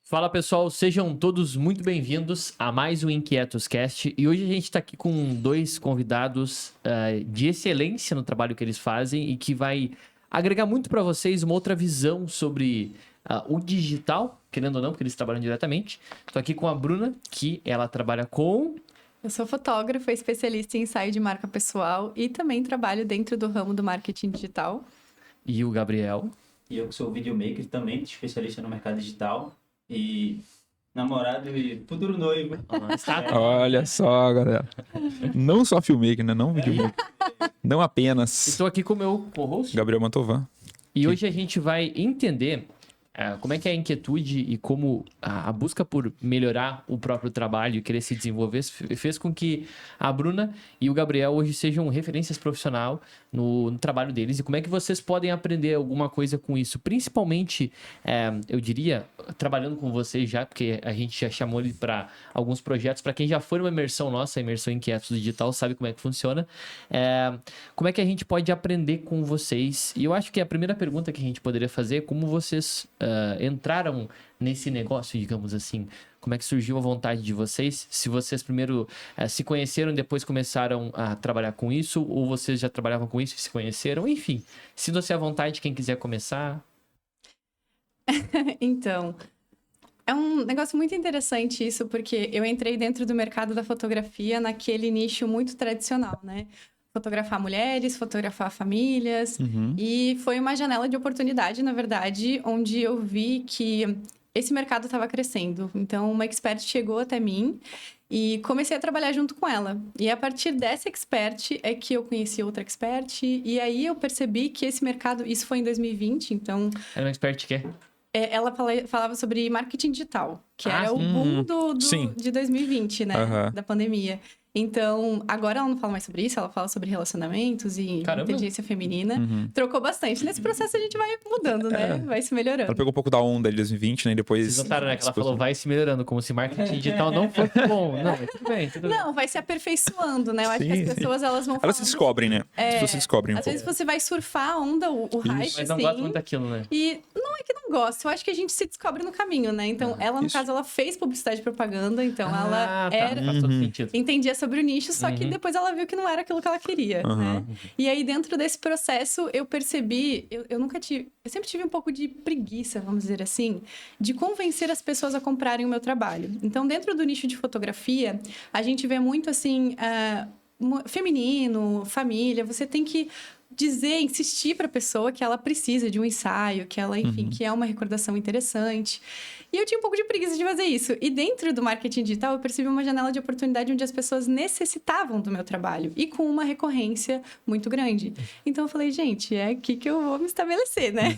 Fala pessoal, sejam todos muito bem-vindos a mais um Inquietos Cast. E hoje a gente está aqui com dois convidados de excelência no trabalho que eles fazem e que vai agregar muito para vocês uma outra visão sobre o digital, querendo ou não, porque eles trabalham diretamente. Estou aqui com a Bruna, que ela trabalha com... Eu sou fotógrafa, especialista em ensaio de marca pessoal e também trabalho dentro do ramo do marketing digital. E o Gabriel. E eu que sou videomaker, também especialista no mercado digital e namorado e futuro noivo. Olha só, galera. Não só filmmaker, né? Não videomaker. Não apenas. Estou aqui com o meu co-host. Gabriel Mantovan. E hoje a gente vai entender como é que é a inquietude e como a busca por melhorar o próprio trabalho e querer se desenvolver fez com que a Bruna e o Gabriel hoje sejam referências profissionais no trabalho deles. E como é que vocês podem aprender alguma coisa com isso? Principalmente, eu diria, trabalhando com vocês já, porque a gente já chamou ele para alguns projetos. Para quem já foi numa imersão nossa, a imersão Inquietos Digital, sabe como é que funciona. Como é que a gente pode aprender com vocês? E eu acho que a primeira pergunta que a gente poderia fazer é como vocês entraram nesse negócio, digamos assim. Como é que surgiu a vontade de vocês? Se vocês primeiro se conheceram e depois começaram a trabalhar com isso, ou vocês já trabalhavam com isso e se conheceram? Enfim, sinta-se à vontade, quem quiser começar. Então, é um negócio muito interessante isso, porque eu entrei dentro do mercado da fotografia naquele nicho muito tradicional, né? Fotografar mulheres, fotografar famílias. E foi uma janela de oportunidade, na verdade, onde eu vi que esse mercado estava crescendo. Então, uma expert chegou até mim e comecei a trabalhar junto com ela. E a partir dessa expert é que eu conheci outra expert. E aí eu percebi que esse mercado... Isso foi em 2020, então... Era uma expert que Ela falava sobre marketing digital, que era o boom de 2020, né? Da pandemia. Então, agora ela não fala mais sobre isso, ela fala sobre relacionamentos e inteligência feminina. Trocou bastante. Nesse processo a gente vai mudando, né? Vai se melhorando. Ela pegou um pouco da onda de 2020, né? E depois... Vocês notaram, né? Que ela falou, vai se melhorando, como se marketing digital não fosse bom. Não, tudo bem. Não, vai se aperfeiçoando, né? Eu acho que as pessoas, elas vão Elas se descobrem, né? As pessoas se descobrem às vezes você vai surfar a onda, o hype, mas não gosta muito daquilo, né? E não é que não gosta, eu acho que a gente se descobre no caminho, né? Então, ela, no caso, ela fez publicidade e propaganda, então ela faz todo sentido. entendia sobre o nicho, só que depois ela viu que não era aquilo que ela queria, né? E aí, dentro desse processo, eu percebi... Eu nunca tive... Eu sempre tive um pouco de preguiça, vamos dizer assim, de convencer as pessoas a comprarem o meu trabalho. Então, dentro do nicho de fotografia, a gente vê muito, assim... feminino, família, você tem que insistir para a pessoa que ela precisa de um ensaio, que ela, enfim, que é uma recordação interessante. E eu tinha um pouco de preguiça de fazer isso. E dentro do marketing digital, eu percebi uma janela de oportunidade onde as pessoas necessitavam do meu trabalho e com uma recorrência muito grande. Então eu falei, gente, é aqui que eu vou me estabelecer, né?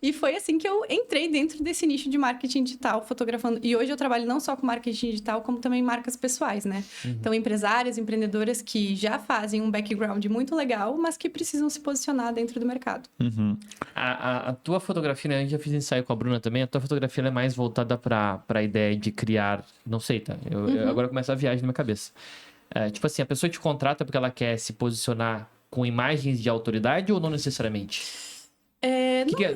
E foi assim que eu entrei dentro desse nicho de marketing digital, fotografando. E hoje eu trabalho não só com marketing digital, como também marcas pessoais, né? Então, empresárias, empreendedoras que já fazem um background muito legal, mas que precisam se posicionar dentro do mercado. A tua fotografia, né? Eu já fiz ensaio com a Bruna também. A tua fotografia ela é mais voltada para a ideia de criar... Não sei, tá? Eu agora começa a viagem na minha cabeça. Tipo assim, a pessoa te contrata porque ela quer se posicionar com imagens de autoridade ou não necessariamente?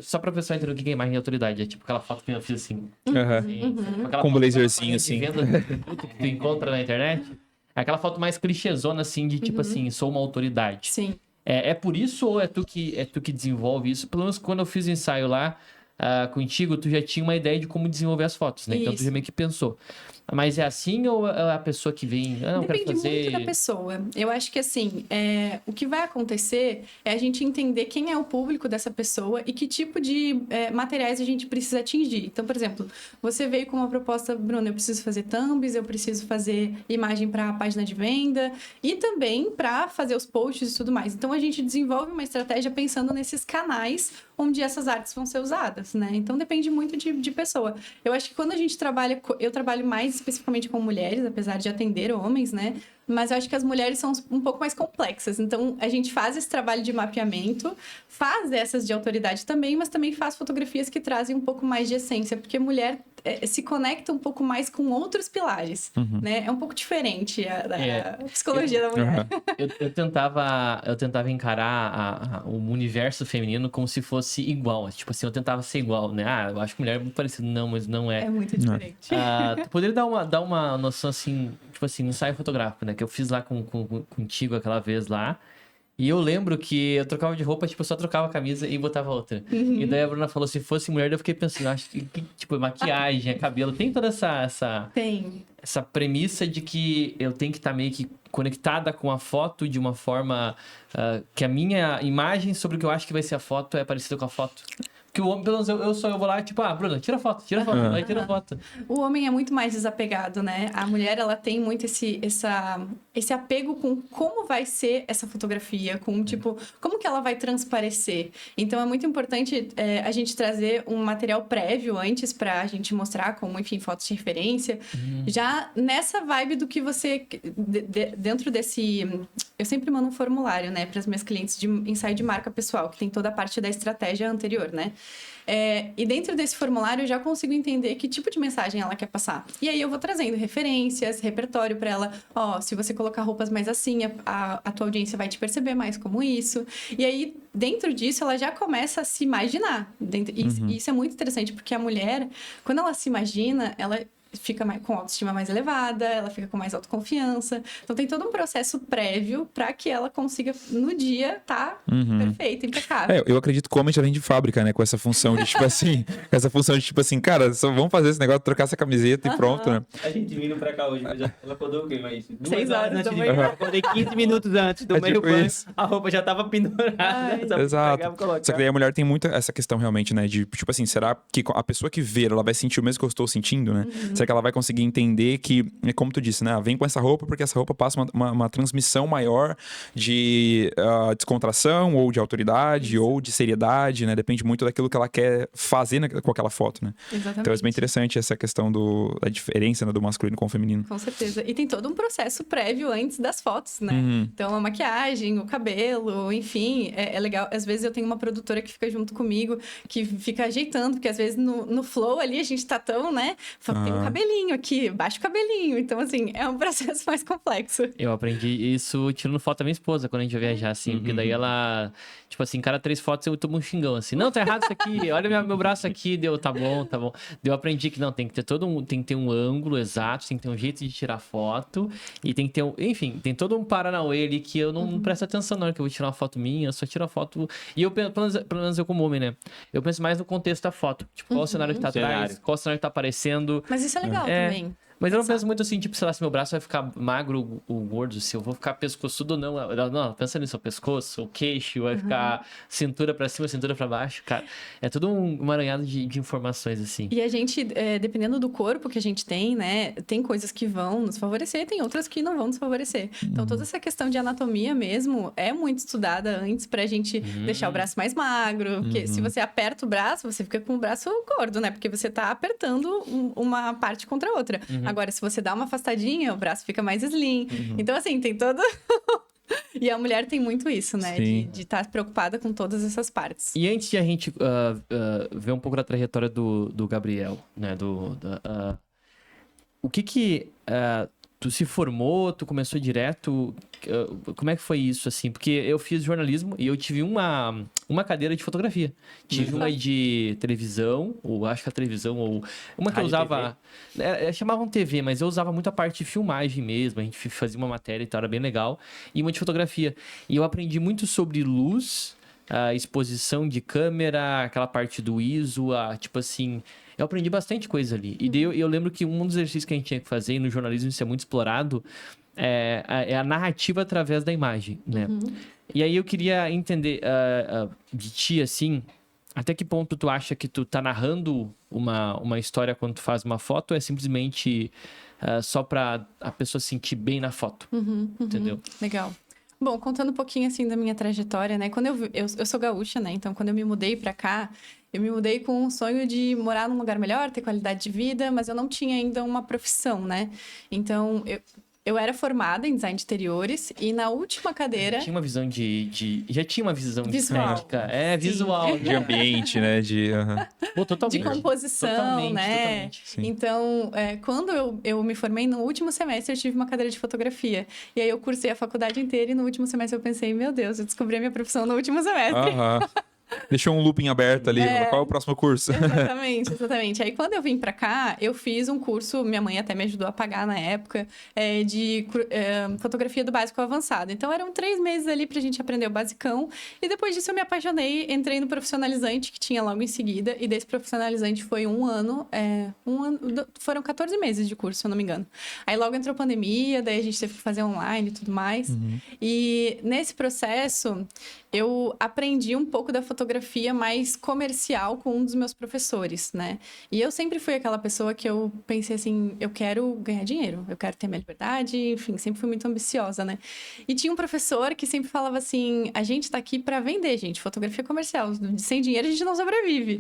Só pra pessoa entender o que é imagem de autoridade. É tipo aquela foto que eu fiz assim. Com um blazerzinho assim. Venda que tu encontra na internet. É aquela foto mais clichêzona assim, de tipo assim, sou uma autoridade. Sim. É por isso ou é tu que desenvolve isso? Pelo menos quando eu fiz o ensaio lá contigo, tu já tinha uma ideia de como desenvolver as fotos, né? Então tu já meio que pensou. Mas é assim ou é a pessoa que vem... não, Depende quero fazer... muito da pessoa. Eu acho que, assim, o que vai acontecer é a gente entender quem é o público dessa pessoa e que tipo de materiais a gente precisa atingir. Então, por exemplo, você veio com uma proposta, Bruno, eu preciso fazer thumbs, eu preciso fazer imagem para a página de venda e também para fazer os posts e tudo mais. Então, a gente desenvolve uma estratégia pensando nesses canais onde essas artes vão ser usadas, né? Então, depende muito de pessoa. Eu acho que quando a gente trabalha... Eu trabalho mais especificamente com mulheres, apesar de atender homens, né? mas eu acho que as mulheres são um pouco mais complexas. Então, a gente faz esse trabalho de mapeamento, faz essas de autoridade também, mas também faz fotografias que trazem um pouco mais de essência, porque mulher se conecta um pouco mais com outros pilares, né? É um pouco diferente a psicologia da mulher. Eu tentava encarar o universo feminino como se fosse igual. Tipo assim, eu tentava ser igual, né? Eu acho que mulher é muito parecido. Não, mas não é. É muito diferente. Tu poderia dar uma noção, assim, tipo assim, um ensaio fotográfico, né? Que eu fiz lá contigo aquela vez lá. E eu lembro que eu trocava de roupa, tipo, eu só trocava a camisa e botava outra. E daí a Bruna falou, se fosse mulher, eu fiquei pensando, acho que, tipo, maquiagem, cabelo, tem toda essa premissa de que eu tenho que estar meio que conectada com a foto de uma forma que a minha imagem sobre o que eu acho que vai ser a foto é parecida com a foto. Porque o homem, pelo menos eu vou lá, tipo, Bruna, tira foto, vai, tira foto. O homem é muito mais desapegado, né? A mulher, ela tem muito esse apego com como vai ser essa fotografia, com, tipo, como que ela vai transparecer. Então, é muito importante a gente trazer um material prévio antes pra gente mostrar como, enfim, fotos de referência. Já nessa vibe do que você... dentro desse... Eu sempre mando um formulário, né, para as minhas clientes de ensaio de marca pessoal, que tem toda a parte da estratégia anterior, né? E dentro desse formulário eu já consigo entender que tipo de mensagem ela quer passar. E aí eu vou trazendo referências, repertório para ela. Se você colocar roupas mais assim, a tua audiência vai te perceber mais como isso. E aí, dentro disso, ela já começa a se imaginar. E isso é muito interessante, porque a mulher, quando ela se imagina, ela fica com autoestima mais elevada, ela fica com mais autoconfiança. Então, tem todo um processo prévio para que ela consiga, no dia, tá perfeita, impecável. Eu acredito que o homem já vem de fábrica, né? Com essa função de, tipo assim... cara, só vamos fazer esse negócio, trocar essa camiseta e pronto, né? A gente vindo pra cá hoje, ela acordou o quê? Mas 6 horas antes da de manhã. vir. Eu acordei 15 minutos antes do meio tipo banho. isso. A roupa já tava pendurada. Só Exato. pegava e colocava. Só que daí a mulher tem muito essa questão realmente, né? De, tipo assim, será que a pessoa que vê, ela vai sentir o mesmo que eu estou sentindo, né? Será que ela vai conseguir entender que, como tu disse, né? Vem com essa roupa porque essa roupa passa uma transmissão maior de descontração ou de autoridade ou de seriedade, né? Depende muito daquilo que ela quer fazer com aquela foto, né? Exatamente. Então é bem interessante essa questão da diferença, né, do masculino com o feminino. Com certeza. E tem todo um processo prévio antes das fotos, né? Então, a maquiagem, o cabelo, enfim, é legal. Às vezes eu tenho uma produtora que fica junto comigo, que fica ajeitando, porque às vezes no flow ali a gente tá tão, né? Tem um cabelinho aqui, baixa o cabelinho. Então, assim, é um processo mais complexo. Eu aprendi isso tirando foto da minha esposa quando a gente ia viajar, assim. Porque daí ela... Tipo assim, cada 3 fotos eu tomo um xingão, assim. Não, tá errado isso aqui. Olha meu braço aqui. Deu, tá bom. Eu aprendi que não, tem que ter um ângulo exato, tem que ter um jeito de tirar foto. E tem que ter enfim, tem todo um paranauê ali que eu não presto atenção na hora que eu vou tirar uma foto minha. Eu só tiro a foto... E eu, pelo menos eu como homem, né? Eu penso mais no contexto da foto. Tipo, qual o cenário que tá atrás, qual o cenário que tá aparecendo. Mas isso é legal também. Mas eu não penso muito assim, tipo, sei lá, se meu braço vai ficar magro ou gordo, se eu vou ficar pescoçudo ou não. Não, pensa nisso, o pescoço, o queixo, vai ficar cintura pra cima, cintura pra baixo, cara. É tudo um emaranhado de informações, assim. E a gente, dependendo do corpo que a gente tem, né, tem coisas que vão nos favorecer, tem outras que não vão nos favorecer. Então, toda essa questão de anatomia mesmo é muito estudada antes pra gente deixar o braço mais magro. Porque se você aperta o braço, você fica com o braço gordo, né? Porque você tá apertando uma parte contra a outra. Agora, se você dá uma afastadinha, o braço fica mais slim. Então, assim, tem todo... E a mulher tem muito isso, né? De estar preocupada com todas essas partes. E antes de a gente ver um pouco da trajetória do Gabriel, né? O que tu se formou, tu começou direto... Como é que foi isso, assim? Porque eu fiz jornalismo e eu tive uma cadeira de fotografia. Tive uma de televisão, ou acho que a televisão, ou... Uma que eu usava... chamavam TV, mas eu usava muito a parte de filmagem mesmo. A gente fazia uma matéria e tal, era bem legal. E uma de fotografia. E eu aprendi muito sobre luz, a exposição de câmera, aquela parte do ISO, tipo assim... Eu aprendi bastante coisa ali. E daí eu lembro que um dos exercícios que a gente tinha que fazer, e no jornalismo isso é muito explorado, é a narrativa através da imagem, né? E aí eu queria entender de ti, assim, até que ponto tu acha que tu tá narrando uma história quando tu faz uma foto, ou é simplesmente só pra a pessoa se sentir bem na foto, entendeu? Legal. Bom, contando um pouquinho, assim, da minha trajetória, né? Quando eu sou gaúcha, né? Então, quando eu me mudei pra cá, eu me mudei com o sonho de morar num lugar melhor, ter qualidade de vida, mas eu não tinha ainda uma profissão, né? Então, eu era formada em design de interiores e na última cadeira... Já tinha uma visão já tinha uma visão Visual. estética. É, Sim. visual. De ambiente, né? Pô, totalmente. De composição, Totalmente, né? totalmente. Sim. Então, quando eu me formei no último semestre, eu tive uma cadeira de fotografia. E aí eu cursei a faculdade inteira e no último semestre eu pensei, meu Deus, eu descobri a minha profissão no último semestre. Aham. Deixou um looping aberto ali. Qual é o próximo curso? Exatamente, exatamente. Aí quando eu vim pra cá, eu fiz um curso, minha mãe até me ajudou a pagar na época, de fotografia do básico ao avançado. Então eram 3 meses ali pra gente aprender o basicão. E depois disso eu me apaixonei, entrei no profissionalizante que tinha logo em seguida. E desse profissionalizante foi um ano, foram 14 meses de curso, se eu não me engano. Aí logo entrou a pandemia, daí a gente teve que fazer online e tudo mais. E nesse processo, eu aprendi um pouco da fotografia mais comercial com um dos meus professores, né? E eu sempre fui aquela pessoa que eu pensei assim, eu quero ganhar dinheiro, eu quero ter minha liberdade, enfim, sempre fui muito ambiciosa, né? E tinha um professor que sempre falava assim, a gente tá aqui para vender, gente, fotografia comercial, sem dinheiro a gente não sobrevive.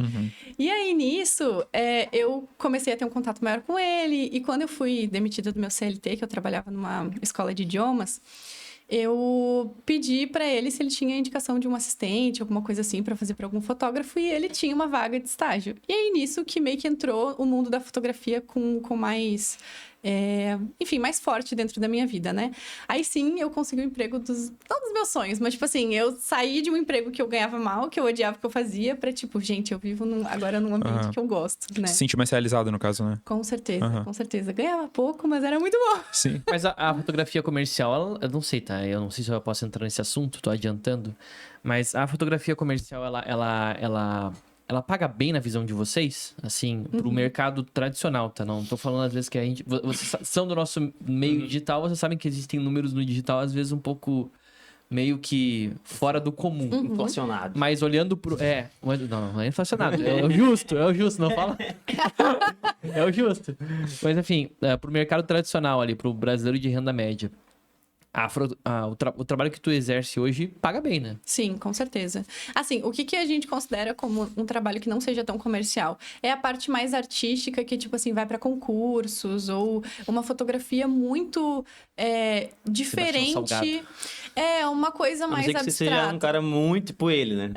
E aí, nisso, eu comecei a ter um contato maior com ele, e quando eu fui demitida do meu CLT, que eu trabalhava numa escola de idiomas, eu pedi para ele se ele tinha indicação de um assistente, alguma coisa assim, para fazer para algum fotógrafo, e ele tinha uma vaga de estágio. E aí, nisso, que meio que entrou o mundo da fotografia com mais... enfim, mais forte dentro da minha vida, né? Aí sim, eu consegui um emprego não dos meus sonhos, mas tipo assim, eu saí de um emprego que eu ganhava mal, que eu odiava o que eu fazia, pra tipo, gente, eu vivo agora num ambiente que eu gosto, né? Se sentir mais realizado, no caso, né? Com certeza, com certeza. Ganhava pouco, mas era muito bom. Sim. Mas a fotografia comercial, eu não sei, tá? Eu não sei se eu posso entrar nesse assunto, tô adiantando. Mas a fotografia comercial, ela paga bem na visão de vocês? Assim, pro mercado tradicional, tá? Não tô falando às vezes que a gente... Vocês são do nosso meio digital, vocês sabem que existem números no digital, às vezes um pouco... meio que fora do comum. Inflacionado. Mas olhando pro... não é inflacionado. É o justo, não fala... É o justo. Mas, enfim, pro mercado tradicional ali, pro brasileiro de renda média, o trabalho que tu exerce hoje paga bem, né? Sim, com certeza. Assim, o que a gente considera como um trabalho que não seja tão comercial? É a parte mais artística que, tipo assim, vai para concursos ou uma fotografia muito diferente. É uma coisa mais abstrata. A não ser que você seja um cara muito tipo ele, né?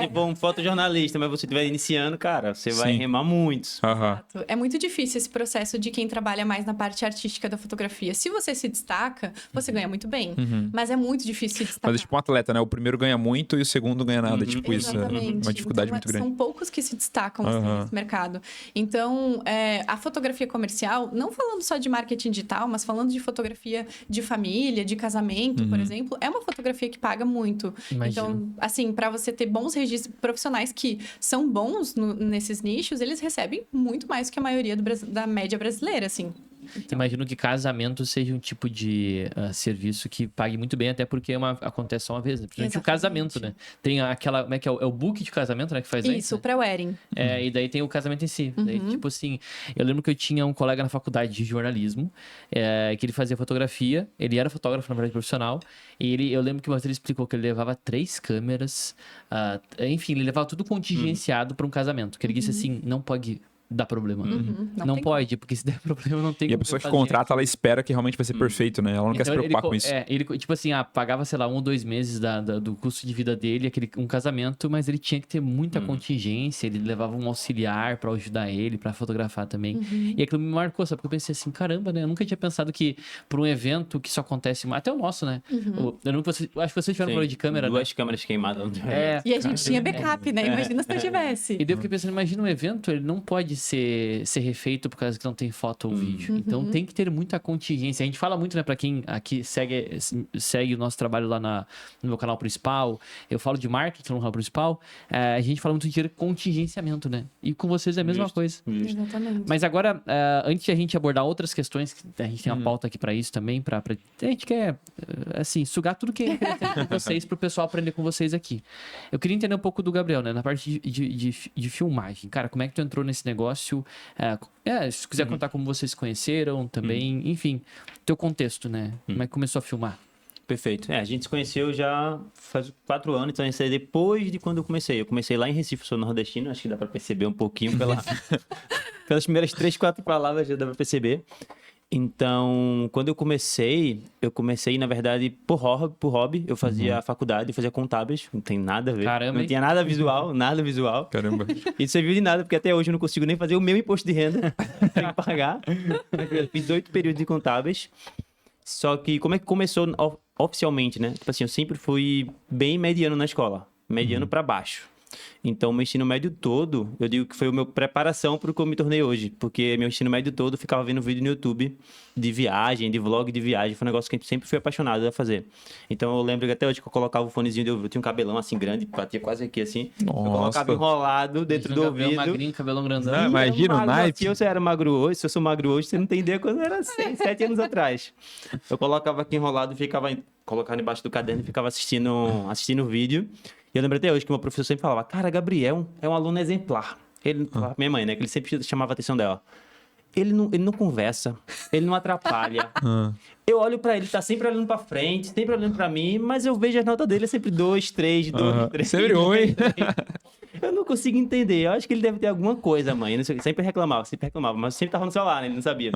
Se for um fotojornalista, mas você estiver iniciando, cara, você vai remar muito. Exato. É muito difícil esse processo de quem trabalha mais na parte artística da fotografia. Se você se destaca, você ganha muito bem. Mas é muito difícil se destacar. Mas é tipo um atleta, né? O primeiro ganha muito e o segundo ganha nada. Tipo Exatamente. isso. Uma dificuldade então, muito grande. São poucos que se destacam assim, nesse mercado. Então, a fotografia comercial, não falando só de marketing digital, mas falando de fotografia de família, de casamento, por exemplo, é uma fotografia que paga muito. Imagino. Então, assim, para você ter bons registros profissionais que são bons nesses nichos, eles recebem muito mais que a maioria da média brasileira, assim. Então, imagino que casamento seja um tipo de serviço que pague muito bem, até porque acontece só uma vez, né? Principalmente o casamento, né? Tem aquela, como é que é? O book de casamento, né? Que faz Isso, o pré-wedding. E daí tem o casamento em si. Daí, tipo assim, eu lembro que eu tinha um colega na faculdade de jornalismo, que ele fazia fotografia, ele era fotógrafo, na verdade, profissional, e eu lembro que uma vez ele explicou que ele levava 3 câmeras, enfim, ele levava tudo contingenciado para um casamento, que ele disse assim, não pode... dá problema. Não pode, porque se der problema, não tem E a pessoa que contrata, ela espera que realmente vai ser perfeito, né? Ela não quer se preocupar com isso. Ele, tipo assim, pagava, sei lá, 1 ou 2 meses do custo de vida dele, um casamento, mas ele tinha que ter muita contingência, ele levava um auxiliar pra ajudar ele, pra fotografar também. E aquilo me marcou, sabe? Porque eu pensei assim, caramba, né? Eu nunca tinha pensado que pra um evento que isso acontece, até o nosso, né? Eu acho que vocês tiveram problema de câmera, 2 câmeras queimadas. E a gente tinha backup, né? Imagina se não tivesse. E daí eu fiquei pensando, imagina um evento, ele não pode ser refeito por causa que não tem foto ou vídeo. Então tem que ter muita contingência. A gente fala muito, né, pra quem aqui segue o nosso trabalho lá no meu canal principal. Eu falo de marketing no canal principal. A gente fala muito de contingenciamento, né? E com vocês é a mesma coisa. Exatamente. Mas agora, antes de a gente abordar outras questões, a gente tem uma pauta aqui pra isso também, a gente quer, assim, sugar tudo que é interessante com vocês, pro pessoal aprender com vocês aqui. Eu queria entender um pouco do Gabriel, né, na parte de filmagem. Cara, como é que tu entrou nesse negócio? Se quiser contar como vocês se conheceram também, enfim, teu contexto, né? Como é que começou a filmar? Perfeito. A gente se conheceu já faz 4 anos, então isso é depois de quando eu comecei. Eu comecei lá em Recife, sou nordestino, acho que dá pra perceber um pouquinho pelas primeiras 3, 4 palavras já dá pra perceber. Então, quando eu comecei, na verdade, por hobby. Eu fazia faculdade, eu fazia contábeis, não tem nada a ver. Caramba, Não hein? tinha nada visual, nada visual. Caramba. E não serviu de nada, porque até hoje eu não consigo nem fazer o meu imposto de renda. Tenho que pagar. Eu fiz 8 períodos de contábeis. Só que como é que começou oficialmente, né? Tipo assim, eu sempre fui bem mediano na escola. Mediano pra baixo. Então, meu ensino médio todo, eu digo que foi a minha preparação para o que eu me tornei hoje. Porque meu ensino médio todo eu ficava vendo vídeo no YouTube de viagem, de vlog de viagem. Foi um negócio que eu sempre fui apaixonado a fazer. Então, eu lembro que até hoje que eu colocava o fonezinho de ouvido. Eu tinha um cabelão assim grande, batia quase aqui assim. Nossa. Eu colocava enrolado dentro do Gabriel ouvido. magrinho, cabelão grandão. Ah, imagina o magro naipe. aqui, se eu era magro hoje, se eu sou magro hoje, você não tem ideia quando era 6, 7 anos atrás. Eu colocava aqui enrolado e ficava colocando embaixo do caderno e ficava assistindo o vídeo. E eu lembro até hoje que meu professor sempre falava, cara, Gabriel é um aluno exemplar. Ele, minha mãe, né, que ele sempre chamava a atenção dela. Ele não conversa, ele não atrapalha. Eu olho pra ele, tá sempre olhando pra frente, sempre olhando pra mim, mas eu vejo as notas dele é sempre 2, 3, 2, 3. Sempre ruim. Eu não consigo entender. Eu acho que ele deve ter alguma coisa, mãe. Eu não sei, sempre reclamava, mas sempre tava no celular, né? Ele não sabia.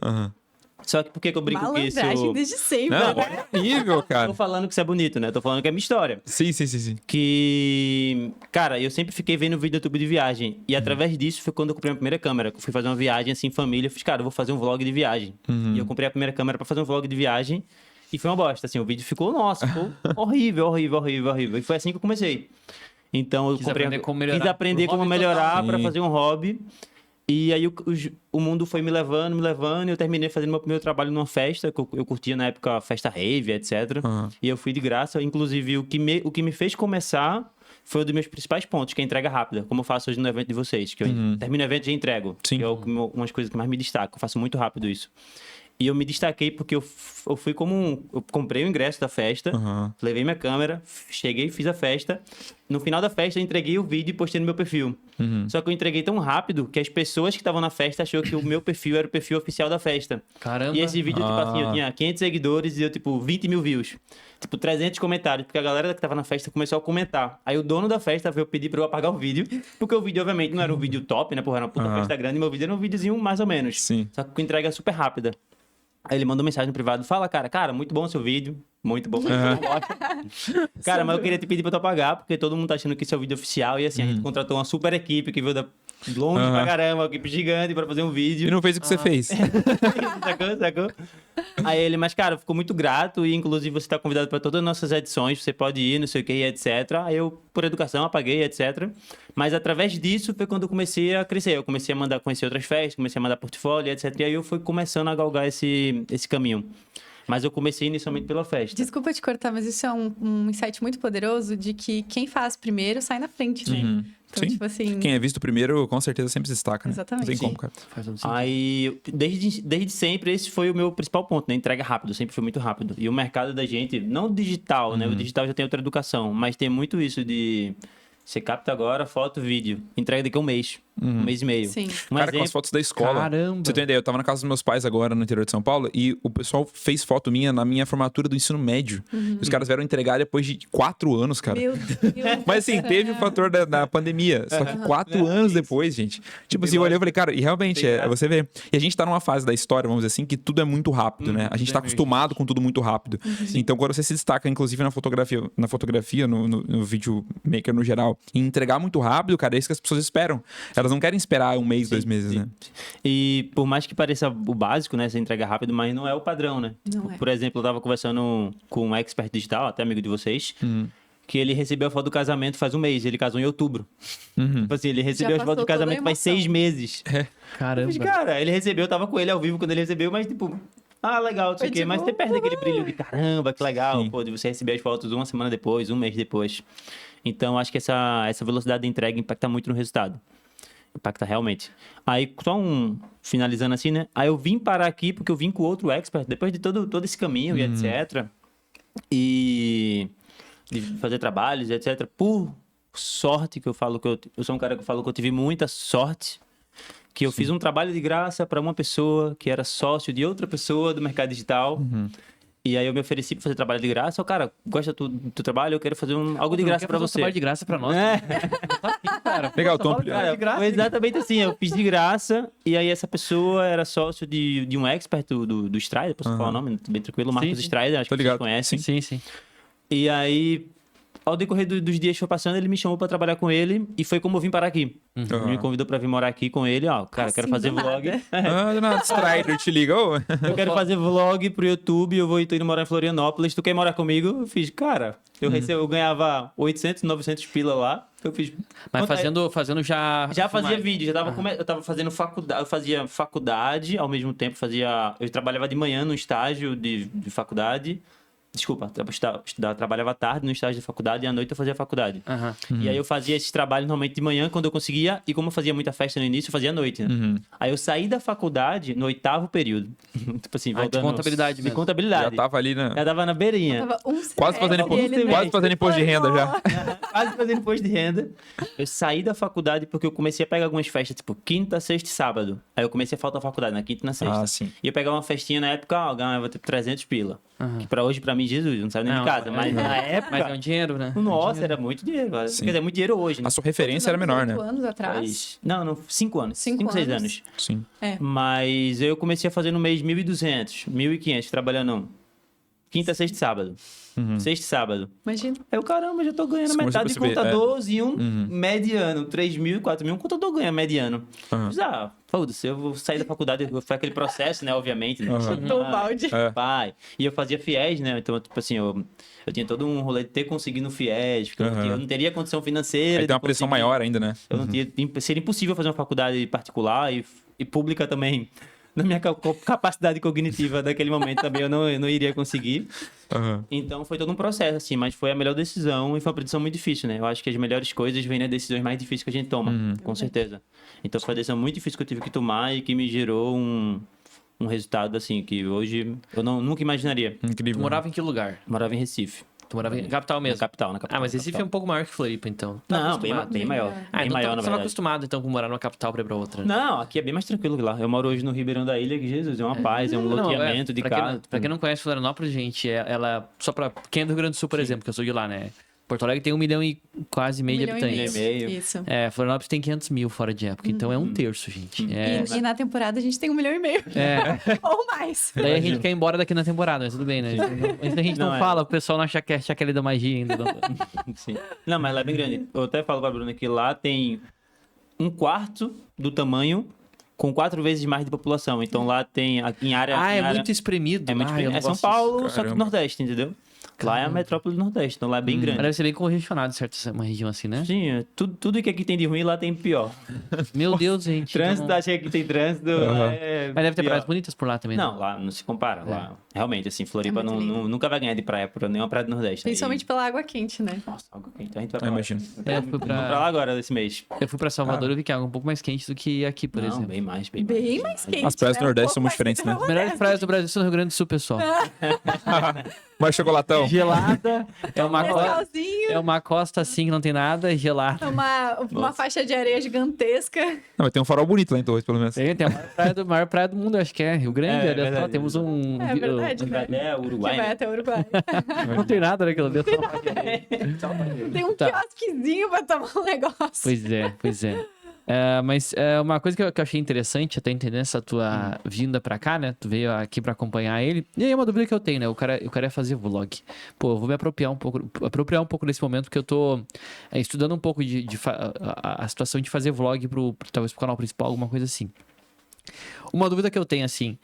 Só que por que eu brinco com isso? Malandragem desde sempre. Não, né? é horrível, cara. Tô falando que isso é bonito, né? Tô falando que é minha história. Sim. Que, cara, eu sempre fiquei vendo vídeo do YouTube de viagem. E através disso foi quando eu comprei a primeira câmera. Eu fui fazer uma viagem assim, em família. Eu fiz, cara, eu vou fazer um vlog de viagem. E eu comprei a primeira câmera pra fazer um vlog de viagem. E foi uma bosta, assim. O vídeo ficou, nossa, ficou horrível. E foi assim que eu comecei. Então eu Quis comprei. aprender como melhorar. Quis aprender Pro como hobby melhorar total. pra Sim. fazer um hobby. E aí o mundo foi me levando, e eu terminei fazendo meu primeiro trabalho numa festa, que eu curtia na época a festa rave, etc. E eu fui de graça, inclusive o que me fez começar foi um dos meus principais pontos, que é a entrega rápida, como eu faço hoje no evento de vocês, que eu termino o evento e já entrego. Sim. Que é umas coisas que mais me destacam, eu faço muito rápido isso. E eu me destaquei porque eu fui eu comprei o ingresso da festa, levei minha câmera, cheguei, fiz a festa. No final da festa, eu entreguei o vídeo e postei no meu perfil. Só que eu entreguei tão rápido que as pessoas que estavam na festa achou que o meu perfil era o perfil oficial da festa. Caramba. E esse vídeo, tipo assim, eu tinha 500 seguidores e eu, tipo, 20 mil views. Tipo, 300 comentários, porque a galera que tava na festa começou a comentar. Aí o dono da festa veio pedir pra eu apagar o vídeo, porque o vídeo, obviamente, não era um vídeo top, né? Porra, era uma puta festa grande, meu vídeo era um videozinho mais ou menos. Sim. Só que com entrega super rápida. Aí ele mandou mensagem no privado, fala, cara, muito bom o seu vídeo, muito bom. Cara, mas eu queria te pedir pra tu apagar, porque todo mundo tá achando que esse é o vídeo oficial, e assim, a gente contratou uma super equipe que veio da longe pra caramba, uma equipe gigante pra fazer um vídeo. E não fez o que você fez. Sacou? Aí ele, mas cara, ficou muito grato e inclusive você tá convidado pra todas as nossas edições, você pode ir, não sei o que, etc. Aí eu, por educação, apaguei, etc. Mas através disso foi quando eu comecei a crescer. Eu comecei a mandar conhecer outras festas, comecei a mandar portfólio, etc. E aí eu fui começando a galgar esse caminho. Mas eu comecei inicialmente pela festa. Desculpa te cortar, mas isso é um insight muito poderoso de que quem faz primeiro sai na frente, né? Então, Sim. tipo assim... Quem é visto primeiro, com certeza sempre se destaca, né? Exatamente. Não tem como, cara. Faz todo sentido. Aí, desde sempre, esse foi o meu principal ponto, né? Entrega rápido, sempre foi muito rápido. E o mercado da gente, não o digital, né? O digital já tem outra educação, mas tem muito isso de... Você capta agora foto, vídeo. Entrega daqui a um mês e meio. Sim. Um Cara, com as exemplo, fotos da escola. Caramba. Você tem ideia? Eu tava na casa dos meus pais agora, no interior de São Paulo, e o pessoal fez foto minha na minha formatura do ensino médio. Os caras vieram entregar depois de 4 anos, cara. Meu Deus. Mas assim, teve o fator da pandemia. Só que 4 anos depois, gente. Tipo assim, eu olhei e falei, cara, e realmente, você vê. E a gente tá numa fase da história, vamos dizer assim, que tudo é muito rápido, né? A gente tá acostumado com tudo muito rápido. Então, quando você se destaca, inclusive na fotografia, no videomaker no geral, e entregar muito rápido, cara, é isso que as pessoas esperam. Elas não querem esperar um mês, 2 meses, né? E por mais que pareça o básico, né? Você entrega rápido, mas não é o padrão, né? Não é. Por exemplo, eu tava conversando com um expert digital, até amigo de vocês, que ele recebeu a foto do casamento faz um mês. Ele casou em outubro. Tipo assim, ele recebeu as passou fotos do toda a casamento faz emoção. 6 meses. Caramba. Mas, cara, ele recebeu, eu tava com ele ao vivo quando ele recebeu, mas tipo... Ah, legal, não sei o Foi quê. tipo, Mas você perde aquele brilho de caramba, que legal. Sim. Pô, de você receber as fotos uma semana depois, um mês depois. Então, acho que essa velocidade de entrega impacta muito no resultado. Impacta realmente. Aí, finalizando assim, né? Aí eu vim parar aqui porque eu vim com outro expert, depois de todo esse caminho e etc. E de fazer trabalhos e etc. Por sorte, que eu falo que eu sou um cara que eu falo que eu tive muita sorte, que eu fiz um trabalho de graça para uma pessoa que era sócio de outra pessoa do mercado digital. E aí eu me ofereci pra fazer trabalho de graça. Cara, gosta do teu trabalho? Eu quero fazer algo de graça pra você. trabalho de graça pra nós. É. Cara, Legal, Tom. Cara, foi exatamente assim, eu fiz de graça, e aí essa pessoa era sócio de um expert do Strider, posso falar o nome? Bem tranquilo, Marcos sim. Strider, acho Tô que ligado. vocês conhecem. sim, sim. E aí, ao decorrer dos dias que foi passando, ele me chamou pra trabalhar com ele, e foi como eu vim parar aqui. Ele me convidou pra vir morar aqui com ele, ó, cara, Assim, quero fazer do vlog. nada. Ah, não, Strider te liga. Ô. Eu quero fazer vlog pro YouTube, tô indo morar em Florianópolis, tu quer morar comigo? Eu fiz, cara, eu ganhava 800, 900 pila lá, eu fiz... Mas quanto é? fazendo já... Já fazia filmagem. vídeo, eu tava fazendo faculdade, eu fazia faculdade, ao mesmo tempo eu trabalhava de manhã no estágio de faculdade. Desculpa, trabalhava à tarde no estágio de faculdade e à noite eu fazia faculdade. Aham. E aí eu fazia esses trabalhos normalmente de manhã quando eu conseguia, e como eu fazia muita festa no início, eu fazia à noite, né? Aí eu saí da faculdade no 8º período. Tipo assim, De voltando... contabilidade De mesmo. contabilidade. Já tava ali, né? Já tava na beirinha. Tava Quase fazendo, semestre, quase fazendo imposto de renda já. Quase fazendo imposto de renda. Eu saí da faculdade porque eu comecei a pegar algumas festas, tipo quinta, sexta e sábado. Aí eu comecei a faltar à faculdade na quinta e na sexta. Ah, sim. E eu pegava uma festinha na época, ó, eu ganhava tipo 300 pila. Que pra hoje, pra mim, Jesus, não sabe nem Não, de casa. Mas na época, Mas é um dinheiro, né? nossa, era muito dinheiro. Quer dizer, muito dinheiro hoje, né? A sua referência era menor, né? 8 anos atrás. Mas- Não, 5 anos. 5, 6 anos. anos. Sim. Mas eu comecei a fazer no mês 1.200, 1.500, trabalhando quinta, sexta e sábado. Sexta e sábado. Imagina. Aí eu, caramba, já tô ganhando Você começou a metade de perceber, contador e um mediano. 3.000, 4.000, um contador ganha mediano. Mas, foda-se, eu vou sair da faculdade, foi aquele processo, né, obviamente. Né? Chutou o balde. Pai. E eu fazia FIES, né? Então, tipo assim, eu tinha todo um rolê de ter conseguido no FIES, porque eu não teria condição financeira. Aí tem uma de pressão conseguir. maior ainda, né? Eu não tinha, seria impossível fazer uma faculdade particular e pública também. Na minha capacidade cognitiva daquele momento também eu não iria conseguir. Então foi todo um processo, assim, mas foi a melhor decisão e foi uma decisão muito difícil, né? Eu acho que as melhores coisas vêm nas decisões mais difíceis que a gente toma, com certeza. Então foi uma decisão muito difícil que eu tive que tomar e que me gerou um resultado, assim, que hoje eu nunca imaginaria. Incrível. Tu morava em que lugar? Eu morava em Recife. Tu morava em capital mesmo? Na capital. Ah, mas na Recife é capital. um pouco maior que Floripa, então. Não, bem maior. Ah, Bem então maior, tu na estava verdade. acostumado, então, com morar numa capital pra ir pra outra. Não, aqui é bem mais tranquilo que lá. Eu moro hoje no Ribeirão da Ilha, que Jesus, é uma paz, é um loteamento de pra casa. Pra quem não conhece Florianópolis, gente, ela... Só pra quem é do Rio Grande do Sul, por exemplo, que eu sou de lá, né? Porto Alegre tem 1 milhão e quase meio de habitantes. meio. Isso. É, Florianópolis tem 500 mil fora de época, então é um terço, gente. É, E na temporada a gente tem 1,5 milhão. Ou mais. daí a gente quer ir embora daqui na temporada, mas tudo bem, né? A gente não Não, é. fala, o pessoal não acha que é chaquele da magia ainda. Sim. Não, mas lá é bem grande. Eu até falo pra Bruna que lá tem 1/4 do tamanho com 4 vezes mais de população. Então lá tem, aqui em área... Ah, em é área- muito espremido. É muito Ah, eu grande. não É São gosto Paulo, disso. só que Caramba. Nordeste, entendeu? Lá é a metrópole do Nordeste, então lá é bem Mas grande. deve ser bem congestionado, certo? Uma região assim, né? Sim, tudo que aqui tem de ruim, lá tem pior. Meu Deus, gente. Trânsito, então- achei que aqui tem trânsito. Lá é Mas deve ter pior. praias bonitas por lá também. né? Não, lá não se compara. Lá, realmente, assim, Floripa É muito lindo. nunca vai ganhar de praia por nenhuma praia do Nordeste. Principalmente pela água quente, né? Nossa, água quente. A gente vai Eu pra lá. imagino. É, eu fui Vamos pra lá agora, esse mês. Eu fui pra Salvador e vi que a água é um pouco mais quente do que aqui, por Não, exemplo. bem mais. Bem mais quente. As praias do né? Nordeste são Um muito pouco mais diferentes, né? quente, As melhores praias do Brasil são no Rio Grande do Sul, pessoal. Mais chocolatão. Gelada, é Mescalzinho, uma costa assim que não tem nada, gelada. uma faixa de areia gigantesca. Não, mas tem um farol bonito lá em Torres, pelo menos. Tem a maior praia do mundo, acho que é Rio Grande. É, olha só, verdade. temos um... É verdade, Vai né? até Que Uruguai, vai né? até o Uruguai. Não tem nada naquilo ali. Tem um Tá. quiosquezinho pra tomar um negócio. Pois é. Mas uma coisa que eu achei interessante, até entender essa tua vinda pra cá, né? Tu veio aqui pra acompanhar ele. E aí é uma dúvida que eu tenho, né? O cara ia fazer vlog. Pô, eu vou me apropriar um pouco desse momento, porque eu tô estudando um pouco a situação de fazer vlog talvez pro canal principal, alguma coisa assim. Uma dúvida que eu tenho, assim,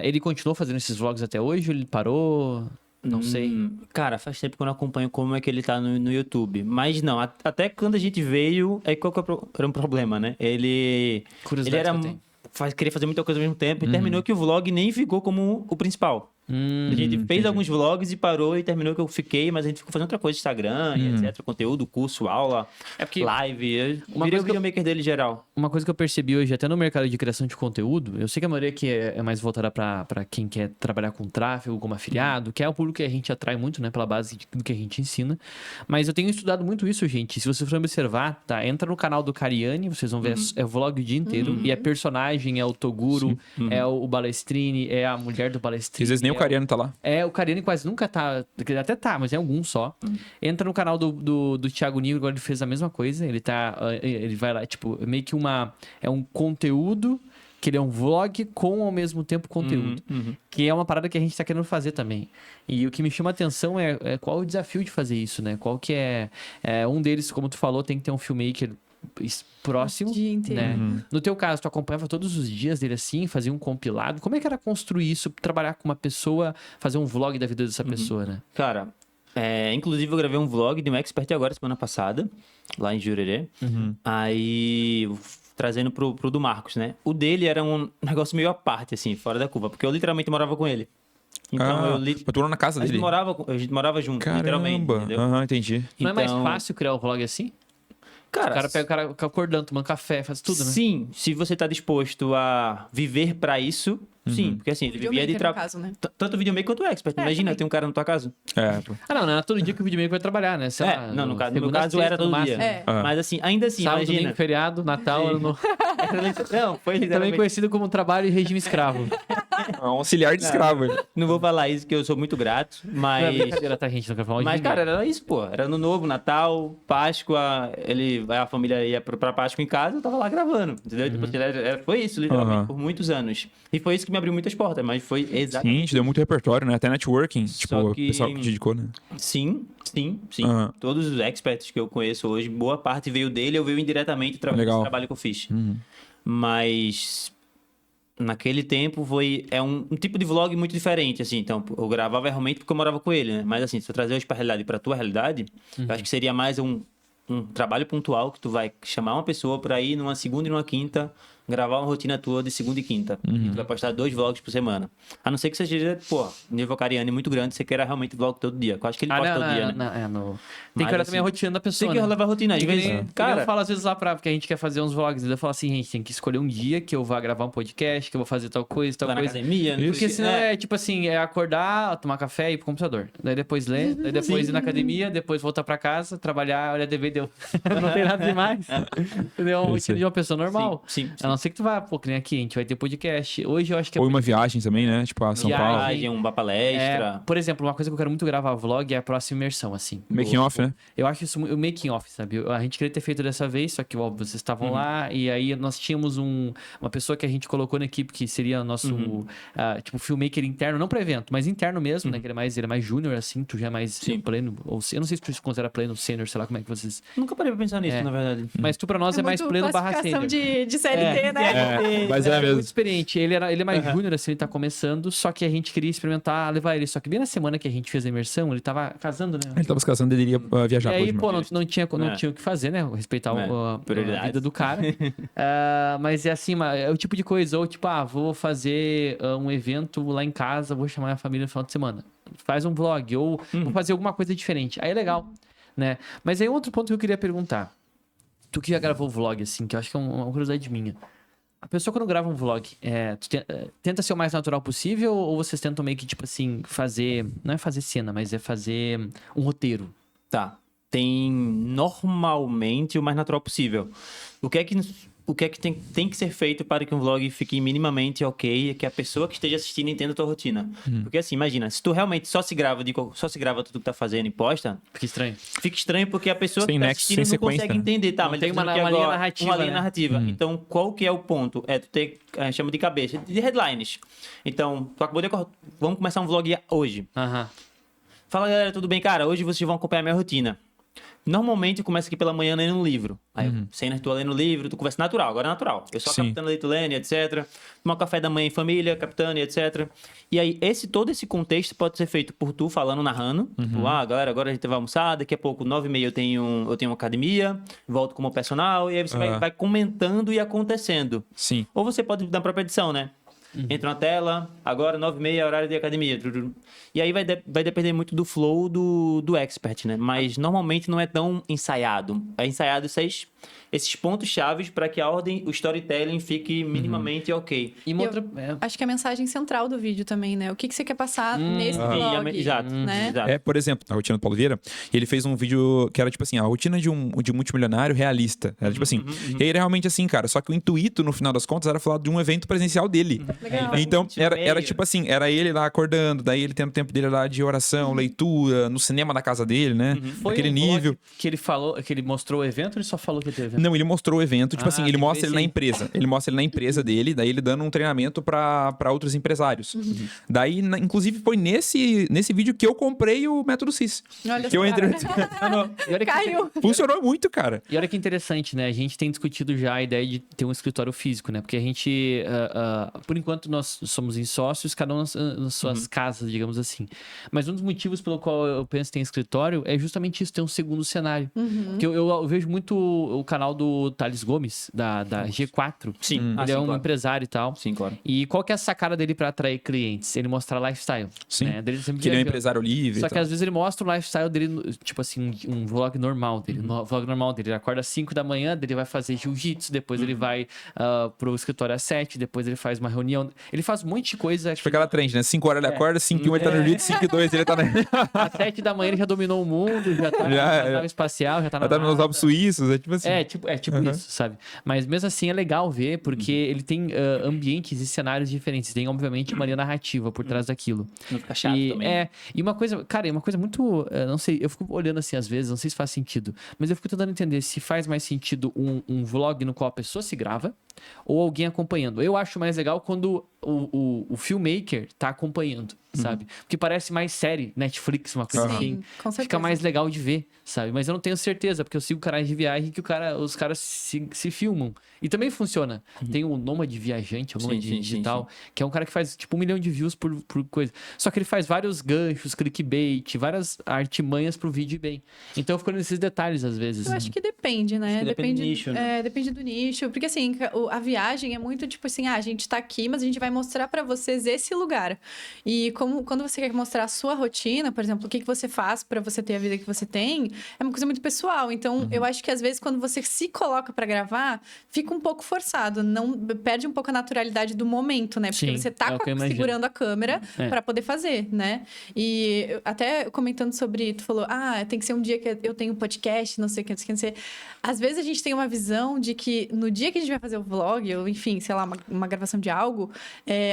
ele continuou fazendo esses vlogs até hoje? Ele parou? Não sei. Cara, faz tempo que eu não acompanho como é que ele tá no YouTube. Mas não, até quando a gente veio, qual que era um problema, né? Ele Curiosidade era que eu tenho. queria fazer muita coisa ao mesmo tempo e terminou que o vlog nem ficou como o principal. A gente fez alguns vlogs e parou e terminou que eu fiquei, mas a gente ficou fazendo outra coisa, Instagram e etc, conteúdo, curso, aula, É porque live. Eu uma virei coisa o que eu- videomaker dele geral. uma coisa que eu percebi hoje, até no mercado de criação de conteúdo, eu sei que a maioria aqui é mais voltada pra quem quer trabalhar com tráfego, como afiliado, que é o público que a gente atrai muito, né, pela base do que a gente ensina. Mas eu tenho estudado muito isso, gente. Se vocês forem observar, tá? Entra no canal do Cariani, vocês vão ver, é vlog o dia inteiro. E é personagem, é o Toguro, é o Balestrini, é a mulher do Às Balestrini. vezes nem o Cariano tá lá. O Cariani quase nunca tá. Até tá, mas é algum só. Entra no canal do Thiago Nigro, agora ele fez a mesma coisa. Ele vai lá, tipo, meio que é um conteúdo, que ele é um vlog com, ao mesmo tempo, conteúdo. Que é uma parada que a gente tá querendo fazer também. E o que me chama a atenção é qual o desafio de fazer isso, né? Qual que é... Um deles, como tu falou, tem que ter um filmmaker próximo, O dia inteiro. né? No teu caso, tu acompanhava todos os dias dele assim, fazia um compilado. Como é que era construir isso, trabalhar com uma pessoa, fazer um vlog da vida dessa pessoa, né? Cara, inclusive eu gravei um vlog de um expert agora, semana passada, lá em Jurerê. Aí, trazendo pro do Marcos, né? O dele era um negócio meio à parte, assim, fora da curva, porque eu literalmente morava com ele. Então, Mas tu morou na casa a gente dele? morava junto, literalmente, Caramba. entendeu? Aham, entendi. Não é mais Então, fácil criar um vlog assim? Cara, O cara pega o cara acordando, tomando café, faz tudo, né? sim, se você tá disposto a viver pra isso, sim. Porque assim, ele vivia de Videomaker, no trabalho. caso, né? Tanto videomaker quanto expert. Imagina, também. tem um cara na tua casa. Pô. Não é todo dia que o videomaker vai trabalhar, né? Sei lá, Não, no meu segunda a caso sexta, era no todo máximo. dia. É. Mas assim, ainda assim, Sábado, imagina. domingo, feriado, Natal, ano novo. Não, foi Também literalmente... conhecido como trabalho e regime escravo. É um auxiliar de escravo. Não vou falar isso, que eu sou muito grato, Não é mas... brincadeira, tá, gente? Não quer falar de Mas, ninguém. cara, era isso, pô. Era Ano Novo, Natal, Páscoa, a família ia pra Páscoa em casa, eu tava lá gravando, entendeu? Tipo, foi isso, literalmente, por muitos anos. E foi isso que me abriu muitas portas, mas foi exatamente... Sim, te deu muito repertório, né? Até networking. Tipo, o que- pessoal que te dedicou, né? Sim. Aham. Todos os experts que eu conheço hoje, boa parte veio dele, eu veio indiretamente através Legal. desse trabalho que eu fiz. Mas naquele tempo é um tipo de vlog muito diferente, assim. Então, eu gravava realmente porque eu morava com ele, né? Mas assim, se eu trazer hoje pra realidade, pra tua realidade, eu acho que seria mais um trabalho pontual que tu vai chamar uma pessoa pra ir numa segunda e numa quinta gravar uma rotina tua de segunda e quinta. E tu vai postar 2 vlogs por semana. A não ser que você seja, pô, nível Cariani muito grande, você queira realmente vlog todo dia. Eu acho que ele posta todo dia, né? Tem Mas, que olhar assim, também a rotina da pessoa, Tem que né? levar a rotina. Às Que vezes, nem- cara, eu falo às vezes lá porque a gente quer fazer uns vlogs. Eu falo assim, gente, tem que escolher um dia que eu vá gravar um podcast, que eu vou fazer tal coisa, tal lá na coisa. academia. não Porque sei- senão é tipo assim, é acordar, tomar café e ir pro computador. Daí depois ler, daí depois ir na academia, depois voltar pra casa, trabalhar, olhar TV, deu. Não tem nada demais. Entendeu? É uma rotina de uma pessoa normal. Sim. A não ser que tu vá, pô, que nem aqui, a gente vai ter podcast. Hoje eu acho que é Ou uma viagem também, né? Tipo, a São Viagem. Paulo. Viagem, uma palestra. por exemplo, uma coisa que eu quero muito gravar vlog é a próxima imersão, assim. Making off, né? Eu acho isso o making off, sabe? A gente queria ter feito dessa vez, só que, óbvio, vocês estavam lá e aí nós tínhamos uma pessoa que a gente colocou na equipe que seria nosso, tipo, filmmaker interno, não para evento, mas interno mesmo, né? Que ele é mais júnior, assim, tu já é mais pleno, ou eu não sei se tu se considera pleno, sênior, sei lá como é que vocês... Nunca parei pra pensar nisso, É. na verdade. Mas tu pra nós é mais muito pleno barra classificação sênior. de CLT, né? Mas é mesmo. Muito experiente. Ele é mais júnior, assim, ele tá começando, só que a gente queria experimentar, levar ele. Só que bem na semana que a gente fez a imersão, ele tava casando, né? Ele tava se casando, ele iria viajar E pra aí, última pô, vez. não tinha o que fazer, né? Respeitar a prioridades. vida do cara. Mas é assim, é o tipo de coisa, ou tipo, vou fazer um evento lá em casa, vou chamar a família no final de semana. Faz um vlog, ou vou fazer alguma coisa diferente. Aí é legal, né? Mas aí outro ponto que eu queria perguntar. Tu que já gravou vlog, assim, que eu acho que é uma curiosidade minha. A pessoa quando grava um vlog, tenta ser o mais natural possível ou vocês tentam meio que, tipo assim, fazer... Não é fazer cena, mas é fazer um roteiro? Tá. Tem normalmente o mais natural possível. O que é que tem que ser feito para que um vlog fique minimamente ok e que a pessoa que esteja assistindo entenda a tua rotina? Porque assim, imagina, se tu realmente só se grava tudo que tá fazendo e posta, Fica estranho. fica estranho porque a pessoa Sem que tá nexo, assistindo sem não consegue sequência, né? entender. Tá, Não mas tem ele tá uma dizendo que linha agora, narrativa, uma linha né? narrativa. Então, qual que é o ponto? Tu ter, a gente chama de cabeça, de headlines. Então, tu acabou de vamos começar um vlog hoje. Aham. Fala, galera, tudo bem? Cara, hoje vocês vão acompanhar a minha rotina. Normalmente eu começo aqui pela manhã lendo um livro. Aí, cena, tu lendo o livro, tu conversa natural, agora é natural. Eu sou a Sim. capitã Leitolene, etc. Tomar café da manhã em família, capitã, etc. E aí, todo esse contexto pode ser feito por tu falando, narrando. Tipo, galera, agora a gente vai almoçar, daqui a pouco, 9h30 eu tenho uma academia, volto como personal, e aí você vai comentando e acontecendo. Sim. Ou você pode dar a própria edição, né? Entra na tela, agora 9h30, horário de academia. E aí vai depender muito do flow do expert, né? Mas normalmente não é tão ensaiado. É ensaiado esses pontos chaves para que a ordem, o storytelling fique minimamente ok. E uma Eu- outra... Acho que é a mensagem central do vídeo também, né? O que você quer passar nesse vlog, Exato, né? exato. Por exemplo, a rotina do Paulo Vieira, ele fez um vídeo que era tipo assim, a rotina de um multimilionário realista. Era tipo assim. E aí era realmente assim, cara. Só que o intuito, no final das contas, era falar de um evento presencial dele. Legal. Então, No era meio. tipo assim, era ele lá acordando, daí ele tendo tempo dele lá de oração, leitura, no cinema da casa dele, né? Foi Naquele um vlog nível. que ele falou, que ele mostrou o evento ou ele só falou que teve evento? Não, ele mostrou o evento, tipo Ah, assim, ele tem que mostra ver ele na esse aí. empresa. Ele mostra ele na empresa dele, daí ele dando um treinamento pra outros empresários. Daí, inclusive, foi nesse vídeo que eu comprei o Método CIS. Olha Que eu só. entrei. E olha que Caiu. Funcionou muito, cara. E olha que interessante, né? A gente tem discutido já a ideia de ter um escritório físico, né? Porque a gente, por enquanto, nós somos em sócios, cada um nas suas casas, digamos assim. Mas um dos motivos pelo qual eu penso em ter escritório é justamente isso, ter um segundo cenário. Porque eu vejo muito o canal do Thales Gomes, da G4. Sim. Ele é um empresário e tal. Sim, claro. E qual que é a sacada dele pra atrair clientes? Ele mostra lifestyle. Sim. Né? Dele sempre Que ele é um viajando. empresário livre. Só e que tal. às vezes ele mostra o lifestyle dele, tipo assim, um vlog normal dele. Um vlog normal dele. Ele acorda às 5 da manhã, daí ele vai fazer jiu-jitsu, depois ele vai pro escritório às 7, depois ele faz uma reunião. Ele faz um monte de coisa. Tipo aquela trend, né? 5 horas ele acorda, 5 e 1 ele tá no vídeo, 5 e 2 ele tá na... Às 7 da manhã ele já dominou o mundo, já tá Já, na nave espacial, já tá na Ela tá nos NASA. Alpes suíços, é tipo assim. É tipo isso, sabe? Mas mesmo assim é legal ver, porque ele tem ambientes e cenários diferentes. Tem, obviamente, uma linha narrativa por trás daquilo. Não fica chato E, também. e uma coisa, cara, é uma coisa muito. Não sei, eu fico olhando assim às vezes, não sei se faz sentido, mas eu fico tentando entender se faz mais sentido um vlog no qual a pessoa se grava ou alguém acompanhando. Eu acho mais legal quando o filmmaker tá acompanhando, sabe? Porque parece mais série, Netflix, uma coisa Sim, assim. com certeza. Fica mais legal de ver, sabe? Mas eu não tenho certeza, porque eu sigo canais de viagem que os caras se filmam. E também funciona. Tem o Nômade Viajante, o Sim, Nômade sim, sim, Digital, que é um cara que faz tipo 1 milhão de views por coisa. Só que ele faz vários ganchos, clickbait, várias artimanhas pro vídeo ir bem. Então eu fico nesses detalhes às vezes. Eu acho que depende, né? Acho que depende do nicho, né? Depende do nicho. Porque, assim, a viagem é muito tipo assim, a gente tá aqui, mas a gente vai mostrar pra vocês esse lugar. E quando você quer mostrar a sua rotina, por exemplo, o que você faz pra você ter a vida que você tem, é uma coisa muito pessoal. Então, eu acho que às vezes quando você se coloca pra gravar, fica um pouco forçado. Não, perde um pouco a naturalidade do momento, né? Porque Sim, você tá é o que eu imagino. segurando a câmera É. pra poder fazer, né? E até comentando sobre, tu falou, tem que ser um dia que eu tenho podcast, não sei o que, não sei o que. Às vezes a gente tem uma visão de que no dia que a gente vai fazer o vlog, ou enfim, sei lá, uma gravação de algo,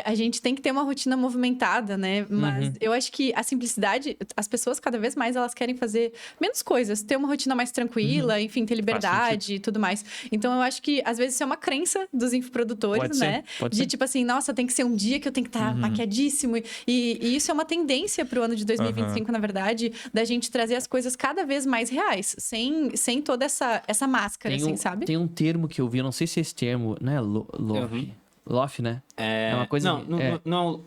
a gente tem que ter uma rotina movimentada, né? Mas eu acho que a simplicidade, as pessoas cada vez mais elas querem fazer menos coisas, ter uma rotina mais tranquila, enfim, ter liberdade e tudo mais. Então eu acho que às vezes isso é uma crença dos infoprodutores, Pode ser, né? pode De ser. tipo assim, nossa, tem que ser um dia que eu tenho que estar maquiadíssimo. E isso é uma tendência pro ano de 2025, na verdade, da gente trazer as coisas cada vez mais reais, sem toda essa máscara, assim, sabe? Tem um termo que eu vi, eu não sei se esse termo, não é loft? Loft, né? É uma coisa... Não.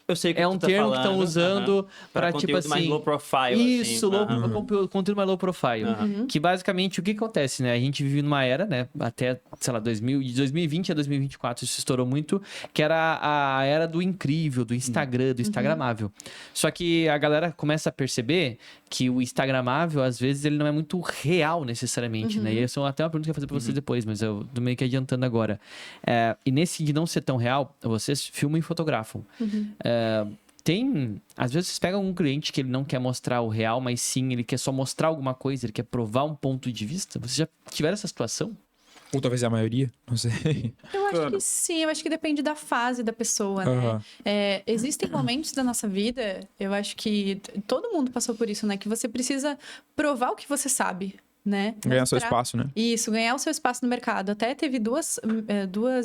Eu sei o que É tu um tá termo que falando, estão usando pra tipo conteúdo mais assim... low profile, Isso, assim. conteúdo mais low profile. Que basicamente, o que acontece, né? A gente vive numa era, né? Até, sei lá, de 2020 a 2024, isso estourou muito, que era a era do incrível, do Instagram, do Instagramável. Só que a galera começa a perceber que o Instagramável, às vezes, ele não é muito real, necessariamente, né? E essa é até uma pergunta que eu ia fazer pra vocês depois, mas eu tô meio que adiantando agora. E nesse de não ser tão real, vocês filmam e fotografam. Às vezes vocês pegam um cliente que ele não quer mostrar o real, mas sim, ele quer só mostrar alguma coisa, ele quer provar um ponto de vista. Vocês já tiveram essa situação? Ou talvez é a maioria, não sei. Eu acho que sim, eu acho que depende da fase da pessoa, né? Aham. Existem momentos da nossa vida, eu acho que todo mundo passou por isso, né? Que você precisa provar o que você sabe, né? Ganhar seu Mostrar- espaço, né? Isso, ganhar o seu espaço no mercado. Até teve duas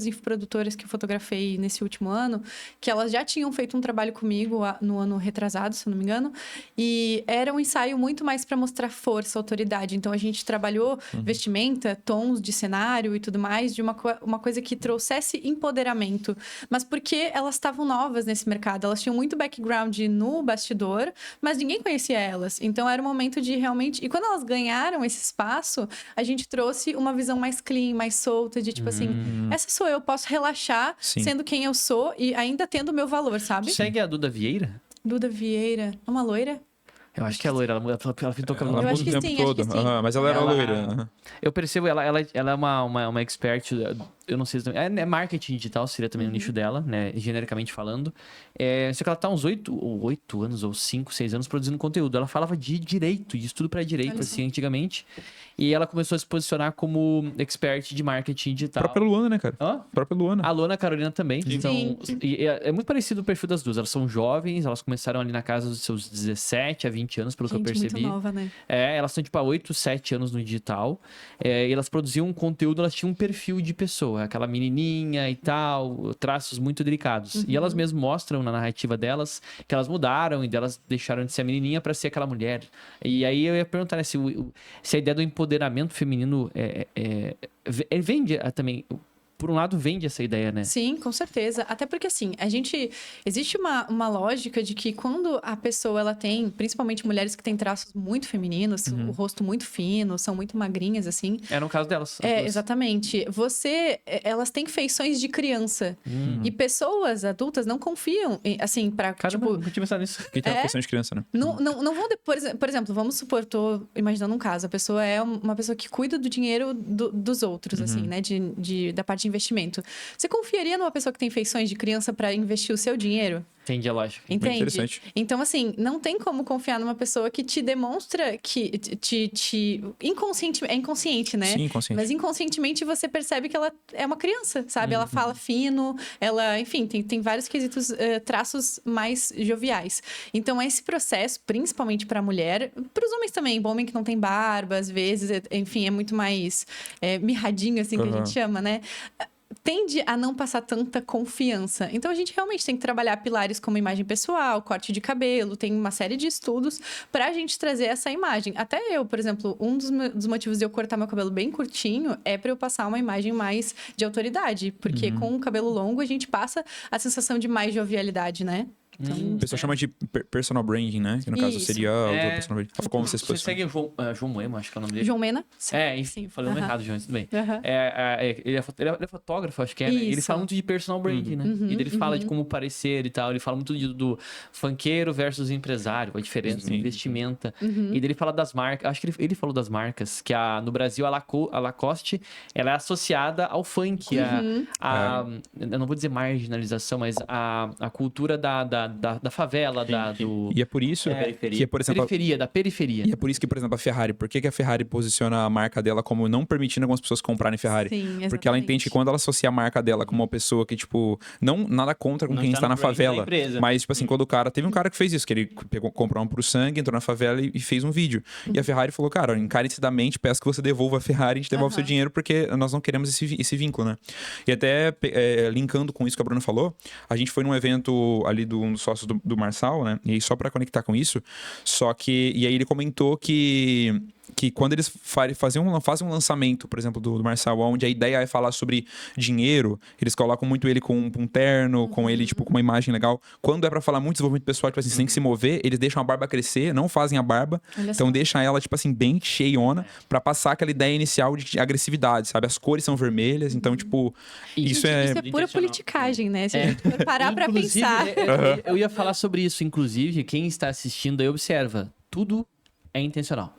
infoprodutoras que eu fotografei nesse último ano, que elas já tinham feito um trabalho comigo no ano retrasado, se eu não me engano, e era um ensaio muito mais para mostrar força, autoridade. Então a gente trabalhou vestimenta, tons de cenário e tudo mais, de uma coisa que trouxesse empoderamento. Mas porque elas estavam novas nesse mercado, elas tinham muito background no bastidor, mas ninguém conhecia elas. Então era um momento de realmente. E quando elas ganharam esse espaço, a gente trouxe uma visão mais clean, mais solta, de tipo assim, essa sou eu, posso relaxar Sim. sendo quem eu sou e ainda tendo o meu valor, sabe? Segue a Duda Vieira? Duda Vieira, uma loira? Eu acho que é loira, ela pintou o cabelo. Ela Eu muda acho o que tempo sim, acho todo. que sim. Aham, mas ela era Ela- loira. Aham. Eu percebo, ela é uma expert eu não sei exatamente. É marketing digital, seria também o nicho dela, né? Genericamente falando. Só que ela tá uns 8 anos, ou 5, 6 anos produzindo conteúdo. Ela falava de direito, de estudo para direito, Olha assim, antigamente. E ela começou a se posicionar como expert de marketing A digital. própria Luana, né, cara? Hã? A própria Luana. A Luana e a Carolina também. Então, Sim. e é muito parecido o perfil das duas. Elas são jovens, elas começaram ali na casa dos seus 17 a 20 anos, pelo que eu Gente, percebi. muito nova, né? Elas estão tipo há 8, 7 anos no digital. E elas produziam um conteúdo, elas tinham um perfil de pessoa, aquela menininha e tal, traços muito delicados. E elas mesmas mostram na narrativa delas que elas mudaram e delas deixaram de ser a menininha para ser aquela mulher. E aí eu ia perguntar, né, se a ideia do empoderamento feminino vende também. Por um lado, vende essa ideia, né? Sim, com certeza. Até porque, assim, existe uma lógica de que quando a pessoa, ela tem, principalmente mulheres que têm traços muito femininos, o rosto muito fino, são muito magrinhas, assim. É no caso delas. as duas. Exatamente. Elas têm feições de criança. E pessoas adultas não confiam, assim, pra, Caramba, tipo... nunca tinha pensado nisso. Que tem uma questão de criança, né? Não vão... Por exemplo, vamos supor, tô imaginando um caso. A pessoa é uma pessoa que cuida do dinheiro dos outros, assim, né? Da parte de investimento. Você confiaria numa pessoa que tem feições de criança para investir o seu dinheiro? Entendi a lógica. Entende? interessante. Então, assim, não tem como confiar numa pessoa que te demonstra que inconsciente, é inconsciente, né? Sim, inconsciente. Mas inconscientemente você percebe que ela é uma criança, sabe? Ela fala fino, ela, enfim, tem vários quesitos, traços mais joviais. Então, esse processo, principalmente para a mulher, para os homens também, o homem que não tem barba, às vezes, enfim, é muito mais mirradinho, assim, que a gente chama, né? Tende a não passar tanta confiança. Então, a gente realmente tem que trabalhar pilares como imagem pessoal, corte de cabelo, tem uma série de estudos para a gente trazer essa imagem. Até eu, por exemplo, um dos motivos de eu cortar meu cabelo bem curtinho é para eu passar uma imagem mais de autoridade, porque com o cabelo longo a gente passa a sensação de mais jovialidade, né? Então, O pessoal chama de personal branding, né? Que no caso Isso. seria o personal branding. Como você se Você posiciona? segue João Moema, acho que é o nome dele. João Mena? Enfim, falei o nome errado, João, tudo bem. Aham. Ele é fotógrafo, acho que é, né? Ele Isso. fala muito de personal branding, né? E ele fala de como parecer e tal. Ele fala muito do funkeiro versus empresário, a diferença, Sim. investimento. E daí ele fala das marcas, acho que ele falou das marcas, que no Brasil a Lacoste, ela é associada ao funk, eu não vou dizer marginalização, mas a cultura da favela, do... E é por isso periferia. que, por exemplo, da periferia. e é por isso que, por exemplo, a Ferrari, por que a Ferrari posiciona a marca dela como não permitindo algumas pessoas comprarem Ferrari? Sim, exatamente. Porque ela entende que quando ela associa a marca dela como uma pessoa que, tipo, não nada contra com Não quem está está no na brand da favela, empresa. mas, tipo assim, quando o cara... Teve um cara que fez isso, que ele comprou um pro sangue, entrou na favela e fez um vídeo. E a Ferrari falou, cara, encarecidamente peço que você devolva a Ferrari, a gente devolve o seu dinheiro, porque nós não queremos esse vínculo, né? E até linkando com isso que a Bruna falou, a gente foi num evento ali um dos sócios do Marçal, né? E aí, só pra conectar com isso, e aí ele comentou que quando eles fazem um lançamento, por exemplo, do Marçal, onde a ideia é falar sobre dinheiro, eles colocam muito ele com um terno, com ele, tipo, com uma imagem legal. Quando é pra falar muito desenvolvimento pessoal, tipo assim, você tem que se mover, eles deixam a barba crescer, não fazem a barba, Olha então só. deixam ela, tipo assim, bem cheiona, pra passar aquela ideia inicial de agressividade, sabe? As cores são vermelhas, então, tipo, isso Gente, é... isso é pura intencional. politicagem, né? Se a gente for parar pra Inclusive, pensar. eu ia falar sobre isso. Inclusive, quem está assistindo aí observa. Tudo é intencional.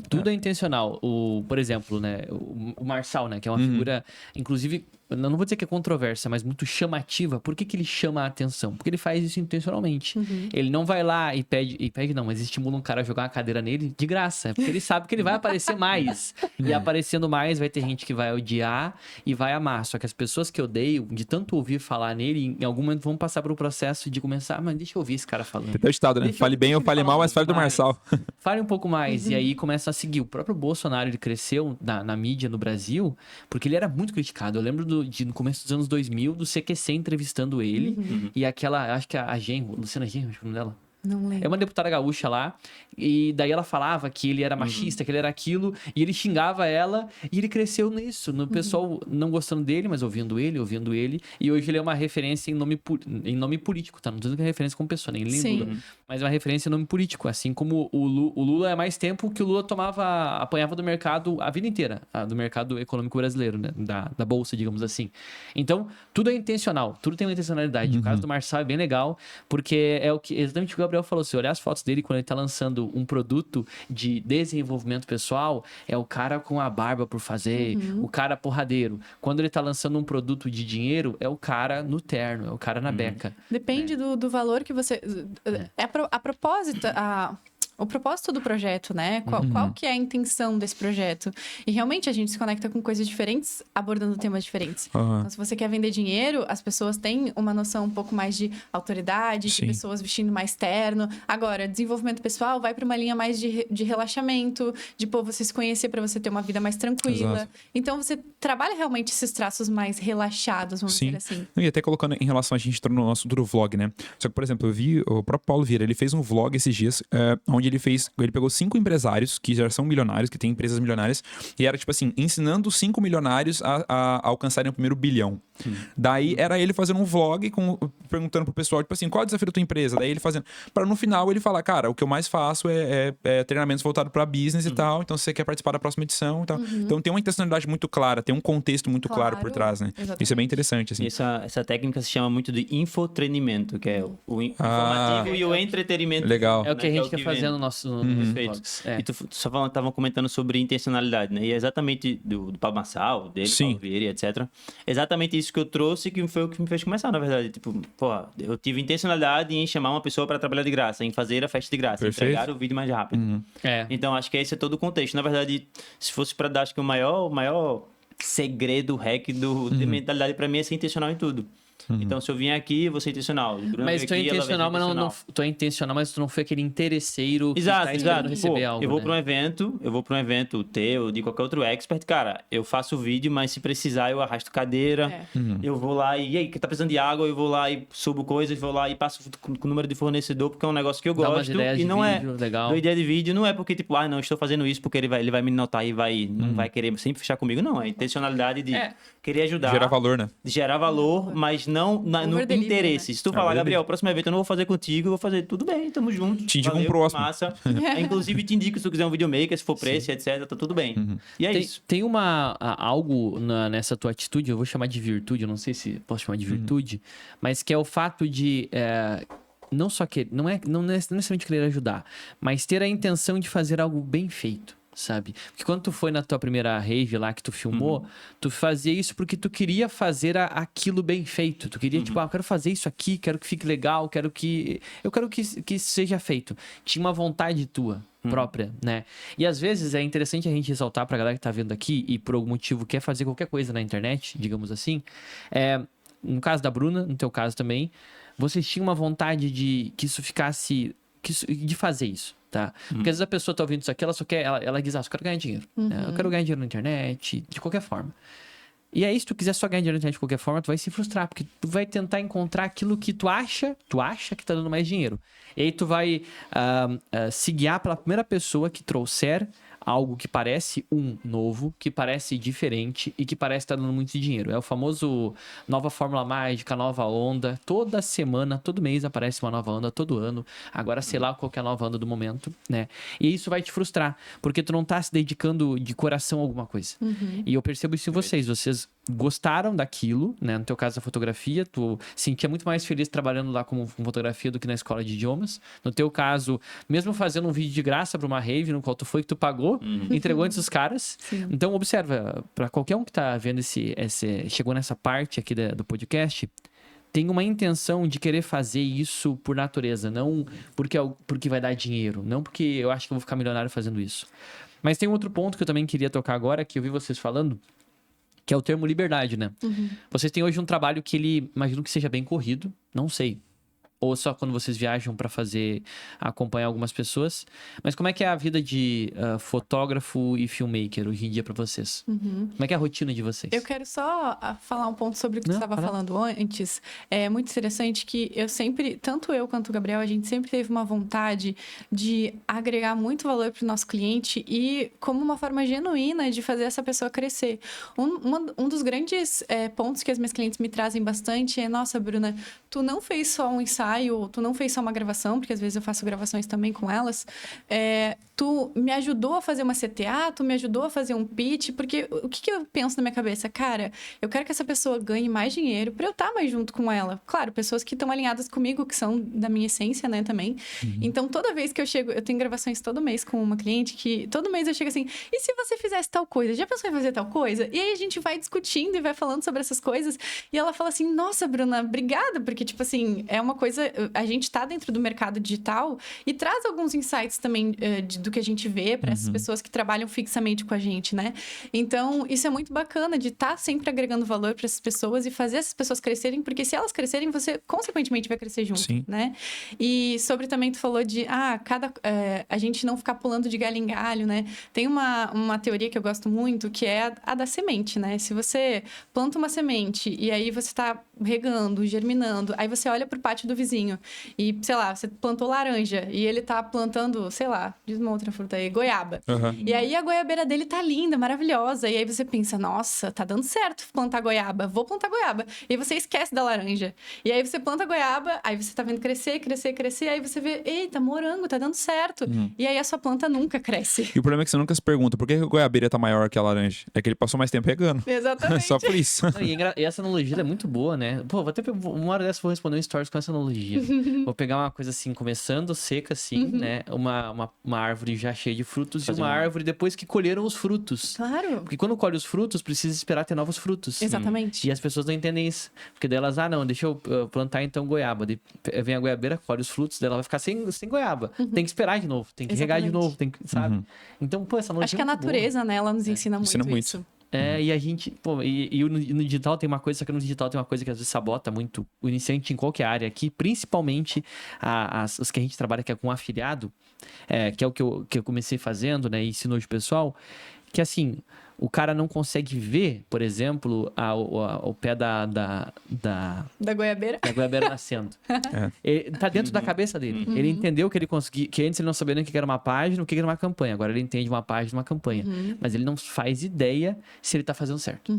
Tudo é intencional. Por exemplo, né? O Marçal, né? Que é uma figura, inclusive, eu não vou dizer que é controversa, mas muito chamativa. Por que ele chama a atenção? Porque ele faz isso intencionalmente. Ele não vai lá e pede não, mas estimula um cara a jogar uma cadeira nele de graça. Porque ele sabe que ele vai aparecer mais. E aparecendo mais, vai ter gente que vai odiar e vai amar. Só que as pessoas que odeiam, de tanto ouvir falar nele, em algum momento vão passar por um processo de começar, mas deixa eu ouvir esse cara falando. Até o estado, né? Deixa Fale bem ou eu fale falar mal, um mas fale do pouco mais. Marçal. Fale um pouco mais. E aí começam a seguir. O próprio Bolsonaro, ele cresceu na mídia no Brasil, porque ele era muito criticado. Eu lembro no começo dos anos 2000, do CQC entrevistando ele. E aquela, acho que a Genro, Luciana Genro, acho que é o nome dela. Não lembro. É uma deputada gaúcha lá, e daí ela falava que ele era machista, que ele era aquilo, e ele xingava ela, e ele cresceu nisso, no pessoal não gostando dele, mas ouvindo ele, e hoje ele é uma referência em nome político, tá? Não tô dizendo que é referência como pessoa, nem Sim. Lula, mas é uma referência em nome político, assim como o Lula é mais tempo que o Lula apanhava do mercado a vida inteira, do mercado econômico brasileiro, né? Da bolsa, digamos assim. Então, tudo é intencional, tudo tem uma intencionalidade. O caso do Marçal é bem legal, porque é exatamente o que Gabriel falou, se olhar as fotos dele quando ele tá lançando um produto de desenvolvimento pessoal, é o cara com a barba por fazer, o cara porradeiro. Quando ele tá lançando um produto de dinheiro, é o cara no terno, é o cara na beca. Depende do valor que você... O propósito do projeto, né? Qual que é a intenção desse projeto? E realmente a gente se conecta com coisas diferentes, abordando temas diferentes. Então, se você quer vender dinheiro, as pessoas têm uma noção um pouco mais de autoridade, de pessoas vestindo mais terno. Agora, desenvolvimento pessoal vai para uma linha mais de relaxamento, de você se conhecer para você ter uma vida mais tranquila. Exato. Então, você trabalha realmente esses traços mais relaxados, vamos dizer assim. E até colocando em relação, a gente entrou no nosso do vlog, né? Só que, por exemplo, eu vi o próprio Paulo Vieira, ele fez um vlog esses dias, onde ele pegou 5 empresários que já são milionários, que têm empresas milionárias, e era tipo assim, ensinando 5 milionários a alcançarem o primeiro bilhão. Daí era ele fazendo um vlog perguntando pro pessoal, tipo assim, qual é o desafio da tua empresa? Daí ele fazendo, para no final ele falar, cara, o que eu mais faço é treinamentos voltados para business e tal, então se você quer participar da próxima edição e tal. Então tem uma intencionalidade muito clara, tem um contexto muito claro por trás, né? Exatamente. Isso é bem interessante, assim. Essa técnica se chama muito de infotreinamento, que é o informativo e o entretenimento. Legal. É o que a né, gente quer que fazer vende. no nosso... Perfeito. vlogs. É. E tu só estavam comentando sobre intencionalidade, né? E é exatamente do Pablo Marçal, dele, Sim. Paulo Vieira, etc. Exatamente isso que eu trouxe, que foi o que me fez começar, na verdade. Tipo, eu tive intencionalidade em chamar uma pessoa para trabalhar de graça, em fazer a festa de graça, Perfeito. entregar o vídeo mais rápido. É. Então, acho que esse é todo o contexto. Na verdade, se fosse para dar, acho que o maior segredo, hack de mentalidade para mim é ser intencional em tudo. Então, se eu vim aqui, eu vou ser intencional. Mas tu é intencional, tu é intencional, mas tu não foi aquele interesseiro que está esperando receber algo, eu vou né? para um evento teu, de qualquer outro expert, cara, eu faço o vídeo, mas se precisar eu arrasto cadeira, eu vou lá e aí, que tá precisando de água, eu vou lá e subo coisas, vou lá e passo com o número de fornecedor, porque é um negócio que eu Dá umas gosto ideias e de não vídeo, legal. do ideia de vídeo, não é porque tipo, não, estou fazendo isso porque ele vai me notar e não vai querer sempre fechar comigo, não, é intencionalidade de querer ajudar. Gerar valor, né? De gerar valor, mas não no interesse. Né? Se tu falar, Gabriel, próximo evento eu não vou fazer contigo, eu vou fazer tudo bem, tamo junto. Te indico valeu, um próximo. Massa. Inclusive, te indico se tu quiser um videomaker, se for preço, etc, tá tudo bem. E é isso. Tem algo nessa tua atitude, eu vou chamar de virtude, eu não sei se posso chamar de virtude, mas que é o fato de não só não necessariamente querer ajudar, mas ter a intenção de fazer algo bem feito. Sabe? Porque quando tu foi na tua primeira rave lá que tu filmou, tu fazia isso porque tu queria fazer aquilo bem feito. Tu queria, tipo, eu quero fazer isso aqui, quero que fique legal, eu quero que seja feito. Tinha uma vontade tua própria, né? E às vezes é interessante a gente ressaltar pra galera que tá vendo aqui e por algum motivo quer fazer qualquer coisa na internet, digamos assim. No caso da Bruna, no teu caso também, vocês tinham uma vontade de que isso ficasse... de fazer isso. Tá? Porque às vezes a pessoa tá ouvindo isso aqui, ela só quer, ela diz, eu quero ganhar dinheiro. Né? Eu quero ganhar dinheiro na internet, de qualquer forma. E aí, se tu quiser só ganhar dinheiro na internet de qualquer forma, tu vai se frustrar, porque tu vai tentar encontrar aquilo que tu acha que tá dando mais dinheiro. E aí tu vai se guiar pela primeira pessoa que trouxer algo que parece novo, que parece diferente e que parece estar dando muito dinheiro. É o famoso nova fórmula mágica, nova onda. Toda semana, todo mês aparece uma nova onda, todo ano. Agora, sei lá qual que é a nova onda do momento, né? E isso vai te frustrar, porque tu não tá se dedicando de coração a alguma coisa. E eu percebo isso em vocês. Vocês gostaram daquilo, né? No teu caso, a fotografia, tu sentia muito mais feliz trabalhando lá com fotografia do que na escola de idiomas. No teu caso, mesmo fazendo um vídeo de graça para uma rave no qual tu foi, que tu pagou, entregou antes dos caras. Sim. Então, observa, para qualquer um que tá vendo chegou nessa parte aqui do podcast, tem uma intenção de querer fazer isso por natureza, não porque vai dar dinheiro, não porque eu acho que eu vou ficar milionário fazendo isso. Mas tem um outro ponto que eu também queria tocar agora, que eu vi vocês falando, que é o termo liberdade, né? Vocês têm hoje um trabalho que imagino que seja bem corrido, não sei. Ou só quando vocês viajam para acompanhar algumas pessoas. Mas como é que é a vida de fotógrafo e filmmaker hoje em dia para vocês? Como é que é a rotina de vocês? Eu quero só falar um ponto sobre o que você estava falando antes. É muito interessante que tanto eu quanto o Gabriel, a gente sempre teve uma vontade de agregar muito valor para o nosso cliente e como uma forma genuína de fazer essa pessoa crescer. Um dos grandes pontos que as minhas clientes me trazem bastante é, nossa, Bruna, tu não fez só um ensaio, tu não fez só uma gravação, porque às vezes eu faço gravações também com elas, tu me ajudou a fazer uma CTA, tu me ajudou a fazer um pitch, porque o que eu penso na minha cabeça? Cara, eu quero que essa pessoa ganhe mais dinheiro pra eu estar mais junto com ela. Claro, pessoas que estão alinhadas comigo, que são da minha essência, né, também. Então, toda vez que eu chego, eu tenho gravações todo mês com uma cliente que todo mês eu chego assim, e se você fizesse tal coisa? Já pensou em fazer tal coisa? E aí a gente vai discutindo e vai falando sobre essas coisas, e ela fala assim, nossa, Bruna, obrigada, porque, tipo assim, é uma coisa, a gente tá dentro do mercado digital e traz alguns insights também do que a gente vê para essas pessoas que trabalham fixamente com a gente, né? Então, isso é muito bacana de estar sempre agregando valor para essas pessoas e fazer essas pessoas crescerem, porque se elas crescerem, você consequentemente vai crescer junto, Sim. né? E sobre também tu falou de a gente não ficar pulando de galho em galho, né? Tem uma teoria que eu gosto muito, que é a da semente, né? Se você planta uma semente e aí você tá regando, germinando, aí você olha pro pátio do vizinho e, sei lá, você plantou laranja e ele tá plantando, sei lá, diz uma outra fruta aí, goiaba. E aí a goiabeira dele tá linda, maravilhosa, e aí você pensa, nossa, tá dando certo plantar goiaba, vou plantar goiaba. E aí você esquece da laranja. E aí você planta goiaba, aí você tá vendo crescer, aí você vê, eita, morango, tá dando certo. E aí a sua planta nunca cresce. E o problema é que você nunca se pergunta por que a goiabeira tá maior que a laranja. É que ele passou mais tempo regando. Exatamente. Só por isso. Não, e essa analogia ela é muito boa, né? Pô, uma hora dessa eu vou responder um stories com essa analogia. Vou pegar uma coisa assim, começando seca assim, né? Uma árvore já cheia de frutos e uma árvore depois que colheram os frutos. Claro. Porque quando colhe os frutos, precisa esperar ter novos frutos. Exatamente. E as pessoas não entendem isso. Porque daí elas, não, deixa eu plantar então goiaba. Daí vem a goiabeira, colhe os frutos, daí ela vai ficar sem goiaba. Tem que esperar de novo, tem que regar de novo, tem que, sabe? Então, pô, essa analogia Acho que a é muito boa. natureza, né, ela nos ensina muito Ensina muito. isso. E a gente, pô, e no digital tem uma coisa, só que no digital tem uma coisa que às vezes sabota muito o iniciante em qualquer área aqui, principalmente os que a gente trabalha que é com afiliado, que é o que eu comecei fazendo, né, e ensino hoje o pessoal, que assim, o cara não consegue ver, por exemplo, o pé da goiabeira. da goiabeira nascendo. Ele tá dentro da cabeça dele. Ele entendeu que ele conseguia, que antes ele não sabia nem o que era uma página, o que era uma campanha. Agora ele entende uma página e uma campanha. Mas ele não faz ideia se ele tá fazendo certo.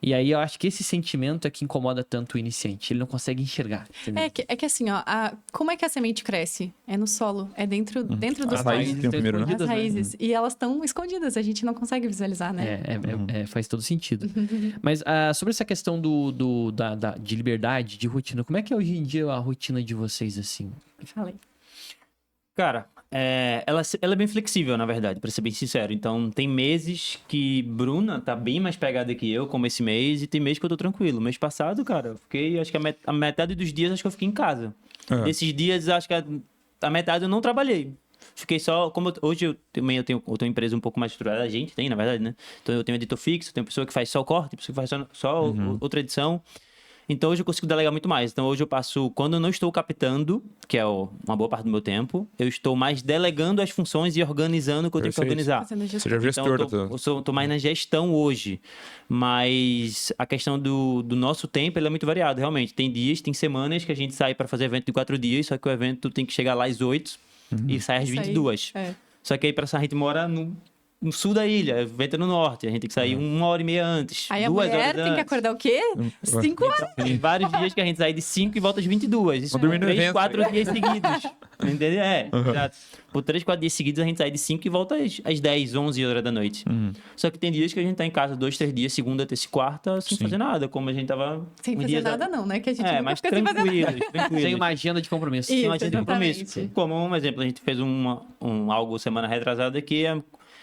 E aí eu acho que esse sentimento é que incomoda tanto o iniciante. Ele não consegue enxergar. Entendeu? É que assim, ó, como é que a semente cresce? É no solo, é dentro do As solo. raízes tem o primeiro, né? As raízes. E elas estão escondidas, a gente não consegue visualizar, né? Faz todo sentido. Mas sobre essa questão de liberdade, de rotina, como é que é hoje em dia a rotina de vocês, assim? Falei. Cara, ela é bem flexível, na verdade, pra ser bem sincero. Então, tem meses que Bruna tá bem mais pegada que eu, como esse mês, e tem mês que eu tô tranquilo. Mês passado, cara, eu fiquei, acho que a metade dos dias, acho que eu fiquei em casa. Desses dias, acho que a metade eu não trabalhei. Fiquei só, hoje eu tenho outra empresa um pouco mais estruturada, a gente tem, na verdade, né? Então eu tenho editor fixo, tenho pessoa que faz só corte, pessoa que faz só outra edição. Então hoje eu consigo delegar muito mais. Então hoje eu passo, quando eu não estou captando, que é uma boa parte do meu tempo, eu estou mais delegando as funções e organizando o que eu tenho que organizar. Você já é gestor. Eu tô mais na gestão hoje. Mas a questão do nosso tempo, ele é muito variado, realmente. Tem dias, tem semanas que a gente sai para fazer evento de 4 dias, só que o evento tem que chegar lá às 8 e sai às 22. Só que aí a gente mora no sul da ilha, evento no norte. A gente tem que sair 1h30 antes. Aí a 2 horas mulher tem antes. que acordar o quê? 5 horas. Tem vários dias que a gente sai de 5 e volta às 22. Isso Vou dormir no 3, evento. 4 dias seguidos. Entendeu? Exato. Por 3, 4 dias seguidos a gente sai de 5 e volta às 10, 11 horas da noite. Só que tem dias que a gente tá em casa 2, 3 dias, segunda, terça e quarta, sem fazer nada. Como a gente tava... Sem fazer nada não, né? Que a gente nunca mas fica sem fazer nada. tranquilos. Sem uma agenda de compromisso. Isso, Sem uma agenda de compromisso. exatamente. Como um exemplo, a gente fez algo semana retrasada que é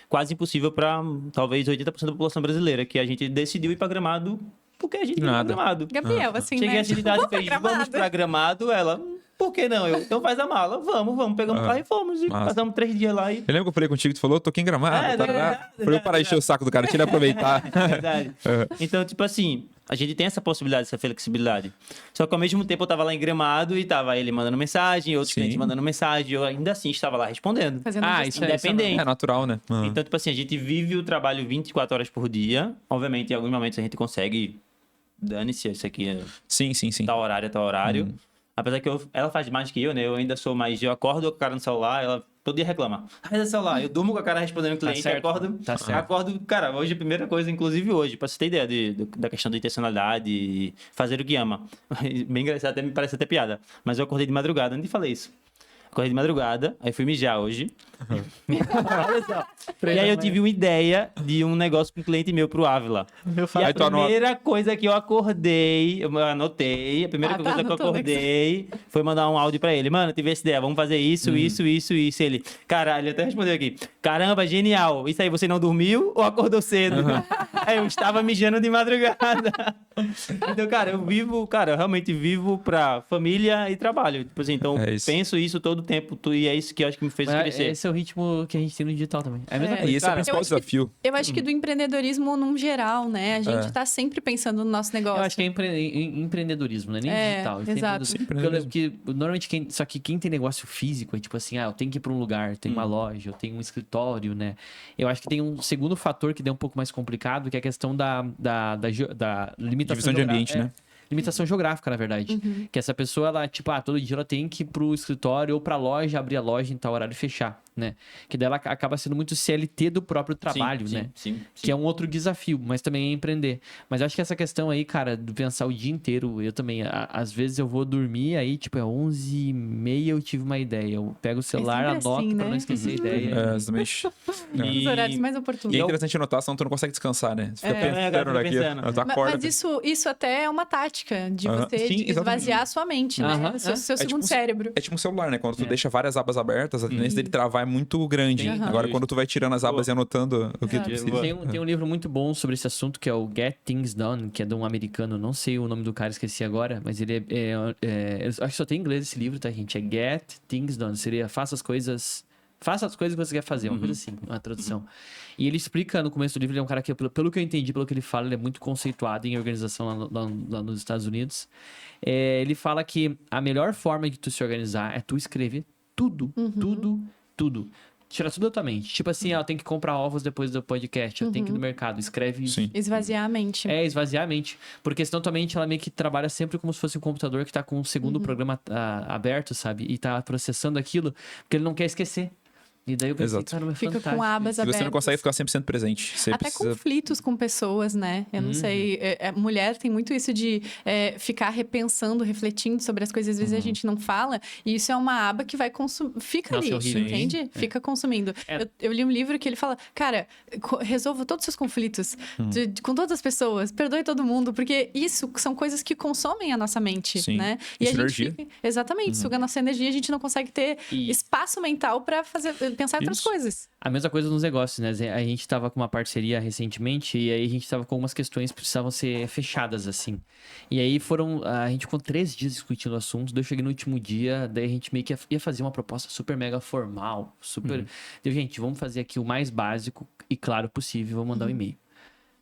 quase impossível para talvez 80% da população brasileira, que a gente decidiu ir para Gramado porque a gente queria Gramado. Gabriel, assim, Cheguei né? a atividade e Vamos pra fez, vamos Gramado. pra Gramado, ela... Por que não? Então faz a mala. Vamos. Pegamos o carro e fomos. E Massa. passamos 3 dias lá e... Eu lembro que eu falei contigo, tu falou, tô aqui em Gramado. verdade, Foi eu parar de encher o saco do cara, tinha ele aproveitar. Verdade. Então, tipo assim, a gente tem essa possibilidade, essa flexibilidade. Só que ao mesmo tempo eu tava lá em Gramado e tava ele mandando mensagem, outros Sim. clientes mandando mensagem, eu ainda assim estava lá respondendo. Fazendo Ah, gestão. isso é Independente. É natural, né? Então, tipo assim, a gente vive o trabalho 24 horas por dia. Obviamente, em alguns momentos a gente consegue... Dane-se, isso aqui é Sim. tal horário. Apesar que ela faz mais que eu, né? Eu ainda sou mais... Eu acordo com a cara no celular, ela todo dia reclama. Ai, do celular. Eu durmo com a cara respondendo o cliente, certo. acordo... Tá certo. Acordo... Cara, hoje a primeira coisa, inclusive hoje, pra você ter ideia da questão da intencionalidade e fazer o que ama. Bem engraçado, até me parece até piada. Mas eu acordei de madrugada, onde falei isso? Acordei de madrugada, aí fui mijar hoje. Olha só. E aí eu tive uma ideia de um negócio com um cliente meu pro Ávila. E a primeira coisa que eu acordei, eu anotei, a primeira coisa que eu acordei foi mandar um áudio pra ele. Mano, tive essa ideia, vamos fazer isso. Ele, caralho, ele até respondeu aqui. Caramba, genial. Isso aí, você não dormiu ou acordou cedo? Aí eu estava mijando de madrugada. Então, cara, eu realmente vivo pra família e trabalho. Tipo assim, então penso isso todo o tempo e é isso que eu acho que me fez crescer. Esse é o ritmo que a gente tem no digital também. É a mesma coisa. E esse é o principal desafio. Eu acho que do empreendedorismo num geral, né? A gente tá sempre pensando no nosso negócio. Eu acho que é empreendedorismo, não é nem digital. Exato. Porque normalmente só que quem tem negócio físico é tipo assim, eu tenho que ir pra um lugar, tem uma loja, eu tenho um escritório, né? Eu acho que tem um segundo fator que é um pouco mais complicado, que é a questão da limitação Divisão de ambiente, né? Limitação geográfica, na verdade. Que essa pessoa, ela, tipo, todo dia ela tem que ir pro escritório ou pra loja, abrir a loja em tal horário e fechar, né? Que daí ela acaba sendo muito CLT do próprio trabalho, né? Sim. Que é um outro desafio, mas também é empreender. Mas eu acho que essa questão aí, cara, de pensar o dia inteiro, eu também, às vezes eu vou dormir, aí, tipo, é 11h30, eu tive uma ideia. Eu pego o celular, anoto assim, né? pra não esquecer a ideia. Exatamente. Os horários mais oportunos. E é interessante anotar, senão tu não consegue descansar, né? Você fica pensando pensando. Tu acorda. Mas isso até é uma tática de você esvaziar a sua mente, né? Seu segundo cérebro. É tipo um celular, né? Quando tu deixa várias abas abertas, a tendência dele travar é muito grande. Agora, quando tu vai tirando as abas e anotando o que tu precisa. Tem um livro muito bom sobre esse assunto, que é o Get Things Done, que é de um americano, não sei o nome do cara, esqueci agora, mas ele acho que só tem em inglês esse livro, tá, gente? É Get Things Done, seria faça as coisas que você quer fazer, uma coisa assim, uma tradução. E ele explica no começo do livro, ele é um cara que, pelo que eu entendi, pelo que ele fala, ele é muito conceituado em organização lá nos Estados Unidos. Ele fala que a melhor forma de tu se organizar é tu escrever tudo. Tirar tudo da tua mente. Tipo assim, eu tenho que comprar ovos depois do podcast, eu tenho que ir no mercado, escreve isso. Sim. Esvaziar a mente. Esvaziar a mente. Porque senão tua mente, ela meio que trabalha sempre como se fosse um computador que tá com o segundo programa aberto, sabe? E tá processando aquilo, porque ele não quer esquecer. E daí eu pensei, cara, Fica fantástico. com abas E abertas. você não consegue ficar 100% presente. Você Até precisa... conflitos com pessoas, né? Eu não sei. Mulher tem muito isso de ficar repensando, refletindo sobre as coisas. Às vezes a gente não fala. E isso é uma aba que vai consumir. Fica Nossa, ali, horrível. entende? Fica consumindo. Eu li um livro que ele fala, cara, resolva todos os seus conflitos com todas as pessoas. Perdoe todo mundo. Porque isso são coisas que consomem a nossa mente, né? E a gente fica, exatamente, suga a nossa energia. A gente não consegue ter espaço mental para pensar em outras coisas. A mesma coisa nos negócios, né? A gente tava com uma parceria recentemente e aí a gente tava com algumas questões que precisavam ser fechadas, assim. E aí a gente ficou 3 dias discutindo o assunto, daí eu cheguei no último dia, daí a gente meio que ia fazer uma proposta super mega formal, super... Deu, gente, vamos fazer aqui o mais básico e claro possível, vamos mandar um e-mail.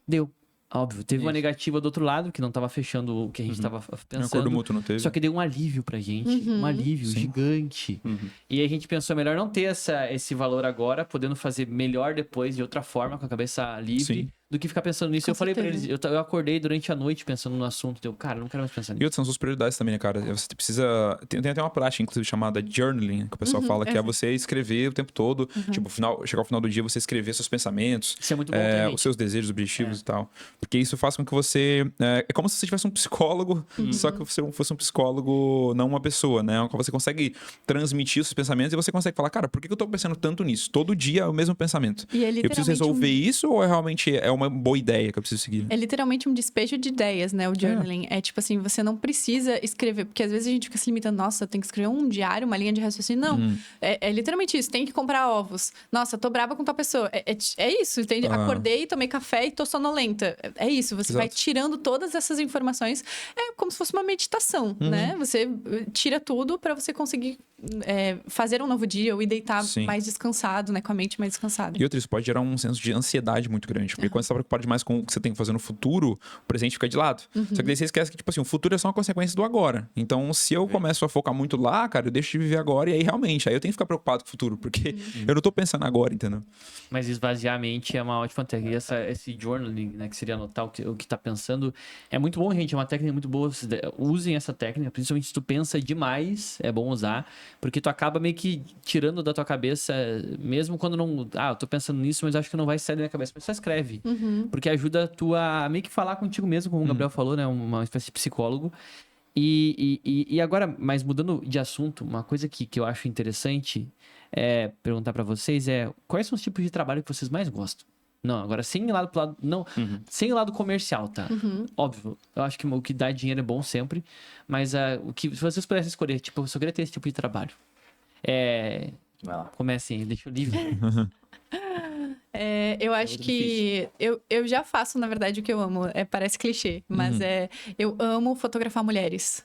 Deu. Óbvio, teve uma negativa do outro lado, que não tava fechando o que a gente tava pensando. Um acordo mútuo não teve. Só que deu um alívio pra gente. Um alívio gigante. E aí a gente pensou, melhor não ter esse valor agora, podendo fazer melhor depois, de outra forma, com a cabeça livre, do que ficar pensando nisso. Eu falei pra eles, eu acordei durante a noite pensando no assunto. Cara, não quero mais pensar nisso. E outras são suas prioridades também, né, cara? Você precisa... Tem até uma prática, inclusive, chamada journaling, que o pessoal fala, que é você escrever o tempo todo. Tipo, chegar ao final do dia, você escrever seus pensamentos. Isso é muito bom também. Os seus desejos, objetivos e tal. Porque isso faz com que você... É como se você tivesse um psicólogo, só que você fosse um psicólogo, não uma pessoa, né? Você consegue transmitir os seus pensamentos e você consegue falar, cara, por que eu tô pensando tanto nisso? Todo dia é o mesmo pensamento. E eu preciso resolver isso ou realmente uma boa ideia que eu preciso seguir? É literalmente um despejo de ideias, né? O journaling. É tipo assim, você não precisa escrever, porque às vezes a gente fica se limitando, nossa, tem que escrever um diário, uma linha de raciocínio. Não, é literalmente isso, tem que comprar ovos. Nossa, tô brava com tal pessoa. É isso, entende? Acordei, tomei café e tô sonolenta. É isso, você vai tirando todas essas informações. É como se fosse uma meditação, né? Você tira tudo pra você conseguir fazer um novo dia ou ir deitar mais descansado, né? Com a mente mais descansada. E outra, isso pode gerar um senso de ansiedade muito grande. Porque quando você tá preocupado demais com o que você tem que fazer no futuro, o presente fica de lado. Só que daí você esquece que, tipo assim, o futuro é só uma consequência do agora. Então, se eu começo a focar muito lá, cara, eu deixo de viver agora e aí realmente, aí eu tenho que ficar preocupado com o futuro, porque eu não tô pensando agora, entendeu? Mas esvaziar a mente é uma ótima técnica. E esse journaling, né, que seria anotar o que tá pensando, é muito bom, gente. É uma técnica muito boa. Usem essa técnica, principalmente se tu pensa demais, é bom usar, porque tu acaba meio que tirando da tua cabeça, mesmo quando não... eu tô pensando nisso, mas acho que não vai sair da minha cabeça. Mas só escreve. Porque ajuda tu a meio que falar contigo mesmo, como o Gabriel falou, né? Uma espécie de psicólogo. E agora, mas mudando de assunto, uma coisa que eu acho interessante é perguntar pra vocês quais são os tipos de trabalho que vocês mais gostam? Não, agora sem ir lá pro lado, não, sem ir lá do comercial, tá? Óbvio, eu acho que o que dá dinheiro é bom sempre, mas o que se vocês pudessem escolher, tipo, eu só queria ter esse tipo de trabalho. Vai lá. Comecem aí, deixa eu livre. Eu acho que eu já faço, na verdade, o que eu amo. Parece clichê, mas eu amo fotografar mulheres.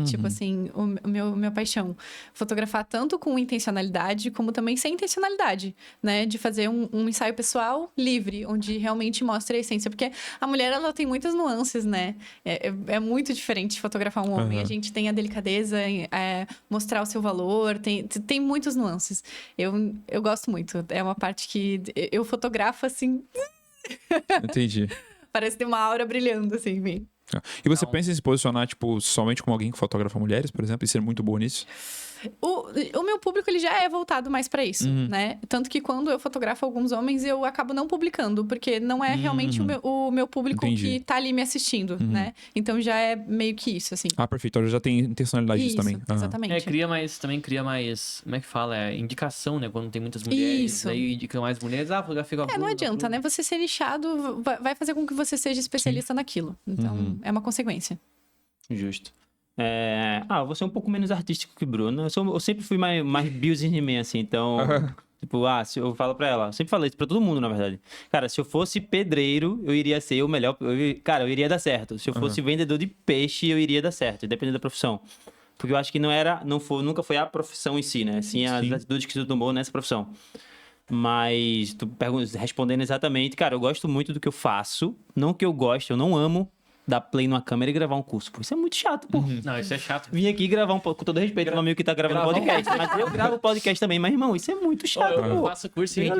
Tipo assim, o meu paixão. Fotografar tanto com intencionalidade, como também sem intencionalidade, né? De fazer um ensaio pessoal livre, onde realmente mostra a essência. Porque a mulher, ela tem muitas nuances, né? É muito diferente de fotografar um homem. A gente tem a delicadeza em mostrar o seu valor, tem muitas nuances. Eu gosto muito. É uma parte que eu fotografo, assim... Entendi. Parece ter uma aura brilhando, assim, em mim. E você pensa em se posicionar, tipo, somente como alguém que fotografa mulheres, por exemplo, e ser muito boa nisso? O meu público, ele já é voltado mais pra isso, né? Tanto que quando eu fotografo alguns homens, eu acabo não publicando, porque não é realmente o meu público que tá ali me assistindo, né? Então já é meio que isso, assim. Ah, perfeito. Então já tem intencionalidade disso também. Exatamente. Também cria mais, como é que fala? Indicação, né? Quando tem muitas mulheres, Isso. aí indicam mais mulheres, fotografia com a Não adianta, né? Você ser nichado vai fazer com que você seja especialista naquilo. Então, é uma consequência. Justo. Eu vou ser um pouco menos artístico que o Bruno. Eu sempre fui mais businessman, assim, então... Tipo, se eu falo pra ela, eu sempre falei isso pra todo mundo, na verdade. Cara, se eu fosse pedreiro, eu iria ser o melhor... eu iria dar certo. Se eu fosse vendedor de peixe, eu iria dar certo, dependendo da profissão. Porque eu acho que nunca foi a profissão em si, né? Sim, as atitudes que tu tomou nessa profissão. Mas, respondendo exatamente, cara, eu gosto muito do que eu faço. Não que eu goste, eu não amo dar play numa câmera e gravar um curso. Pô, isso é muito chato, pô. Não, isso é chato. Vim aqui gravar com todo respeito ao meu amigo que tá gravando podcast. Mas eu gravo podcast também. Mas, irmão, isso é muito chato, Eu pô. faço curso e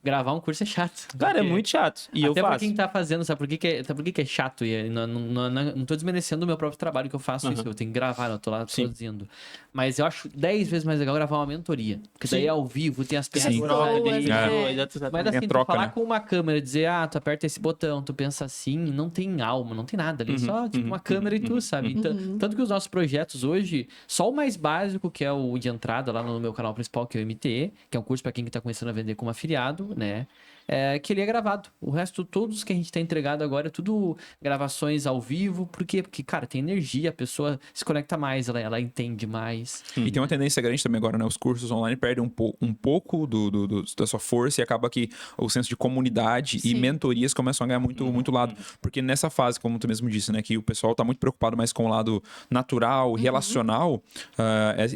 gravar um curso é chato. Cara, é muito chato. E eu Até pra faço. quem tá fazendo, sabe por que é chato? E não tô desmerecendo o meu próprio trabalho que eu faço isso. Eu tenho que gravar, eu tô lá produzindo. Mas eu acho 10 vezes mais legal gravar uma mentoria. Porque daí é ao vivo, tem as pessoas ali. Mas assim, tu falar com uma câmera, dizer, tu aperta esse botão, tu pensa assim, não tem alma, não tem nada ali. Só tipo uma câmera e tu, sabe? Tanto que os nossos projetos hoje, só o mais básico, que é o de entrada lá no meu canal principal, que é o MTE, que é um curso pra quem tá começando a vender como afiliado, né? Que ele é gravado. O resto, todos que a gente tá entregado agora, é tudo gravações ao vivo. Por quê? Porque, cara, tem energia, a pessoa se conecta mais, ela entende mais. E tem uma tendência grande também agora, né? Os cursos online perdem um pouco da sua força e acaba que o senso de comunidade e mentorias começam a ganhar muito lado. Porque nessa fase, como tu mesmo disse, né? Que o pessoal tá muito preocupado mais com o lado natural, relacional,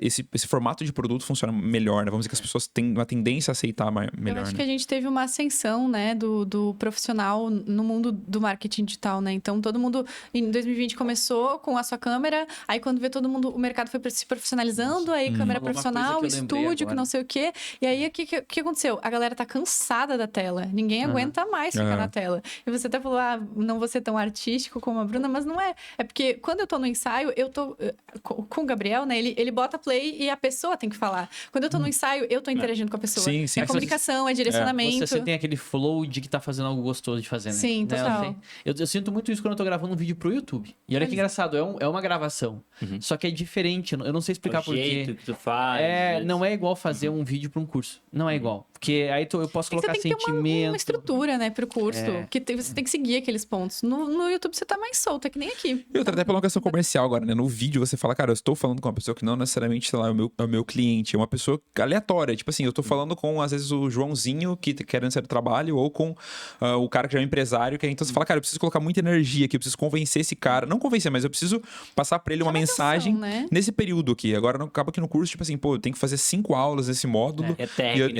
esse formato de produto funciona melhor, né? Vamos dizer que as pessoas têm uma tendência a aceitar melhor, Eu acho que a gente teve uma ascensão, né, do profissional no mundo do marketing digital, né? Então, todo mundo em 2020 começou com a sua câmera, aí quando vê todo mundo, o mercado foi se profissionalizando, aí câmera profissional, estúdio, que não sei o quê. E aí, o que aconteceu? A galera tá cansada da tela. Ninguém aguenta mais ficar na tela. E você até falou, não vou ser tão artístico como a Bruna, mas não é. É porque quando eu tô no ensaio, eu tô com o Gabriel, né? Ele bota play e a pessoa tem que falar. Quando eu tô no ensaio, eu tô interagindo com a pessoa. Sim. É comunicação, é direcionamento. Você tem aquele flow de que tá fazendo algo gostoso de fazer, né? Sim, total. Eu sinto muito isso quando eu tô gravando um vídeo pro YouTube. E olha que engraçado, é uma gravação. Só que é diferente, eu não sei explicar por quê. O jeito que tu faz. Não é igual fazer um vídeo pra um curso. Não é igual. Porque aí eu posso colocar você tem que ter sentimento. uma estrutura, né, pro curso. Você tem que seguir aqueles pontos. No YouTube você tá mais solto, é que nem aqui. E outra, até pela questão comercial agora, né? No vídeo você fala, cara, eu estou falando com uma pessoa que não necessariamente, sei lá, é o meu cliente, é uma pessoa aleatória. Tipo assim, eu tô falando com, às vezes, o Joãozinho que querendo sair do trabalho, ou com o cara que já é um empresário, que então você fala, cara, eu preciso colocar muita energia aqui, eu preciso convencer esse cara. Não convencer, mas eu preciso passar pra ele uma mensagem nesse período aqui. Agora, acaba que no curso, tipo assim, pô, eu tenho que fazer 5 aulas nesse módulo. É técnico.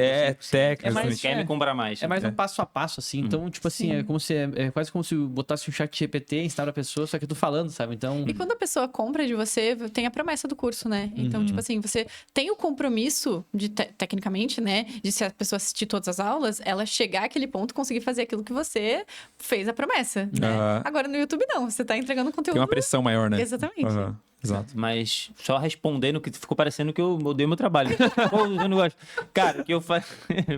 Técnico. Quer me comprar mais. É mais um passo a passo, assim. Então, tipo assim, é quase como se botasse um chat GPT, instala a pessoa, só que eu tô falando, sabe? Então... E quando a pessoa compra de você, tem a promessa do curso, né? Então, tipo assim, você tem o compromisso, tecnicamente, né? De se a pessoa assistir todas as aulas, ela chegar àquele ponto, conseguir fazer aquilo que você fez a promessa, né? Agora, no YouTube, não. Você tá entregando conteúdo... Tem uma pressão maior, né? Exatamente. Exato. Mas só respondendo que ficou parecendo que eu odeio meu trabalho. Pô, eu não gosto. Cara, o que eu faço...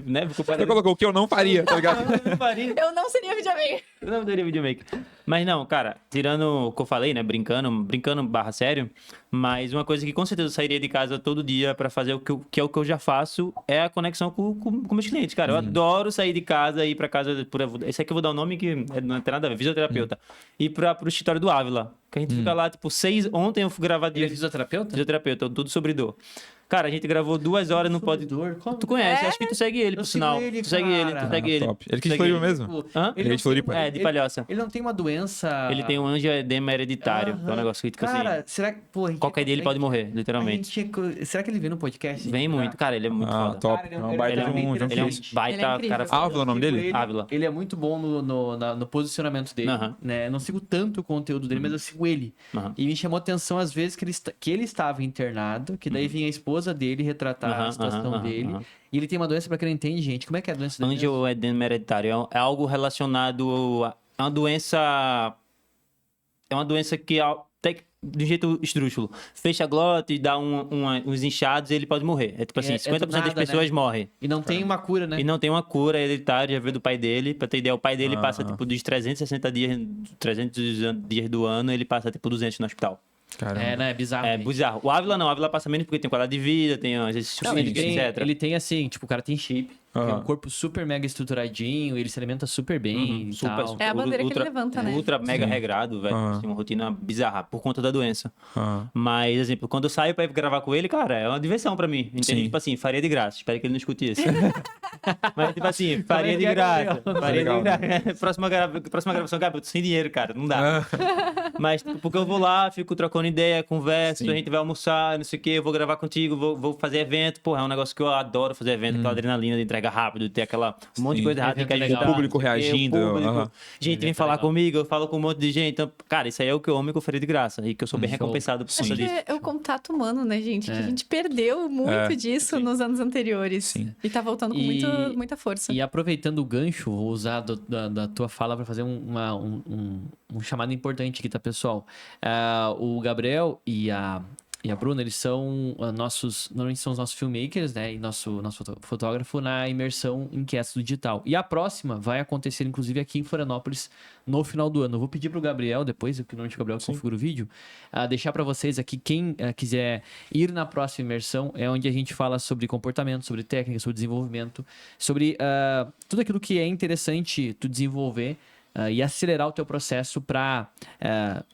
né? Ficou Você parecendo... colocou o que eu não faria, tá ligado? Eu não faria. Eu não seria videomaker. Eu não daria videomaker. Mas não, cara, tirando o que eu falei, né? Brincando barra sério. Mas uma coisa que com certeza eu sairia de casa todo dia pra fazer que é o que eu já faço é a conexão com meus clientes, cara. Eu adoro sair de casa e ir pra casa. Esse aqui eu vou dar um nome que não tem nada a ver, fisioterapeuta. Ir pro escritório do Ávila. Que a gente fica lá, tipo, ontem eu fui gravar de Ele é fisioterapeuta? fisioterapeuta, tudo sobre dor. Cara, a gente gravou 2 horas no pod. Dor? Como? Tu conhece, acho que tu segue ele, Eu por sigo sinal. ele, Tu segue ele, cara. tu segue ele. Top. Ele que Segue foi ele. mesmo? Hã? Ele é de Floripa? É, de Palhoça. Ele não tem uma doença... Ele tem um angioedema hereditário, que é um negócio que fica Cara, assim. será que... Pô, a gente- Qualquer dia ele pode morrer, a literalmente. gente- Será que ele vem no podcast? Vem muito, cara, ele é muito Ah, foda. top. Cara, É um baita ele é de um Ele é um diferente. baita Ele é incrível. cara foda. Ávila é o nome dele? Ávila. Ele é muito bom no posicionamento dele, Aham. né? Eu não sigo tanto o conteúdo dele, mas eu sigo ele. Aham. E me chamou a atenção às vezes que ele estava internado, que daí vinha a esposa dele retratar a Aham, situação aham, dele. aham. E ele tem uma doença, pra quem não entende, gente. Como é que é a doença dele? Angioedema hereditário é algo relacionado a... É uma doença... É uma doença que, de um jeito esdrúxulo, fecha a glote, dá uns inchados e ele pode morrer. É tipo assim, É 50% do nada, das pessoas né? morrem. E não tem uma cura, né? E não tem uma cura hereditária, já veio do pai dele. Pra ter ideia, o pai dele Ah. passa, tipo, dos 360 dias, 300 dias do ano, ele passa, tipo, 200 no hospital. Caramba. É, né? É bizarro. É gente. bizarro. O Ávila não, o Ávila passa menos porque tem qualidade de vida, tem exercício Não, físico, etc. ele tem assim, tipo, o cara tem shape, tem Aham. um corpo super mega estruturadinho, ele se alimenta super bem e Super, tal. super. É a bandeira que ele levanta, né? Ultra mega Sim. regrado, velho. Aham. Assim, uma rotina bizarra por conta da doença. Ah. Mas, exemplo, quando eu saio pra ir gravar com ele, cara, é uma diversão pra mim. Entende? Sim. Tipo assim, faria de graça. Espero que ele não escute isso. Mas, tipo assim, faria de que é, graça. Gabriel? Faria de Legal. graça. Próxima gravação, Gabriel, eu tô sem dinheiro, cara. Não dá. Mas, tipo, porque eu vou lá, fico trocando ideia, converso, Sim. a gente vai almoçar, não sei o quê, eu vou gravar contigo, vou fazer evento. Porra, é um negócio que eu adoro fazer evento, aquela adrenalina de entrega rápido, ter aquela um monte de Sim. coisa errada, tem que Evento ajudar. legal. O público não sei quê, reagindo, o público. aham. Gente, vem Evento falar legal. comigo, eu falo com um monte de gente. Então, cara, isso aí é o que eu amo e que eu faria de graça. E que eu sou bem Show. recompensado por Acho conta que disso. é o contato humano, né, gente? Que É. a gente perdeu muito É, disso nos anos anteriores. Sim. E tá voltando com muita força. E aproveitando o gancho, vou usar da tua fala para fazer um chamado importante aqui, tá, pessoal? O Gabriel e a Bruna, eles são normalmente são os nossos filmmakers, né? E nosso fotógrafo na imersão Inquietos do Digital. E a próxima vai acontecer, inclusive, aqui em Florianópolis, no final do ano. Eu vou pedir pro Gabriel, depois, que normalmente o Gabriel configura o vídeo, deixar para vocês aqui, quem quiser ir na próxima imersão, é onde a gente fala sobre comportamento, sobre técnica, sobre desenvolvimento, sobre tudo aquilo que é interessante tu desenvolver e acelerar o teu processo para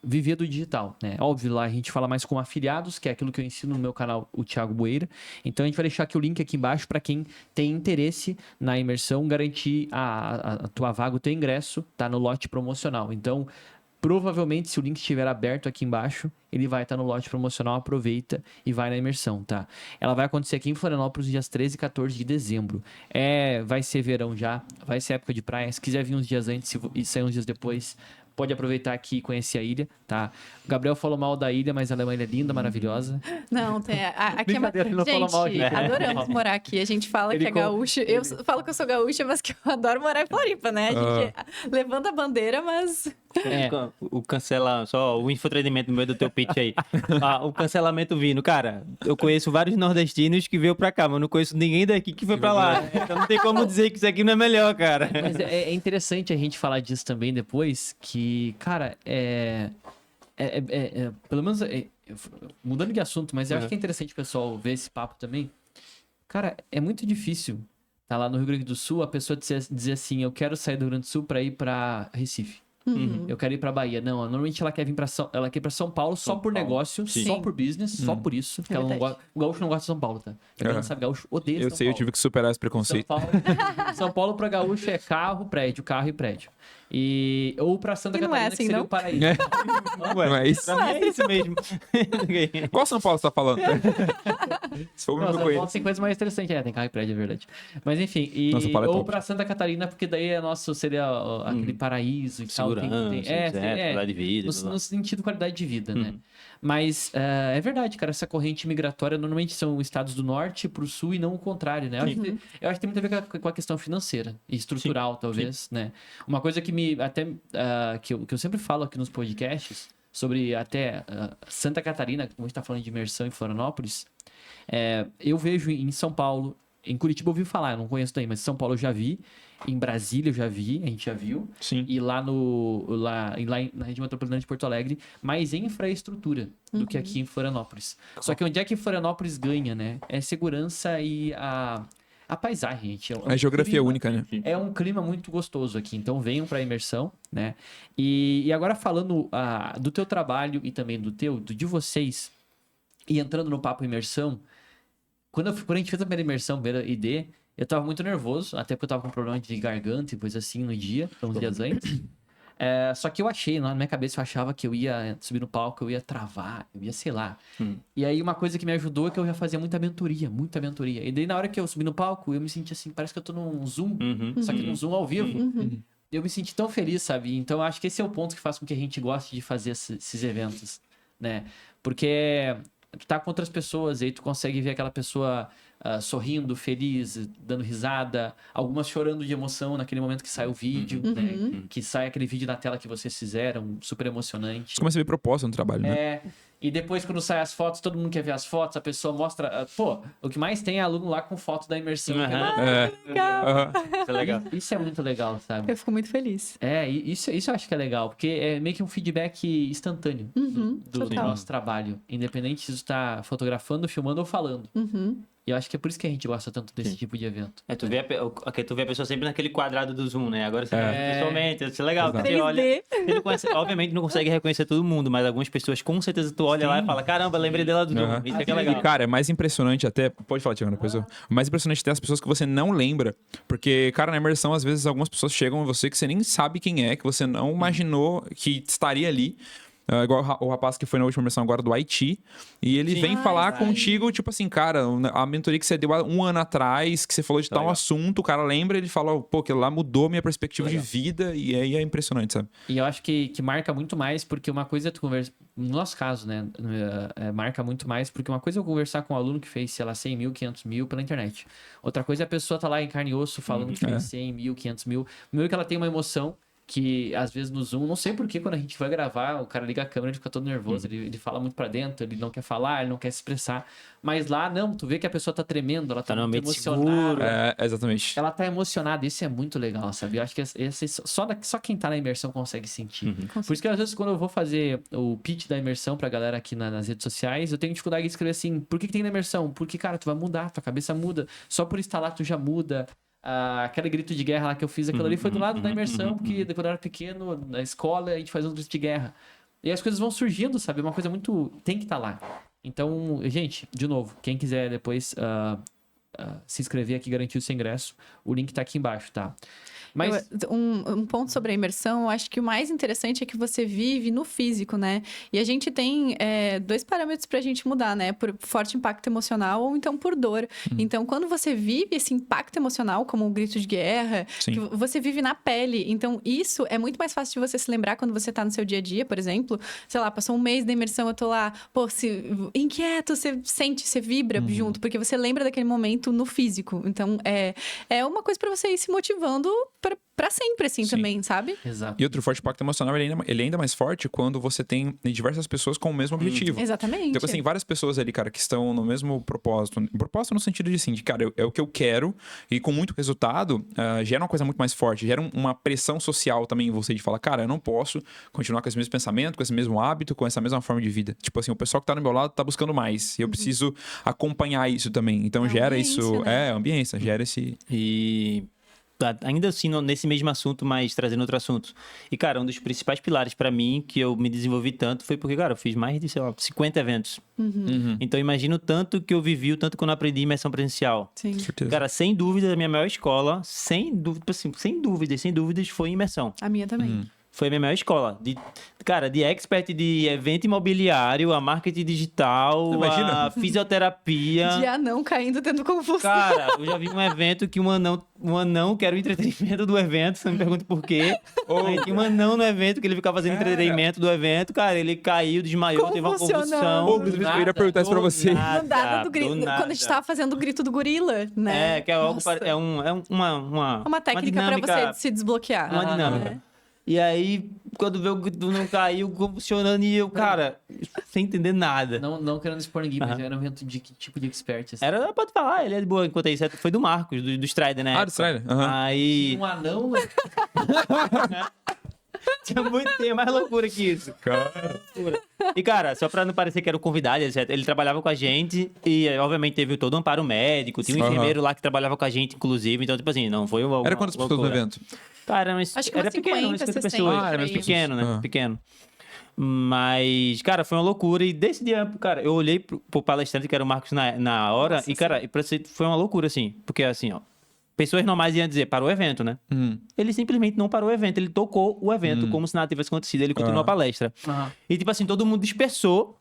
viver do digital, né? Óbvio, lá a gente fala mais com afiliados, que é aquilo que eu ensino no meu canal, o Thiago Boeira. Então a gente vai deixar aqui o link aqui embaixo para quem tem interesse na imersão, garantir a tua vaga, o teu ingresso, tá no lote promocional. Então, provavelmente, se o link estiver aberto aqui embaixo, ele vai estar no lote promocional, aproveita e vai na imersão, tá? Ela vai acontecer aqui em Florianópolis, dias 13 e 14 de dezembro. Vai ser verão já, vai ser época de praia. Se quiser vir uns dias antes e sair uns dias depois, pode aproveitar aqui e conhecer a ilha, tá? O Gabriel falou mal da ilha, mas ela é uma ilha linda, maravilhosa. Não, tem. Aqui é uma... Brincadeira, ele não falou mal, Gente, gente. adoramos morar aqui. A gente fala Ele que é gaúcho. Eu falo que eu sou gaúcha, mas que eu adoro morar em Floripa, né? A gente levanta a bandeira, mas. O cancela, só o infotenimento no meio do teu pitch aí. O cancelamento vindo. Cara, eu conheço vários nordestinos que veio pra cá, mas não conheço ninguém daqui que foi pra lá. Então não tem como dizer que isso aqui não é melhor, cara. Mas é interessante a gente falar disso também depois, que, cara, pelo menos, mudando de assunto, mas eu acho que é interessante o pessoal ver esse papo também. Cara, é muito difícil tá lá no Rio Grande do Sul, a pessoa dizer assim, eu quero sair do Rio Grande do Sul pra ir pra Recife. Eu quero ir pra Bahia. Não, normalmente ela quer vir ela quer ir pra São Paulo só por negócio, só Sim. por business, só por isso. Porque ela não verdade. gosta, o gaúcho não gosta de São Paulo, tá? Pra quem não sabe, gaúcho odeia Eu São sei, eu Paulo. tive que superar esse São preconceito. Paulo, São Paulo pra gaúcho é carro e prédio. Ou pra Santa E não Catarina, é assim, que seria não? o paraíso. Não é isso? Pra mim é isso mesmo. Qual São Paulo você tá falando? Se for o Não, mesmo São que eu Paulo conheço. tem coisa mais interessante. Tem carro e prédio, é verdade. Mas enfim, Nossa, Paulo é ou top. pra Santa Catarina, porque daí seria aquele paraíso e tal. Segurança, qualidade de vida. blá, blá. No sentido qualidade de vida, né? Mas é verdade, cara, essa corrente migratória normalmente são estados do norte pro sul e não o contrário, né? Eu acho que tem muito a ver com a questão financeira e estrutural, talvez, né? Uma coisa que que eu sempre falo aqui nos podcasts sobre até Santa Catarina, como a gente tá falando de imersão em Florianópolis, eu vejo em São Paulo, em Curitiba eu ouvi falar, eu não conheço daí, mas em São Paulo eu já vi, em Brasília eu já vi, a gente já viu, Sim. e lá na região metropolitana de Porto Alegre, mais em infraestrutura do que aqui em Florianópolis. Só que onde é que Florianópolis ganha, né? É segurança e a paisagem, gente. A geografia é única, né? É um clima muito gostoso aqui, então venham para imersão, né? E agora falando do teu trabalho e também de vocês, e entrando no papo imersão, quando a gente fez a primeira imersão, primeira ID, eu tava muito nervoso, até porque eu tava com problema de garganta e coisa assim no dia, uns dias antes. Só que eu achei, na minha cabeça eu achava que eu ia subir no palco, eu ia travar, eu ia, sei lá. E aí uma coisa que me ajudou é que eu já fazia muita mentoria. E daí na hora que eu subi no palco, eu me senti assim, parece que eu tô num Zoom, só que num Zoom ao vivo. Eu me senti tão feliz, sabe? Então eu acho que esse é o ponto que faz com que a gente goste de fazer esses eventos, né? Porque tu tá com outras pessoas e aí tu consegue ver aquela pessoa sorrindo, feliz, dando risada, algumas chorando de emoção naquele momento que sai o vídeo, né? Que sai aquele vídeo na tela que vocês fizeram, super emocionante. Você começa a ver propósito no trabalho, né? E depois quando sai as fotos, todo mundo quer ver as fotos, a pessoa mostra... Pô, o que mais tem é aluno lá com foto da imersão. Que Legal. Isso é legal. Isso é muito legal, sabe? Eu fico muito feliz. Isso eu acho que é legal, porque é meio que um feedback instantâneo do total. nosso trabalho. Independente se você está fotografando, filmando ou falando. E eu acho que é por isso que a gente gosta tanto desse tipo de evento. Tu vê a pessoa sempre naquele quadrado do Zoom, né? Agora você vê pessoalmente, isso é legal. Exato. Você 3D. olha, você não conhece, obviamente não consegue reconhecer todo mundo, mas algumas pessoas com certeza tu olha lá e fala, caramba, lembrei dela do Zoom. Isso é que é legal. E, cara, é mais impressionante até... Pode falar, Tiago, depois eu... O mais impressionante até as pessoas que você não lembra. Porque, cara, na imersão, às vezes, algumas pessoas chegam em você que você nem sabe quem é, que você não imaginou que estaria ali. Igual o rapaz que foi na última imersão agora do Haiti. E ele vem falar contigo, tipo assim, cara, a mentoria que você deu há um ano atrás, que você falou de tal assunto, o cara lembra, ele fala, pô, aquilo lá mudou minha perspectiva de vida, e aí é impressionante, sabe? E eu acho que marca muito mais, porque uma coisa é tu conversar... No nosso caso, né? Marca muito mais, porque uma coisa é eu conversar com um aluno que fez, sei lá, 100 mil, 500 mil pela internet. Outra coisa é a pessoa tá lá em carne e osso falando que fez 100 mil, 500 mil. Primeiro que ela tem uma emoção, que às vezes no Zoom, não sei porquê, quando a gente vai gravar, o cara liga a câmera, ele fica todo nervoso, ele fala muito pra dentro, ele não quer falar, ele não quer se expressar. Mas lá, não, tu vê que a pessoa tá tremendo, ela tá muito emocionada. Exatamente. Ela tá emocionada, isso é muito legal, sabe? Eu acho que só quem tá na imersão consegue sentir. Por isso que às vezes quando eu vou fazer o pitch da imersão pra galera aqui nas redes sociais, eu tenho dificuldade de escrever assim, por que tem na imersão? Porque, cara, tu vai mudar, tua cabeça muda. Só por estar lá tu já muda. Aquele grito de guerra lá que eu fiz, aquilo ali foi do lado da imersão, porque quando eu era pequeno, na escola, a gente fazia um grito de guerra. E as coisas vão surgindo, sabe? Uma coisa muito... Tem que estar lá. Então, gente, de novo, quem quiser depois se inscrever aqui, garantir o seu ingresso, o link tá aqui embaixo, tá? Mas... Um ponto sobre a imersão, eu acho que o mais interessante é que você vive no físico, né? E a gente tem 2 parâmetros pra gente mudar, né? Por forte impacto emocional ou então por dor. Então, quando você vive esse impacto emocional, como um grito de guerra, que você vive na pele. Então, isso é muito mais fácil de você se lembrar quando você tá no seu dia a dia, por exemplo. Sei lá, passou um mês da imersão, eu tô lá, pô, inquieto, você sente, você vibra junto, porque você lembra daquele momento no físico. Então, é uma coisa pra você ir se motivando pra sempre, assim, também, sabe? Exato. E outro forte impacto emocional, ele é ainda mais forte quando você tem diversas pessoas com o mesmo objetivo. Exatamente. Então, assim, várias pessoas ali, cara, que estão no mesmo propósito. Propósito no sentido de, assim, de, cara, é o que eu quero e com muito resultado, gera uma coisa muito mais forte. Gera uma pressão social também em você de falar, cara, eu não posso continuar com esse mesmo pensamento, com esse mesmo hábito, com essa mesma forma de vida. Tipo assim, o pessoal que tá do meu lado tá buscando mais. E eu preciso acompanhar isso também. Então, gera isso... Né? Ambiência, gera esse... E... ainda assim, nesse mesmo assunto, mas trazendo outro assunto. E, cara, um dos principais pilares pra mim, que eu me desenvolvi tanto, foi porque, cara, eu fiz mais de, sei lá, 50 eventos. Então, imagino o tanto que eu vivi, o tanto que eu não aprendi imersão presencial. Sim. Certeza. Cara, sem dúvida, a minha maior escola, sem dúvidas, foi imersão. A minha também. Foi a minha maior escola. De expert de evento imobiliário, a marketing digital, Imagina? a fisioterapia. De anão caindo, tendo confusão. Cara, eu já vi um evento que um anão que era o entretenimento do evento, você me pergunta por quê. Aí tinha um anão no evento que ele ficava fazendo entretenimento do evento, cara, ele caiu, desmaiou, teve uma convulsão. Inclusive, eu iria perguntar isso pra você. Nada do grito. Quando a gente tava fazendo o grito do gorila, né? Que é algo Nossa. uma Uma técnica pra dinâmica, você se desbloquear. uma dinâmica. E aí, quando vê o grito não caiu, funcionando, e eu, cara, sem entender nada. Não querendo expor ninguém, mas era um evento de que tipo de expert? Assim? Pode falar, ele é de boa enquanto isso. Foi do Marcos, do Strider, né? Do Strider. Aham. Aí. Um anão, né? Tinha mais loucura que isso. Cara. E, cara, só pra não parecer que era o convidado, etc., ele trabalhava com a gente e, obviamente, teve todo o amparo médico. Tinha um Aham. enfermeiro lá que trabalhava com a gente, inclusive. Então, tipo assim, não foi uma Era quantas pessoas no loucura. evento? Cara, mas Acho que era umas pequeno, 50, umas 50 60, pessoas. por Era aí. pequeno, né? Ah. Pequeno. Mas, cara, foi uma loucura. E desse dia, cara, eu olhei pro palestrante, que era o Marcos na hora, Nossa, e, cara, e pra ser, foi uma loucura, assim. Porque, assim, ó, pessoas normais iam dizer, parou o evento, né? Ele simplesmente não parou o evento, ele tocou o evento como se nada tivesse acontecido, ele continuou a palestra. E, tipo assim, todo mundo dispersou,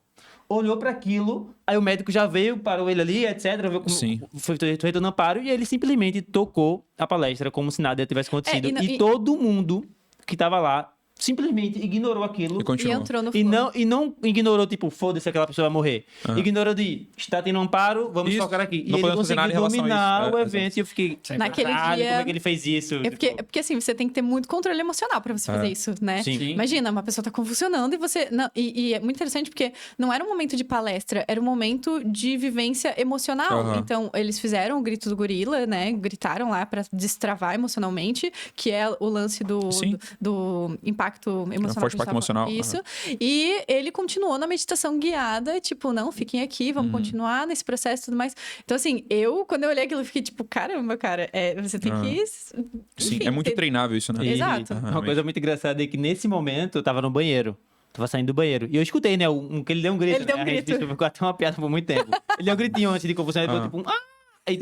olhou pra aquilo, aí o médico já veio, parou ele ali, etc. Viu como Sim. foi retorno amparo, e ele simplesmente tocou a palestra como se nada tivesse acontecido. e E todo mundo que tava lá simplesmente ignorou aquilo. E E continuou. entrou no E flow. não ignorou, tipo, foda-se, aquela pessoa vai morrer. Ignorou de, está tendo um amparo, vamos Isso. focar aqui. E Não ele podemos fazer nada em conseguiu relação a dominar isso. o É, evento e eu fiquei, Naquele caralho, dia- como é que ele fez isso? Porque assim, você tem que ter muito controle emocional pra você fazer isso, né? Sim. Sim. Imagina, uma pessoa tá convulsionando e você... Não, e é muito interessante porque não era um momento de palestra, era um momento de vivência emocional. Aham. Então, eles fizeram o grito do gorila, né? Gritaram lá pra destravar emocionalmente, que é o lance Sim. do impacto emocional. forte que a gente impacto emocional, Isso. E ele continuou na meditação guiada, tipo, não, fiquem aqui, vamos continuar nesse processo e tudo mais. Então, assim, quando eu olhei aquilo, eu fiquei tipo, caramba, cara, você tem que... Sim, enfim, é muito ter- treinável isso, né? Exato. Uma coisa muito engraçada é que nesse momento eu tava no banheiro. Tava saindo do banheiro. E eu escutei, né? Que ele deu um grito. Ele deu um né? A gente grito. disse, ficou até uma piada por muito tempo. Ele deu um gritinho antes de convulsão. Ele deu tipo um... Ah! Aí...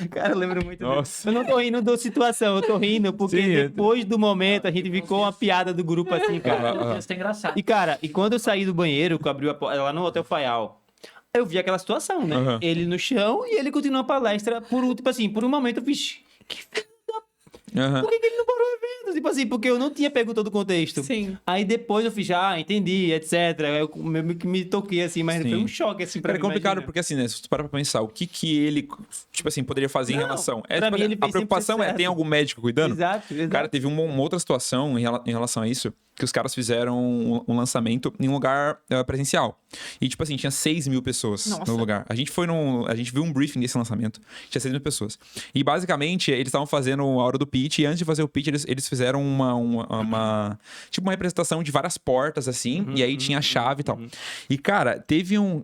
Cara, eu lembro muito Nossa. disso. Eu não tô rindo da situação, eu tô rindo porque Sim, depois do momento a gente ficou uma piada do grupo assim, cara. Isso é engraçado. E, cara, quando eu saí do banheiro, que eu abri a porta lá no Hotel Faial, eu vi aquela situação, né? Aham. Ele no chão e ele continua a palestra tipo assim, por um momento eu fiz... Aham. Por que ele não parou o evento? Tipo assim, porque eu não tinha pego todo o contexto. Sim. Aí depois eu fiz, entendi, etc. Aí eu meio que me toquei assim, mas Sim. foi um choque assim pra Cara, é mim, complicado imagina. porque assim, né? Se tu parar pra pensar, o que ele, tipo assim, poderia fazer em Não, relação... pra tipo, mim ele a fez preocupação sempre é, tem certo. algum médico cuidando? Exato. Cara, teve uma outra situação em relação a isso, que os caras fizeram um lançamento em um lugar presencial. E, tipo assim, tinha 6 mil pessoas Nossa. no lugar. A gente viu um briefing desse lançamento, tinha 6 mil pessoas. E, basicamente, eles estavam fazendo a hora do pitch, e antes de fazer o pitch, eles fizeram tipo, uma representação de várias portas, assim, e aí tinha a chave e tal. E, cara,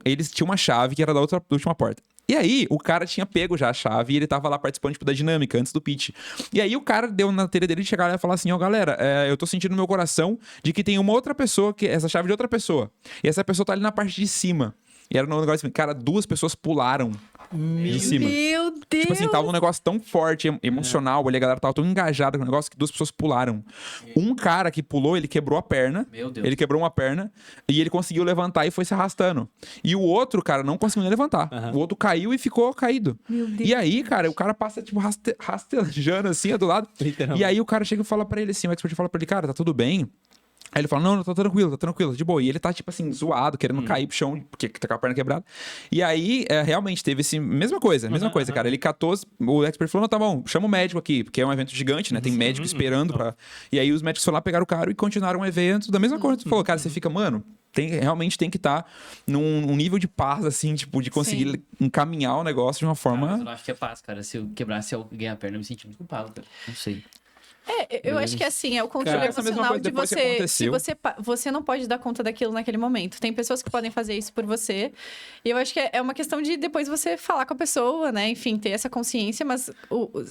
eles tinham uma chave que era da última porta. E aí, o cara tinha pego já a chave e ele tava lá participando, tipo, da dinâmica, antes do pitch. E aí, o cara deu na telha dele de chegar lá e falar assim, galera, eu tô sentindo no meu coração de que tem uma outra pessoa, que essa chave de outra pessoa. E essa pessoa tá ali na parte de cima. E era um negócio assim, cara, 2 pessoas pularam de cima. Meu Deus! Tipo assim, tava um negócio tão forte, emocional, ali a galera tava tão engajada com o negócio que 2 pessoas pularam. Um cara que pulou, ele quebrou a perna. Meu Deus. Ele quebrou uma perna e ele conseguiu levantar e foi se arrastando. E o outro, cara, não conseguiu nem levantar. O outro caiu e ficou caído. Meu Deus. E aí, cara, o cara passa, tipo, rastejando assim, do lado. Literalmente. E aí o cara chega e fala pra ele assim, o expert fala pra ele, cara, tá tudo bem? Aí ele fala, não, tá tranquilo, de boa. E ele tá, tipo assim, zoado, querendo cair pro chão, porque tá com a perna quebrada. E aí, realmente, teve esse... Mesma coisa, cara. Ele catou, o expert falou, não, tá bom, chama o médico aqui, porque é um evento gigante, né? Tem médico esperando pra... E aí os médicos foram lá, pegaram o cara e continuaram o evento. Da mesma coisa, tu falou, cara, você fica, mano... realmente tem que estar num nível de paz, assim, tipo, de conseguir Sim. encaminhar o negócio de uma forma... Mas eu não acho que é paz, cara. Se eu quebrasse alguém a perna, eu me senti muito culpado, cara. Não sei. Eu acho que assim, é o controle Cara, essa mesma emocional coisa de depois que você. Se aconteceu. você não pode dar conta daquilo naquele momento. Tem pessoas que podem fazer isso por você. E eu acho que é uma questão de depois você falar com a pessoa, né? Enfim, ter essa consciência, mas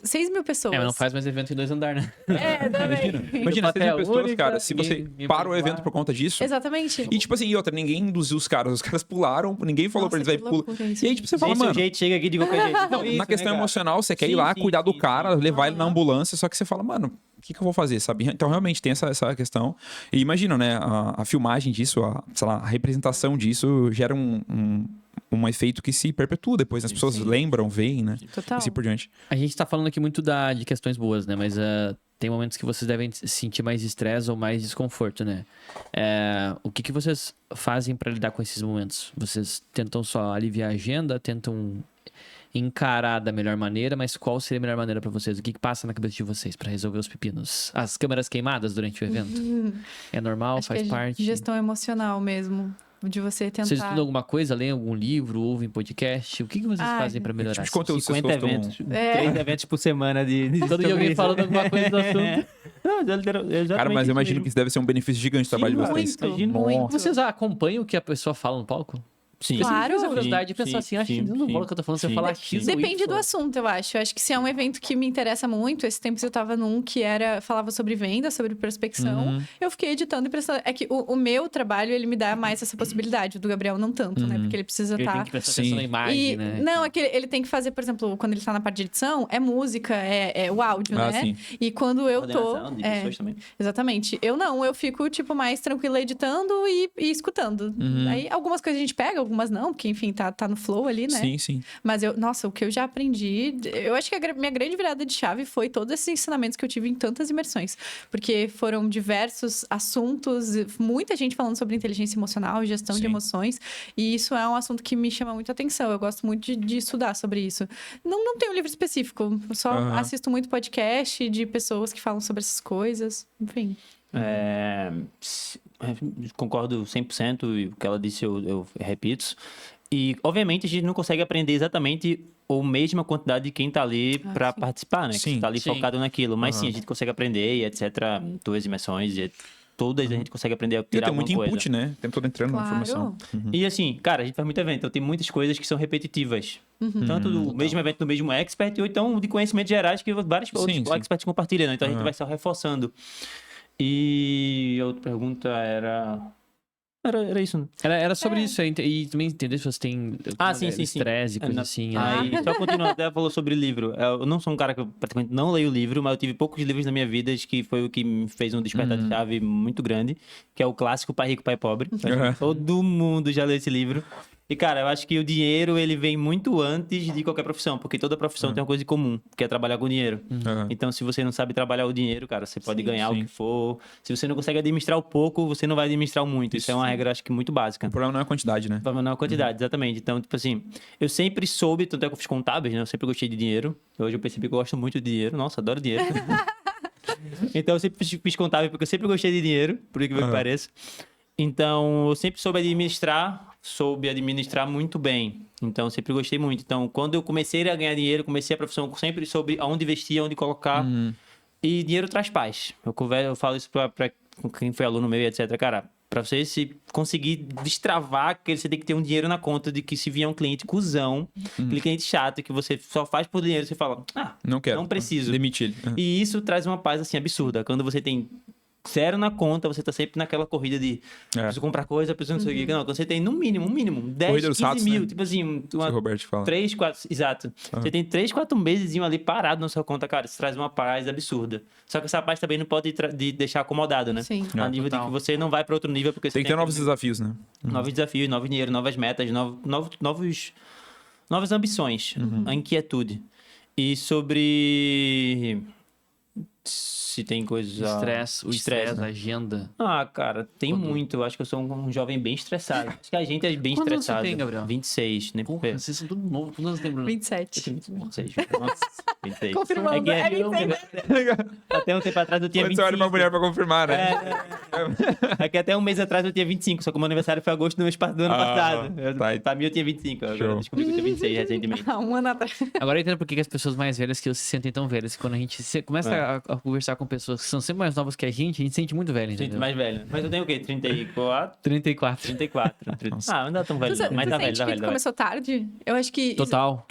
6 mil pessoas. Mas não faz mais evento em 2 andares, né? Também. Imagina, 6 mil Plateia pessoas, única, cara, se você ninguém para o pode evento pular. por conta disso... Exatamente. E, tipo assim, e outra, ninguém induziu os caras pularam, ninguém falou pra Nossa, eles, vai, que pula. loucura isso, E aí, tipo, você fala, Esse mano, jeito chega aqui de qualquer jeito. Não, na questão emocional, você quer ir Sim, lá, sim, cuidar do sim, cara, sim. levar ele na ambulância, só que você fala, mano, o que eu vou fazer, sabe? Então, realmente, tem essa questão. E imagina, né, a filmagem disso, sei lá, a representação disso gera um efeito que se perpetua depois, as pessoas lembram, veem, né? Total. E assim por diante. A gente tá falando aqui muito de questões boas, né? Mas tem momentos que vocês devem sentir mais estresse ou mais desconforto, né? O que vocês fazem pra lidar com esses momentos? Vocês tentam só aliviar a agenda? Tentam encarar da melhor maneira, mas qual seria a melhor maneira pra vocês? O que passa na cabeça de vocês pra resolver os pepinos? As câmeras queimadas durante o evento? É normal? Acho Faz que é parte? gestão emocional mesmo. De você tentar... Vocês estudam alguma coisa? Leem algum livro? Ouvem podcast? O que vocês fazem pra melhorar? Tipo de conteúdo vocês 50 costumam... eventos. 3 eventos por semana de Todo dia alguém falando alguma coisa do assunto. Não, Cara, mas eu imagino que isso deve ser um benefício gigante do trabalho de vocês. muito. Vocês acompanham o que a pessoa fala no palco? Sim. Claro. Vocês têm curiosidade de pensar assim, sim, não sim, bola que eu tô falando, você sim. falar X ou Depende Y. do assunto, eu acho. Eu acho que se é um evento que me interessa muito, esse tempo eu tava num que falava sobre venda, sobre prospecção, eu fiquei editando e prestando. É que o meu trabalho, ele me dá mais essa possibilidade, o do Gabriel não tanto, né? Porque ele precisa Ele tem estar... que prestar atenção na imagem, né? Não, é que ele tem que fazer, por exemplo, quando ele tá na parte de edição, é música, é o áudio, Ah, né? sim. E quando eu tô... Coordenação de pessoas também. Exatamente. Eu fico, tipo, mais tranquila editando e escutando. Aí, algumas coisas a gente pega, algumas não, porque, enfim, tá no flow ali, né? Sim. Mas o que eu já aprendi... Eu acho que a minha grande virada de chave foi todos esses ensinamentos que eu tive em tantas imersões. Porque foram diversos assuntos, muita gente falando sobre inteligência emocional, gestão de Sim. emoções. E isso é um assunto que me chama muita atenção. Eu gosto muito de estudar sobre isso. Não tenho um livro específico. Eu só assisto muito podcast de pessoas que falam sobre essas coisas. Enfim. Concordo 100% e o que ela disse eu repito. E, obviamente, a gente não consegue aprender exatamente a mesma quantidade de quem tá ali para participar, né? Sim, Que tá ali sim. focado naquilo. Mas, sim, a gente consegue aprender e etc. Tuas imersões e todas a gente consegue aprender a E tirar tem alguma muito coisa. input, né? O tempo todo entrando na informação. E assim, cara, a gente faz muito evento, então tem muitas coisas que são repetitivas. Tanto do mesmo evento do mesmo expert, ou então de conhecimentos gerais que vários outros sim. experts compartilham. Então a gente vai só reforçando. E a outra pergunta era isso, né? Era sobre isso. E também entender se você tem Sim. estresse e coisa assim. né? Aí, só continuando, até falou sobre livro. Eu não sou um cara que eu praticamente não leio livro, mas eu tive poucos livros na minha vida que foi o que me fez um despertar de chave muito grande, que é o clássico Pai Rico, Pai Pobre. Todo mundo já leu esse livro. E, cara, eu acho que o dinheiro, ele vem muito antes de qualquer profissão, porque toda profissão tem uma coisa em comum, que é trabalhar com dinheiro. Então, se você não sabe trabalhar o dinheiro, cara, você pode ganhar o que for. Se você não consegue administrar o pouco, você não vai administrar o muito. Isso é uma regra, acho que, muito básica. O problema não é a quantidade, né? O problema não é a quantidade, exatamente. Então, tipo assim, eu sempre soube, tanto é que eu fiz contábeis, né? Eu sempre gostei de dinheiro. Hoje eu percebi que eu gosto muito de dinheiro. Nossa, adoro dinheiro. Então, eu sempre fiz contábil porque eu sempre gostei de dinheiro, por incrível que pareça. Então, eu sempre soube administrar muito bem. Então, eu sempre gostei muito. Então, quando eu comecei a ganhar dinheiro, comecei a profissão sempre sobre aonde investir, aonde colocar. E dinheiro traz paz. Eu falo isso pra quem foi aluno meu e etc. Cara, pra você se conseguir destravar, que você tem que ter um dinheiro na conta de que se vier um cliente cuzão, aquele cliente chato, que você só faz por dinheiro, você fala, Não quero. não preciso. Demite ele. E isso traz uma paz, assim, absurda. Quando você tem zero na conta, você tá sempre naquela corrida de preciso comprar coisa, preciso não sei o quê. Não, quando você tem no mínimo, 10, Corrida dos 15 ratos, mil, né? tipo assim, Se o Roberto fala. 3, 4, exato. Você tem 3, 4 meses ali parado na sua conta, cara, isso traz uma paz absurda. Só que essa paz também não pode de deixar acomodado, né? Sim. A nível de que você não vai para outro nível, porque Tem você que ter novos desafios, né? novos desafios, novo dinheiro, novas metas, novas ambições, a inquietude. E sobre se tem coisa... O estresse, a agenda. Cara, tem muito. Eu acho que eu sou um jovem bem estressado. Acho que a gente é bem Quantos anos estressado. você tem, Gabriel? 26, né? Porra, vocês são tudo novo. Quantos anos tem, Bruno? 27. 26. Nossa, 26. Confirmando, É que é 26. até um tempo atrás eu tinha Quando você olha 25. pra mulher pra confirmar, né? É que até um mês atrás eu tinha 25, só que o meu aniversário foi agosto do ano passado. Tá. Pra mim eu tinha 25, agora eu descobri que eu tinha 26 recentemente. Há um ano atrás. Agora eu entendo por que as pessoas mais velhas que eu se sentem tão velhas. Quando a gente começa a conversar com pessoas que são sempre mais novas que a gente se sente muito velho, Gente entendeu? mais velho. Mas eu tenho o quê? 34? 34. 34. Não dá tão velho. Você Mas tá velho, sente tá que velho. começou tarde? Eu acho que... Total.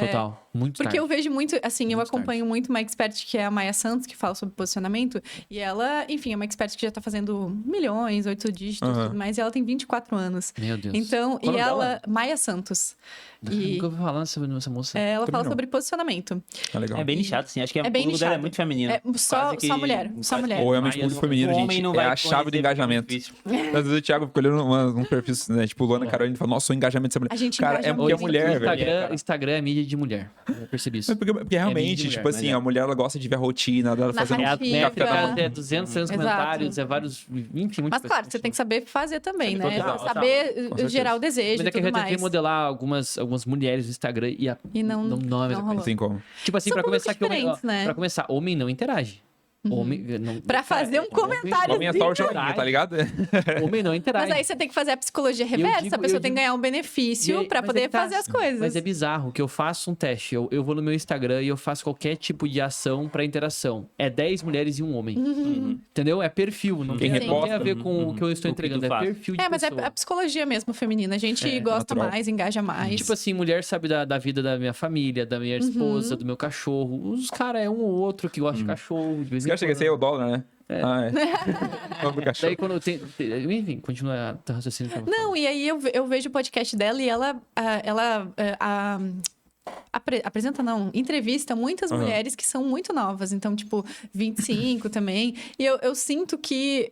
Muito Porque tarde. eu vejo muito, assim, eu Muito acompanho muito uma expert que é a Maia Santos, que fala sobre posicionamento. E ela, enfim, é uma expert que já tá fazendo milhões, 8 dígitos, tudo mais. E ela tem 24 anos. Meu Deus. Então, Qual e o nome ela... dela? Maia Santos. E Nunca ouvi falar sobre essa moça. ela Também fala não. sobre posicionamento. É legal. É bem nichado, assim. Acho que É bem o público dela é nichado. muito feminino. É só mulher, só mulher. Ou é uma Mas público o feminino, homem gente. não É vai a chave do conhecer, engajamento. porque é muito difícil. Às vezes o Thiago fica olhando um perfil, né? Tipo, Luana Carolina e fala, nossa, o engajamento dessa mulher. A gente Cara, engaja é porque é muito. mulher, velho. Instagram é mídia de mulher. Eu percebi isso. Mas porque realmente, mulher, tipo mas assim, a mulher ela gosta de ver a rotina dela fazendo Narrativa. É café da manhã. até 200, 300 Exato. comentários, é vários, 20, muitas Mas claro, você tem que saber fazer também, né? Total, Saber certeza. gerar o desejo Mas e é que eu tudo já tentei mais. modelar algumas mulheres no Instagram E não é a mesma rolou. coisa. Não tem como. Tipo assim, São pra começar, públicos diferentes, né? pra começar, homem não interage. Homem não, Pra fazer um comentário. Homem é só o joinha, tá ligado? Homem não interage. Mas aí você tem que fazer a psicologia reversa, digo- a pessoa eu tem que digo- ganhar um benefício pra Mas poder é que tá- fazer as coisas. Mas é bizarro que eu faço um teste. Eu vou no meu Instagram e eu faço qualquer tipo de ação pra interação. É 10 mulheres e um homem. Entendeu? É perfil. Não Quem tem, não reposta, tem a ver com o que eu estou O que tu entregando. É faz. perfil de Mas é pessoa. a psicologia mesmo feminina. A gente gosta natural. mais, engaja mais. Tipo assim, mulher sabe da vida da minha família, da minha esposa, do meu cachorro. Os caras é um ou outro que gosta de cachorro. De vez Você em acha que esse aí é o dólar, né? Ah, é. Vamos pro cachorro. Daí quando eu tenho... Enfim, continua a raciocínio. que eu vou Não, e aí eu vejo o podcast dela e ela apresenta, não, entrevista muitas mulheres que são muito novas. Então, tipo, 25 também. E eu sinto que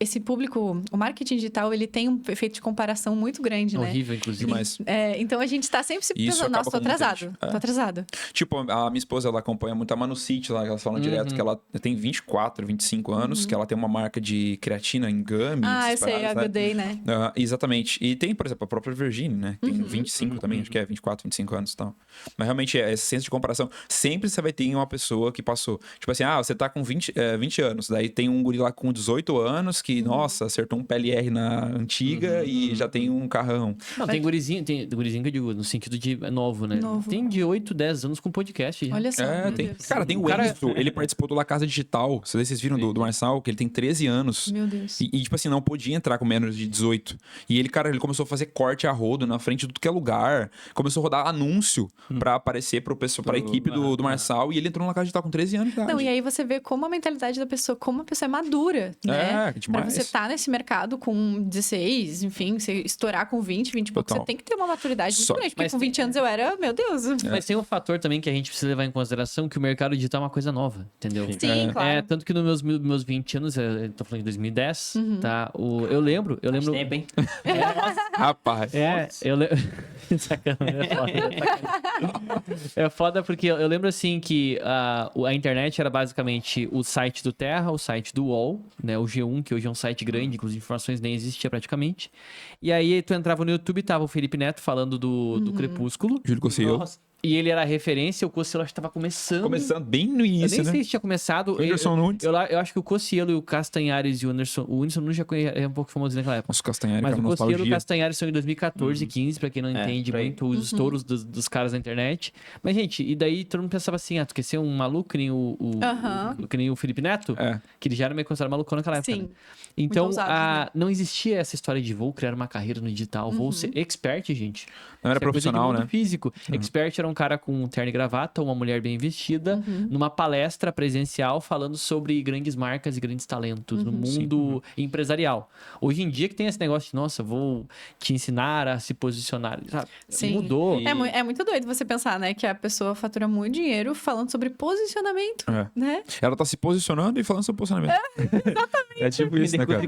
esse público, o marketing digital, ele tem um efeito de comparação muito grande, né? Horrível, inclusive. Demais. Então a gente tá sempre se Isso pensando, acaba nossa, tô com muita atrasado, gente. tô atrasado. Tipo, a minha esposa, ela acompanha muito a Manu City lá, que elas falam direto que ela tem 24, 25 anos, que ela tem uma marca de creatina em gummies. Ah, eu sei, a paradas, Good Day, né? Exatamente. E tem, por exemplo, a própria Virginie, né? Tem 25 também, acho que é 24, 25 anos e tal. Mas realmente, esse senso de comparação, sempre você vai ter uma pessoa que passou. Tipo assim, você tá com 20 anos, daí tem um guri lá com 18 anos que, nossa, acertou um PLR na antiga e já tem um carrão. Não, tem gurizinho que eu digo, no sentido de novo, né? Novo. Tem de 8, 10 anos com podcast. já. Olha só, meu Tem, Deus. cara, tem o Enzo, ele participou do La Casa Digital. Vocês viram do Marçal, que ele tem 13 anos. Meu Deus. E, tipo assim, não podia entrar com menos de 18. E ele, cara, ele começou a fazer corte a rodo na frente de tudo que é lugar. Começou a rodar anúncio pra aparecer pra equipe do Marçal. E ele entrou na casa digital com 13 anos de idade. Não, e aí você vê como a mentalidade da pessoa, como a pessoa é madura, né? Pra demais. você estar nesse mercado com 16, enfim, você estourar com 20 e pouco, Total. você tem que ter uma maturidade muito Só- grande. Porque Mas com 20 anos eu era, meu Deus. Mas tem um fator também que a gente precisa levar em consideração, que o mercado digital é uma coisa nova, entendeu? Sim, claro. Tanto que nos meus 20 anos, eu tô falando de 2010, tá? Eu lembro... Faz tempo, hein? Rapaz. Eu lembro... Sacanagem, é foda. É foda porque eu lembro assim que a internet era basicamente o site do Terra, o site do UOL, né? O G1, que hoje é um site grande, inclusive informações nem existia praticamente. E aí tu entrava no YouTube, tava o Felipe Neto falando do Crepúsculo. Júlio Cossiel. Nossa. E ele era a referência, o Cossielo acho que tava começando. Começando bem no Eu início, nem né? sei se tinha começado. Anderson Nunes. Eu acho que o Cossielo e o Castanhares e o Anderson... O Anderson Nunes já é um pouco famoso naquela época. Nossa, Castanhari, Mas cara, o Cossielo e o nostalgia. Castanhares são em 2014, 15, pra quem não entende por aí. muito os estouros dos caras na internet. Mas, gente, e daí todo mundo pensava assim, tu quer ser um maluco que nem que nem o Felipe Neto? É. Que ele já era meio considerado malucão naquela época. Sim. Né? Então, Muito ousado, né? não existia essa história de vou criar uma carreira no digital, vou ser expert, gente. Não era Isso é coisa de profissional, mundo né? físico. Expert era um cara com um terno e gravata, uma mulher bem vestida, numa palestra presencial falando sobre grandes marcas e grandes talentos no mundo empresarial. Hoje em dia que tem esse negócio de, nossa, vou te ensinar a se posicionar, sabe? Sim. Mudou. É muito doido você pensar, né? Que a pessoa fatura muito dinheiro falando sobre posicionamento, É. né? Ela tá se posicionando e falando sobre posicionamento. Exatamente. É tipo isso, né, cara?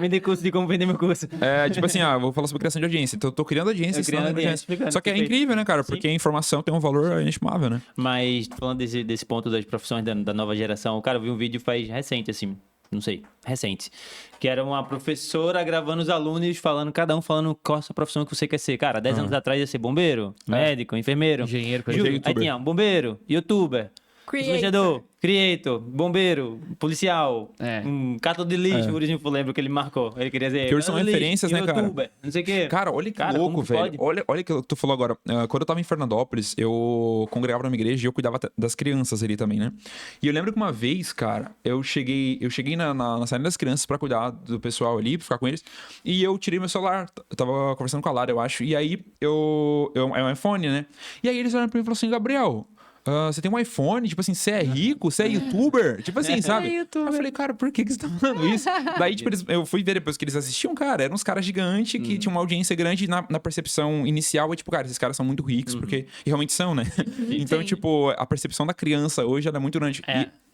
Vender curso de como vender meu curso. É tipo assim, vou falar sobre criação de audiência. Então eu tô criando audiência, Eu criando ensinando audiência, explicando, Só que é perfeito. incrível, né, cara? Porque a informação tem um valor inestimável, né? Mas falando desse ponto das profissões da nova geração, cara, eu vi um vídeo faz recente, assim, não sei, recente, que era uma professora gravando os alunos falando, cada um falando qual a sua profissão que você quer ser. Cara, 10 anos atrás ia ser bombeiro, médico, enfermeiro, Engenheiro, Júlio, aí youtuber. tinha bombeiro, youtuber, influenciador, creator, bombeiro, policial, É. catador de lixo, por exemplo, lembro que ele marcou. Ele queria dizer, Porque eles são catador de referências, lixo, né, cara? youtuber, não sei o quê. Cara, olha que Cara, louco, como que velho. pode? Olha o que tu falou agora. Quando eu tava em Fernandópolis, eu congregava na minha igreja e eu cuidava das crianças ali também, né? E eu lembro que uma vez, cara, eu cheguei na saída das crianças pra cuidar do pessoal ali, pra ficar com eles. E eu tirei meu celular. Eu tava conversando com a Lara, eu acho. E aí, é um iPhone, né? E aí eles olharam pra mim e falaram assim, Gabriel... você tem um iPhone, tipo assim, você é rico, você é youtuber, tipo assim, sabe? youtuber. Eu falei, cara, por que você tá falando isso? Daí, tipo, eu fui ver depois que eles assistiam, cara, eram uns caras gigantes que tinham uma audiência grande na percepção inicial, é tipo, cara, esses caras são muito ricos, porque e realmente são, né? Então, Sim. tipo, a percepção da criança hoje ela é muito grande.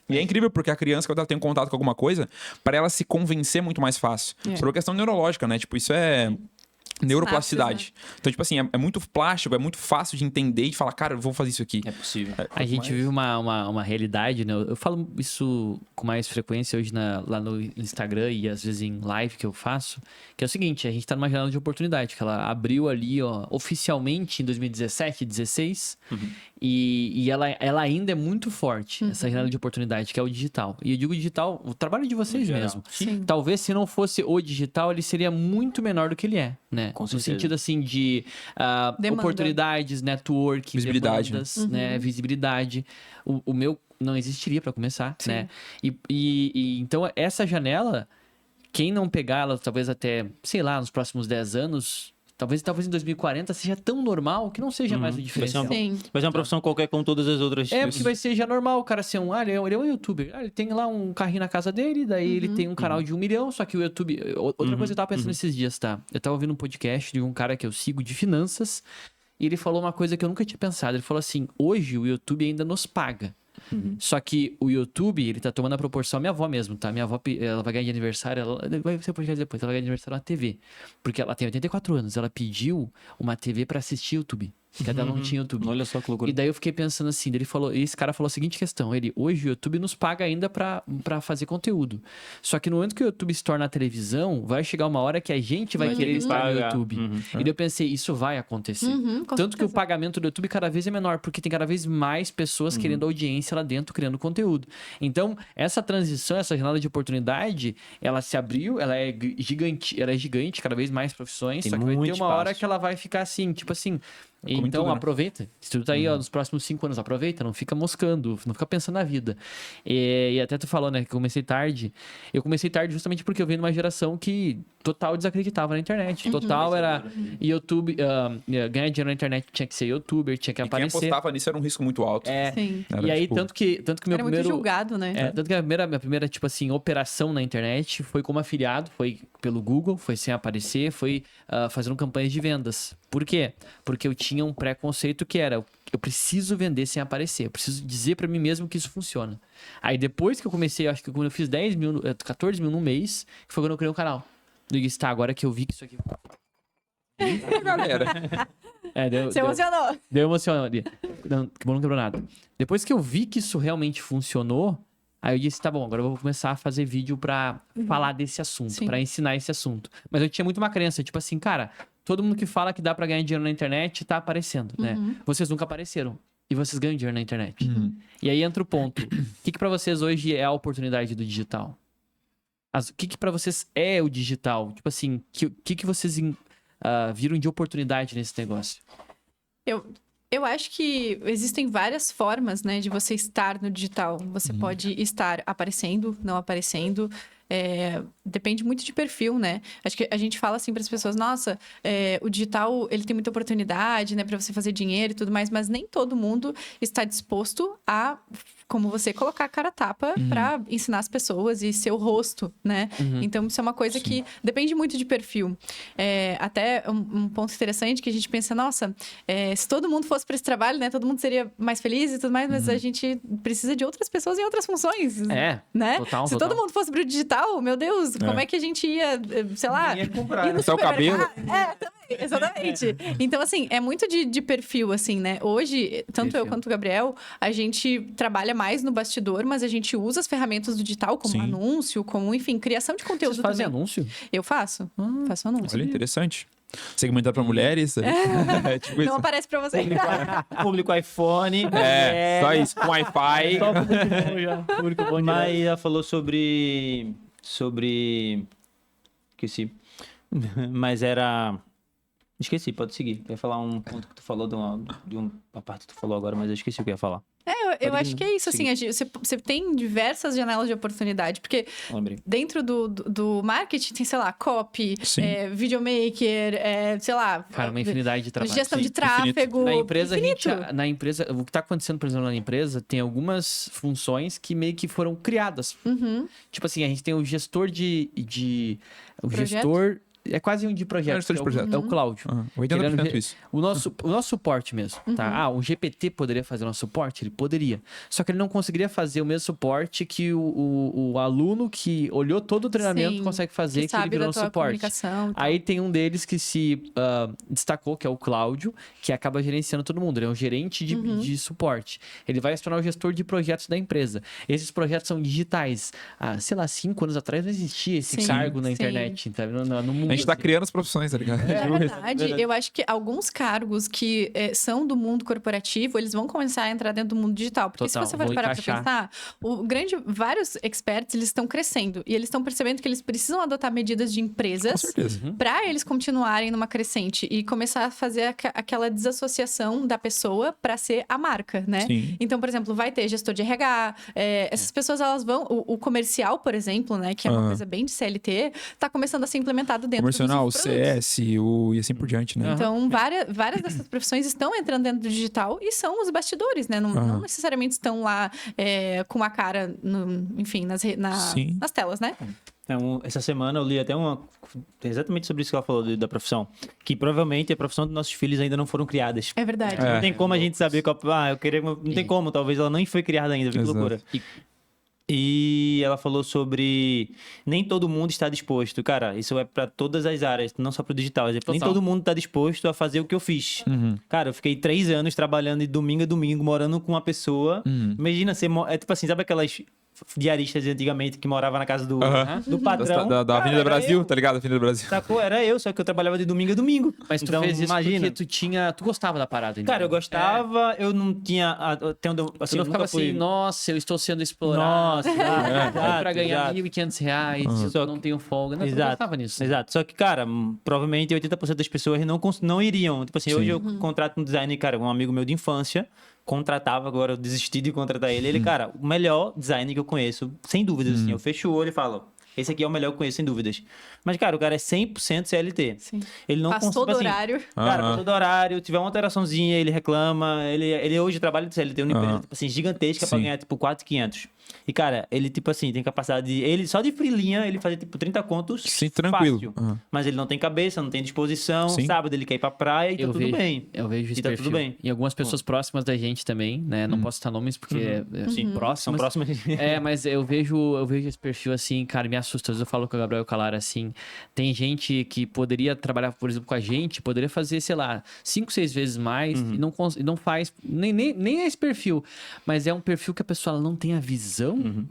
E é incrível porque a criança, quando ela tem um contato com alguma coisa, para ela se convencer muito mais fácil. Por uma questão neurológica, né? Tipo, isso é neuroplasticidade. Então, tipo assim, é muito plástico, é muito fácil de entender e de falar, cara, eu vou fazer isso aqui. É possível. A gente vive uma realidade, né? Eu falo isso com mais frequência hoje lá no Instagram e às vezes em live que eu faço, que é o seguinte, a gente tá numa janela de oportunidade, que ela abriu ali, ó, oficialmente em 2017, 2016, e ela ainda é muito forte, essa janela de oportunidade, que é o digital. E eu digo digital, o trabalho de vocês mesmo. Sim. Talvez se não fosse o digital, ele seria muito menor do que ele é, né? Com No certeza. sentido assim de Demanda. oportunidades, network, Visibilidade, demandas, né? Visibilidade. O meu não existiria para começar, né? E então essa janela, quem não pegar ela, talvez até, sei lá, nos próximos 10 anos, talvez em 2040 seja tão normal que não seja mais o diferencial. Sim. Vai ser uma profissão qualquer como todas as outras. É, porque vai ser já normal o cara ser ele é um youtuber. Ele tem lá um carrinho na casa dele, daí ele tem um canal de 1 milhão, só que o YouTube... Outra coisa que eu tava pensando esses dias, tá? Eu tava ouvindo um podcast de um cara que eu sigo de finanças, e ele falou uma coisa que eu nunca tinha pensado. Ele falou assim, hoje o YouTube ainda nos paga. Só que o YouTube, ele tá tomando a proporção... Minha avó mesmo, tá? Minha avó, ela vai ganhar de aniversário... Vai ser podcast depois. Ela vai ganhar de aniversário na TV. Porque ela tem 84 anos. Ela pediu uma TV pra assistir YouTube. Porque ela não tinha YouTube. Olha só que loucura. E daí eu fiquei pensando assim, esse cara falou a seguinte questão, hoje o YouTube nos paga ainda pra fazer conteúdo. Só que no momento que o YouTube se torna a televisão, vai chegar uma hora que a gente vai querer estar no pagar. YouTube. E daí eu pensei, isso vai acontecer. Com Tanto que o certeza. pagamento do YouTube cada vez é menor, porque tem cada vez mais pessoas querendo audiência lá dentro, criando conteúdo. Então, essa transição, essa janela de oportunidade, ela se abriu, ela é gigante, cada vez mais profissões, Tem só que vai ter muito uma hora espaço. que ela vai ficar assim, tipo assim... Como em Então, tudo, né? aproveita. Se tu tá aí, ó, nos próximos 5 anos, aproveita, não fica moscando, não fica pensando na vida. E até tu falou, né, que eu comecei tarde. Eu comecei tarde justamente porque eu venho de uma geração que total desacreditava na internet. Total era YouTube, ganhar dinheiro na internet tinha que ser youtuber, tinha que E quem aparecer. apostava nisso era um risco muito alto. Sim. Era, E aí, tipo, tanto que meu Era muito primeiro... julgado, né? Tanto que a minha primeira, tipo assim, operação na internet foi como afiliado, foi pelo Google, foi sem aparecer, foi fazendo campanhas de vendas. Por quê? Porque eu tinha um preconceito que era, eu preciso vender sem aparecer, eu preciso dizer pra mim mesmo que isso funciona. Aí depois que eu comecei, acho que quando eu fiz 14 mil no mês, foi quando eu criei um canal. Eu disse, tá, agora que eu vi que isso aqui... galera. Você emocionou. Deu emoção ali. Não, que bom, não quebrou nada. Depois que eu vi que isso realmente funcionou, aí eu disse, tá bom, agora eu vou começar a fazer vídeo pra falar desse assunto, Sim. pra ensinar esse assunto. Mas eu tinha muito uma crença, tipo assim, cara, todo mundo que fala que dá pra ganhar dinheiro na internet tá aparecendo, né? Vocês nunca apareceram. E vocês ganham dinheiro na internet. E aí entra o ponto. O que pra vocês hoje é a oportunidade do digital? O que pra vocês é o digital? Tipo assim, o que vocês viram de oportunidade nesse negócio? Eu acho que existem várias formas, né, de você estar no digital. Você pode estar aparecendo, não aparecendo. Depende muito de perfil, né? Acho que a gente fala assim para as pessoas, nossa, o digital ele tem muita oportunidade, né, para você fazer dinheiro e tudo mais, mas nem todo mundo está disposto a, como você, colocar a cara a tapa para ensinar as pessoas e ser o rosto, né? Então isso é uma coisa que depende muito de perfil. Até um ponto interessante que a gente pensa, nossa, se todo mundo fosse para esse trabalho, né, todo mundo seria mais feliz e tudo mais, mas a gente precisa de outras pessoas em outras funções, né? Total, Se todo mundo fosse pro digital, meu Deus, como é que a gente ia, sei lá, Ninguém ia comprar, ir no né? Só o cabelo. também, exatamente. Então, assim, é muito de perfil, assim, né? Hoje, tanto eu quanto o Gabriel, a gente trabalha mais no bastidor, mas a gente usa as ferramentas do digital como Sim. anúncio, como, enfim, criação de conteúdo Vocês fazem também. anúncio? Eu faço. Faço anúncio. Olha, interessante. Segmentado pra mulheres. É tipo isso. Não aparece pra você. Público iPhone. Só isso, com Wi-Fi. Só público bom já. Público bom de Mas ela falou sobre... Esqueci. Mas era... Esqueci, pode seguir. Eu ia falar um ponto que tu falou de uma parte que tu falou agora, mas eu esqueci o que eu ia falar. Eu Pode acho que é isso, assim, você tem diversas janelas de oportunidade, porque Lembrei. dentro do marketing tem, sei lá, copy, Sim. videomaker, sei lá... Cara, uma infinidade de trabalho. Gestão de Sim, tráfego. Na empresa, infinito. na empresa, o que tá acontecendo, por exemplo, na empresa, tem algumas funções que meio que foram criadas. Uhum. Tipo assim, a gente tem o gestor o Projeto? gestor é quase um de projeto. gestor de projeto. É o Cláudio. 80% isso. O nosso suporte mesmo, tá? Um GPT poderia fazer o nosso suporte? Ele poderia. Só que ele não conseguiria fazer o mesmo suporte que o aluno que olhou todo o treinamento Sim, consegue fazer, que ele sabe virou da no tua suporte. comunicação. e tal. Aí tem um deles que se destacou, que é o Cláudio, que acaba gerenciando todo mundo. Ele é um gerente de suporte. Ele vai se tornar o gestor de projetos da empresa. Esses projetos são digitais. Sei lá, 5 anos atrás não existia esse Sim, cargo na sim. internet, tá? No mundo. A gente tá criando as profissões, tá ligado? Na verdade, eu acho que alguns cargos que são do mundo corporativo, eles vão começar a entrar dentro do mundo digital. Porque Total, se você for vão parar pra encaixar. pensar, vários experts, eles estão crescendo. E eles estão percebendo que eles precisam adotar medidas de Com empresas certeza. para eles continuarem numa crescente e começar a fazer aquela desassociação da pessoa para ser a marca, né? Sim. Então, por exemplo, vai ter gestor de RH, essas pessoas elas vão. O comercial, por exemplo, né? Que é uma coisa bem de CLT, tá começando a ser implementado dentro Comercial, o dos produtos. CS, e assim por diante, né? Então, várias dessas profissões estão entrando dentro do digital e são os bastidores, né? Não necessariamente estão lá com a cara, enfim, Sim. nas telas, né? Então, essa semana eu li até exatamente sobre isso que ela falou da profissão. Que provavelmente a profissão dos nossos filhos ainda não foram criadas. É verdade. Não tem como a gente saber qual. Eu queria. Não tem como, talvez ela nem foi criada ainda, que Exato. loucura. E ela falou sobre nem todo mundo está disposto. Cara, isso é para todas as áreas, não só para o digital. Nem Total. todo mundo está disposto a fazer o que eu fiz. Cara, eu fiquei 3 anos trabalhando de domingo a domingo, morando com uma pessoa. Imagina, é tipo assim, sabe aquelas diaristas de antigamente que moravam na casa do patrão? Da Cara, Avenida era Brasil, eu. tá ligado? Avenida Brasil. Sacou? Era eu, só que eu trabalhava de domingo a domingo. Mas tu então, fez isso imagina. porque tu gostava da parada. Então. Cara, eu gostava, eu não tinha... Assim, Tu não eu ficava nunca fui... assim, nossa, eu estou sendo explorado. Nossa, exato, Pra ganhar exato. R$1.500, eu Só não tenho folga. Não, tu não Exato. gostava nisso. Exato. Só que, cara, provavelmente 80% das pessoas não iriam. Tipo assim, hoje eu contrato um designer, cara, um amigo meu de infância, contratava, agora eu desisti de contratar ele. Ele, cara, o melhor designer que eu conheço, sem dúvidas, assim. Eu fecho o olho e falo, esse aqui é o melhor que eu conheço, sem dúvidas. Mas, cara, o cara é 100% CLT. Sim. Ele não Faz todo horário. Cara, passou do horário, tiver uma alteraçãozinha, ele reclama. Ele hoje trabalha de CLT, uma empresa, tipo assim, gigantesca pra Sim. ganhar, tipo, 4.500. E, cara, ele, tipo assim, tem capacidade de... Ele, só de freelinha, ele fazia, tipo, 30 contos Sim, tranquilo. fácil. Mas ele não tem cabeça, não tem disposição, Sim. sábado ele quer ir pra praia e tá tudo bem. Eu vejo esse E tá perfil. tudo bem. E algumas pessoas próximas da gente também, né? Não posso citar nomes porque Sim, são próximas. próximas. Mas eu vejo esse perfil assim, cara, me assusta. Às vezes eu falo com o Gabriel Calara assim, tem gente que poderia trabalhar, por exemplo, com a gente, poderia fazer, sei lá, 5, 6 vezes mais e não faz, nem é esse perfil. Mas é um perfil que a pessoa ela não tem a visão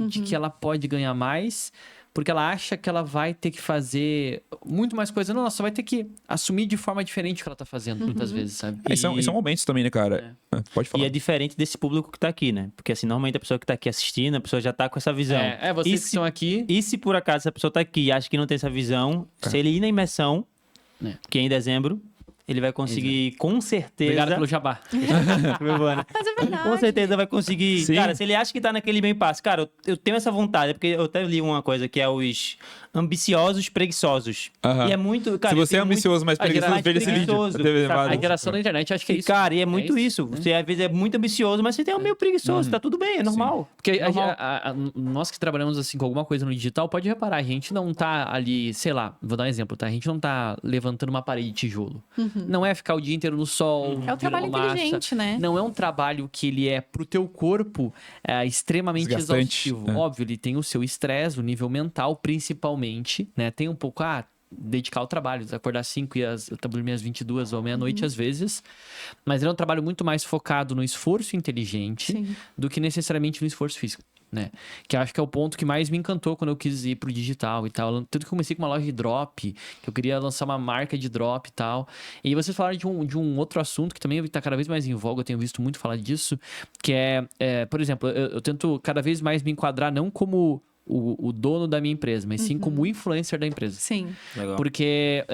de que ela pode ganhar mais, porque ela acha que ela vai ter que fazer muito mais coisa. Não, ela só vai ter que assumir de forma diferente o que ela tá fazendo, muitas vezes, sabe? E são momentos também, né, cara? Pode falar. E é diferente desse público que tá aqui, né? Porque, assim, normalmente a pessoa que tá aqui assistindo, a pessoa já tá com essa visão. Vocês E que estão aqui... E se por acaso essa pessoa tá aqui e acha que não tem essa visão, se ele ir na imersão, que é em dezembro, ele vai conseguir, com certeza... Obrigado pelo jabá. Meu mano. Mas é verdade. Com certeza vai conseguir. Sim. Cara, se ele acha que tá naquele bem passo, cara, eu tenho essa vontade, porque eu até li uma coisa que é os ambiciosos preguiçosos. Aham. E é muito. Cara, Se você é eu tenho ambicioso, mas preguiçoso, mais veja esse vídeo. preguiçoso, Teve sabe? A geração da internet, acho que é E, isso. cara, e é muito isso. né? Você às vezes é muito ambicioso, mas você tem um meio preguiçoso, tá tudo bem, é normal. Porque Normal. nós que trabalhamos assim com alguma coisa no digital, pode reparar, a gente não tá ali, sei lá, vou dar um exemplo, tá? A gente não tá levantando uma parede de tijolo. Não é ficar o dia inteiro no sol. É um trabalho virando massa. inteligente, né? Não é um trabalho que ele é pro teu corpo extremamente Desgastante, exaustivo. né? Óbvio, ele tem o seu estresse, o nível mental, principalmente, né? Tem um pouco, dedicar ao trabalho, acordar às 5 e eu dormir às 22 ou meia-noite às vezes. Mas ele é um trabalho muito mais focado no esforço inteligente Sim. do que necessariamente no esforço físico, né? Que eu acho que é o ponto que mais me encantou quando eu quis ir pro digital e tal. Tanto que eu comecei com uma loja de drop, que eu queria lançar uma marca de drop e tal. E vocês falaram de um outro assunto que também está cada vez mais em voga, eu tenho visto muito falar disso, que por exemplo, eu tento cada vez mais me enquadrar não como o dono da minha empresa, mas sim como o influencer da empresa. Sim. Legal. Porque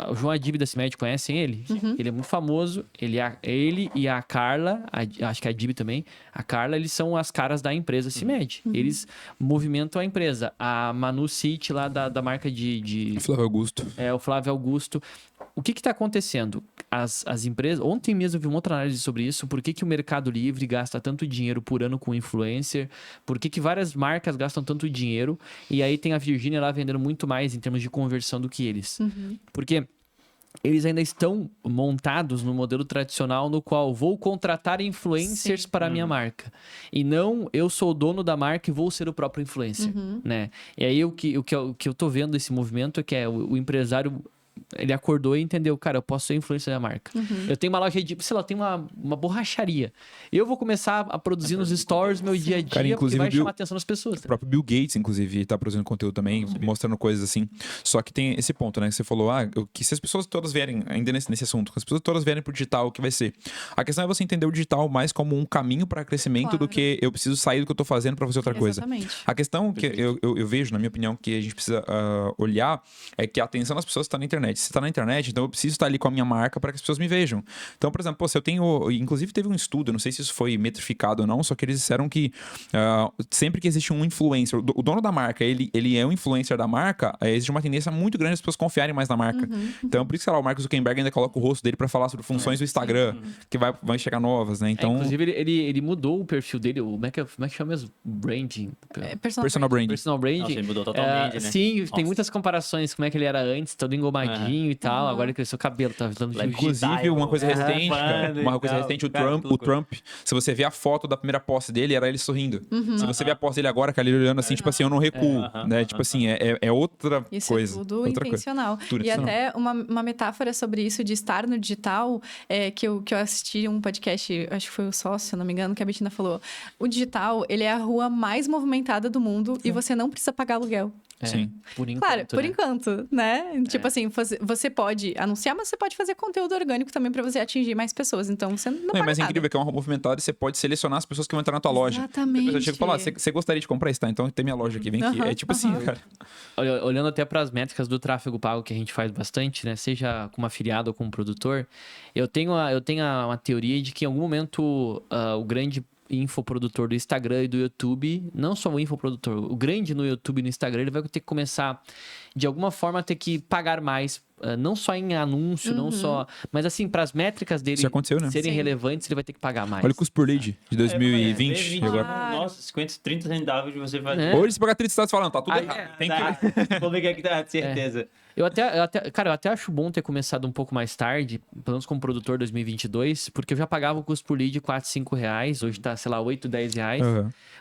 o João Adib da CIMED, conhecem ele? Ele é muito famoso. Ele e a Carla, acho que a Adib também, a Carla, eles são as caras da empresa CIMED. Eles movimentam a empresa. A Manu City lá da marca de Flávio Augusto. o Flávio Augusto. o que está acontecendo? As empresas... Ontem mesmo eu vi uma outra análise sobre isso. Por que o Mercado Livre gasta tanto dinheiro por ano com influencer? Por que várias marcas gastam tanto dinheiro? E aí tem a Virgínia lá vendendo muito mais em termos de conversão do que eles. Porque eles ainda estão montados no modelo tradicional no qual vou contratar influencers para a minha marca. E não eu sou o dono da marca e vou ser o próprio influencer, né? E aí o que eu tô vendo desse movimento é que o empresário... Ele acordou e entendeu, cara, eu posso ser influencer da marca. Eu tenho uma loja de, sei lá, eu tenho uma borracharia. Eu vou começar a produzir nos stories meu dia a dia, Cara, inclusive, porque vai chamar a atenção das pessoas. O próprio Bill Gates, inclusive, tá produzindo conteúdo também, mostrando coisas assim. Só que tem esse ponto, né? Que você falou, que se as pessoas todas vierem, ainda nesse assunto, que as pessoas todas vierem pro digital, o que vai ser? A questão é você entender o digital mais como um caminho para crescimento do que eu preciso sair do que eu tô fazendo para fazer outra coisa. A questão que eu vejo, na minha opinião, que a gente precisa olhar é que a atenção das pessoas está na internet. Se está na internet, então eu preciso estar ali com a minha marca para que as pessoas me vejam. Então, por exemplo, se eu tenho... Inclusive, teve um estudo, não sei se isso foi metrificado ou não, só que eles disseram que sempre que existe um influencer, o dono da marca, ele é um influencer da marca, existe uma tendência muito grande das pessoas confiarem mais na marca. Então, por isso que, sei lá, o Mark Zuckerberg ainda coloca o rosto dele para falar sobre funções do Instagram, que vai chegar novas, né? Então... inclusive, ele mudou o perfil dele, como é que chama mesmo? Branding. Personal branding. Personal branding. Nossa, ele mudou totalmente, né? Sim, tem muitas comparações, como é que ele era antes, todo engomadinho e tal, agora ele cresceu o cabelo, tá falando de Inclusive, uma coisa recente, o Trump, se você vê a foto da primeira posse dele, era ele sorrindo. Se você vê a posse dele agora, cara, ele olhando assim, tipo assim, eu não recuo, né? Tipo assim, é outra isso coisa. Isso é tudo outra intencional. Tudo e intencional. até uma metáfora sobre isso de estar no digital, que eu assisti um podcast, acho que foi o Sócio, se eu não me engano, que a Bettina falou. O digital, ele é a rua mais movimentada do mundo e você não precisa pagar aluguel. Sim. Por enquanto, Claro, por enquanto, né? Tipo assim, você pode anunciar, mas você pode fazer conteúdo orgânico também pra você atingir mais pessoas. Então, você não paga mas é nada. incrível que é uma movimentada e você pode selecionar as pessoas que vão entrar na tua loja. Exatamente. Depois eu chego e falo, você gostaria de comprar isso, tá? Então tem minha loja aqui, vem aqui. É tipo assim, cara. Olhando até para as métricas do tráfego pago que a gente faz bastante, né? Seja como afiliado ou como produtor, eu tenho uma teoria de que em algum momento o grande infoprodutor do Instagram e do YouTube, não só o infoprodutor, o grande no YouTube e no Instagram, ele vai ter que começar, de alguma forma, a ter que pagar mais, não só em anúncio, não só... Mas assim, para as métricas dele serem relevantes, ele vai ter que pagar mais. Olha o custo por lead de 2020. Nossa, 50, 30 centavos de você fazer. Hoje, se pagar 30 centavos, falando, tá tudo errado. Tem que... Vou ver que tá, de certeza. Eu até acho bom ter começado um pouco mais tarde, pelo menos como produtor 2022, porque eu já pagava o custo por lead de 4, 5 reais, hoje tá, sei lá, 8, 10 reais.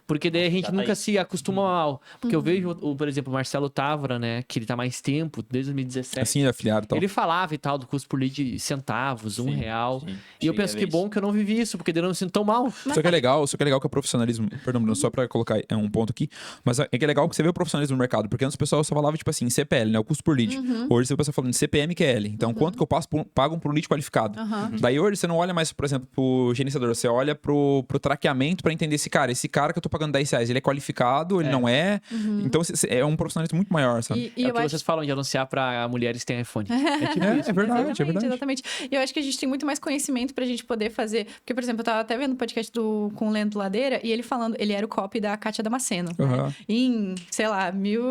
Porque daí a gente nunca se acostuma mal. Porque eu vejo, por exemplo, o Marcelo Távora, né, que ele tá mais tempo, desde 2017. Assim, afiliado e tal. Ele falava e tal do custo por lead de centavos, R$1. E eu penso que bom que eu não vivi isso, porque daí eu não me sinto tão mal. Só que é legal que o profissionalismo... Perdão, Bruno, só pra colocar um ponto aqui. Mas é que é legal que você vê o profissionalismo no mercado, porque antes o pessoal só falava, tipo assim, CPL, né, o custo por lead. Hoje você vê o pessoal falando de CPM, que é L. Então, quanto que eu pago por um lead qualificado? Daí hoje você não olha mais, por exemplo, pro gerenciador, você olha pro traqueamento pra entender esse cara que eu tô pagando 10 reais, ele é qualificado, ele não é. Então, é um profissionalismo muito maior, sabe? É o que vocês falam de anunciar pra mulheres que têm iPhone. É tipo isso. É verdade, Exatamente. E eu acho que a gente tem muito mais conhecimento pra gente poder fazer... Porque, por exemplo, eu tava até vendo o podcast com o Leandro Ladeira e ele falando... Ele era o copy da Kátia Damasceno. Né? Em, sei lá, 1000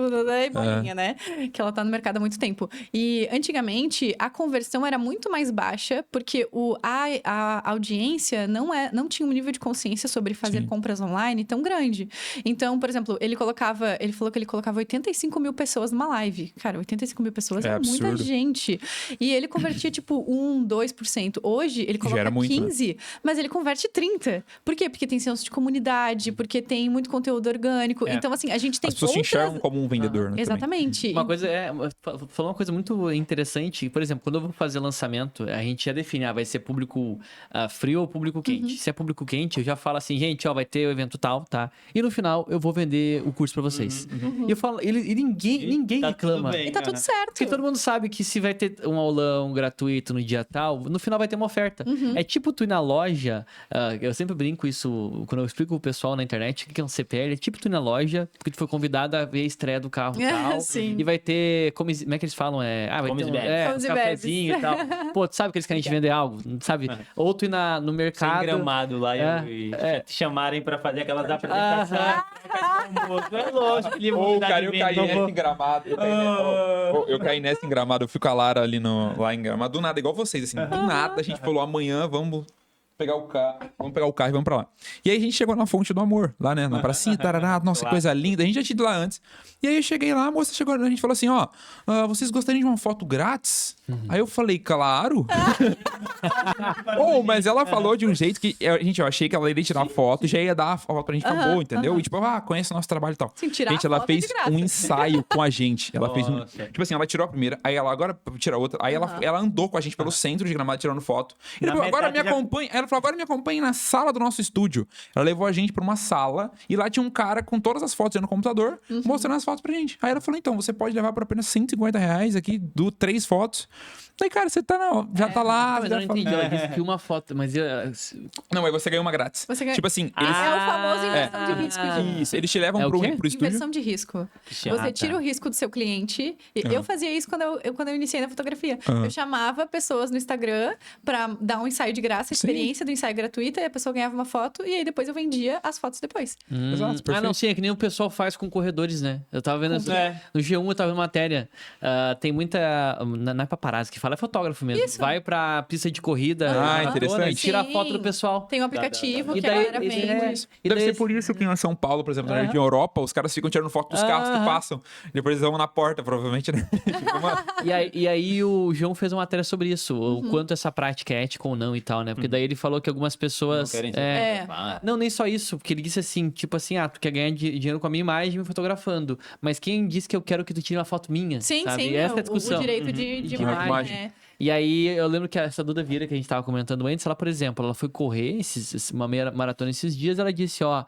bolinha, né? Que ela tá no mercado há muito tempo. E, antigamente, a conversão era muito mais baixa porque a audiência não tinha um nível de consciência sobre fazer compras online tão grande. Então, por exemplo, ele falou que ele colocava 85 mil pessoas numa live. Cara, 85 mil pessoas é muita gente. E ele convertia, tipo, 1, 2%. Hoje, ele coloca 15%, né? Mas ele converte 30%. Por quê? Porque tem senso de comunidade, porque tem muito conteúdo orgânico. Então, assim, a gente tem as pessoas se enxergam como um vendedor, né? Exatamente. Uma coisa falou uma coisa muito interessante. Por exemplo, quando eu vou fazer lançamento, a gente já define, vai ser público frio ou público quente. Se é público quente, eu já falo assim, gente, vai ter o evento tal, tá? E no final, eu vou vender o curso pra vocês. E eu falo, e ninguém tá reclama. Bem, e tá tudo certo. Porque todo mundo sabe que se vai ter um aulão gratuito no dia tal, no final vai ter uma oferta. É tipo tu ir na loja, eu sempre brinco isso, quando eu explico pro pessoal na internet o que é um CPL, é tipo tu ir na loja, porque tu foi convidado a ver a estreia do carro tal, e vai ter, como é que eles falam? Vai ter um cafezinho e tal. Pô, tu sabe que eles querem te vender algo, sabe? Ou tu ir no mercado... Sem gramado lá e te chamarem pra fazer aquelas apresentações. É lógico que cara, eu caí nessa em Gramado. Eu caí nessa em Gramado. fui com a Lara ali lá em Gramado. Do nada, igual vocês, assim. Do nada, a gente falou, amanhã vamos pegar o carro e vamos pra lá. E aí a gente chegou na Fonte do Amor, lá, né? Na pracinha, tarará, nossa, que coisa linda. A gente já tinha ido lá antes. E aí eu cheguei lá, a moça chegou, a gente falou assim, ó, vocês gostariam de uma foto grátis? Aí eu falei, claro. Mas ela falou de um jeito que, gente, eu achei que ela iria tirar foto e já ia dar a foto pra gente ficar boa, entendeu? E tipo, conhece o nosso trabalho e tal. Sim, tirar gente, ela foto de fez graça. um ensaio com a gente. Ela fez um... Nossa. Tipo assim, ela tirou a primeira, aí ela agora tira a outra. Aí ela andou com a gente pelo centro de Gramado tirando foto. E Na depois, agora me metade já- acompanha. Ela falou, agora me acompanhe na sala do nosso estúdio. Ela levou a gente pra uma sala e lá tinha um cara com todas as fotos no computador, mostrando as fotos pra gente. Aí ela falou, então, você pode levar por apenas R$150 aqui, 3 fotos. Daí, cara, você já tá lá. Mas já eu não fala- entendi. Ela disse que uma foto. Mas Não, aí você ganhou uma grátis. Você ganha- Tipo assim, É o famoso inversão de risco, gente. isso, eles te levam É o pro quê? estúdio. Inversão de risco. Você tira o risco do seu cliente. Eu fazia isso quando eu iniciei na fotografia. Eu chamava pessoas no Instagram pra dar um ensaio de graça, a experiência do ensaio gratuita, e a pessoa ganhava uma foto, e aí depois eu vendia as fotos depois. Exato, não, perfeito. sim, é que nem o pessoal faz com corredores, né? Eu tava vendo no G1, eu tava vendo matéria. Tem muita. Não é paparazzi que fala, é fotógrafo mesmo. Isso. Vai pra pista de corrida, interessante. maratona, e tira a Sim. foto do pessoal. Tem um aplicativo E que a daí- galera e vende. daí- E Deve daí- ser por isso que em São Paulo, por exemplo, na região Europa, os caras ficam tirando foto dos carros que passam. Depois eles vão na porta, provavelmente, né? Tipo, mano, E aí o João fez uma matéria sobre isso, o quanto essa prática é ética ou não e tal, né? Porque daí ele falou que algumas pessoas... Não querem ser É. Não, nem só isso, porque ele disse assim, tipo assim, tu quer ganhar dinheiro com a minha imagem me fotografando, mas quem disse que eu quero que tu tire uma foto minha, Sim, sabe? sim. E essa é a o discussão. direito de De imagem. imagem. É. E aí, eu lembro que essa Duda Vieira que a gente tava comentando antes, ela, por exemplo, ela foi correr uma meia maratona esses dias, ela disse, ó,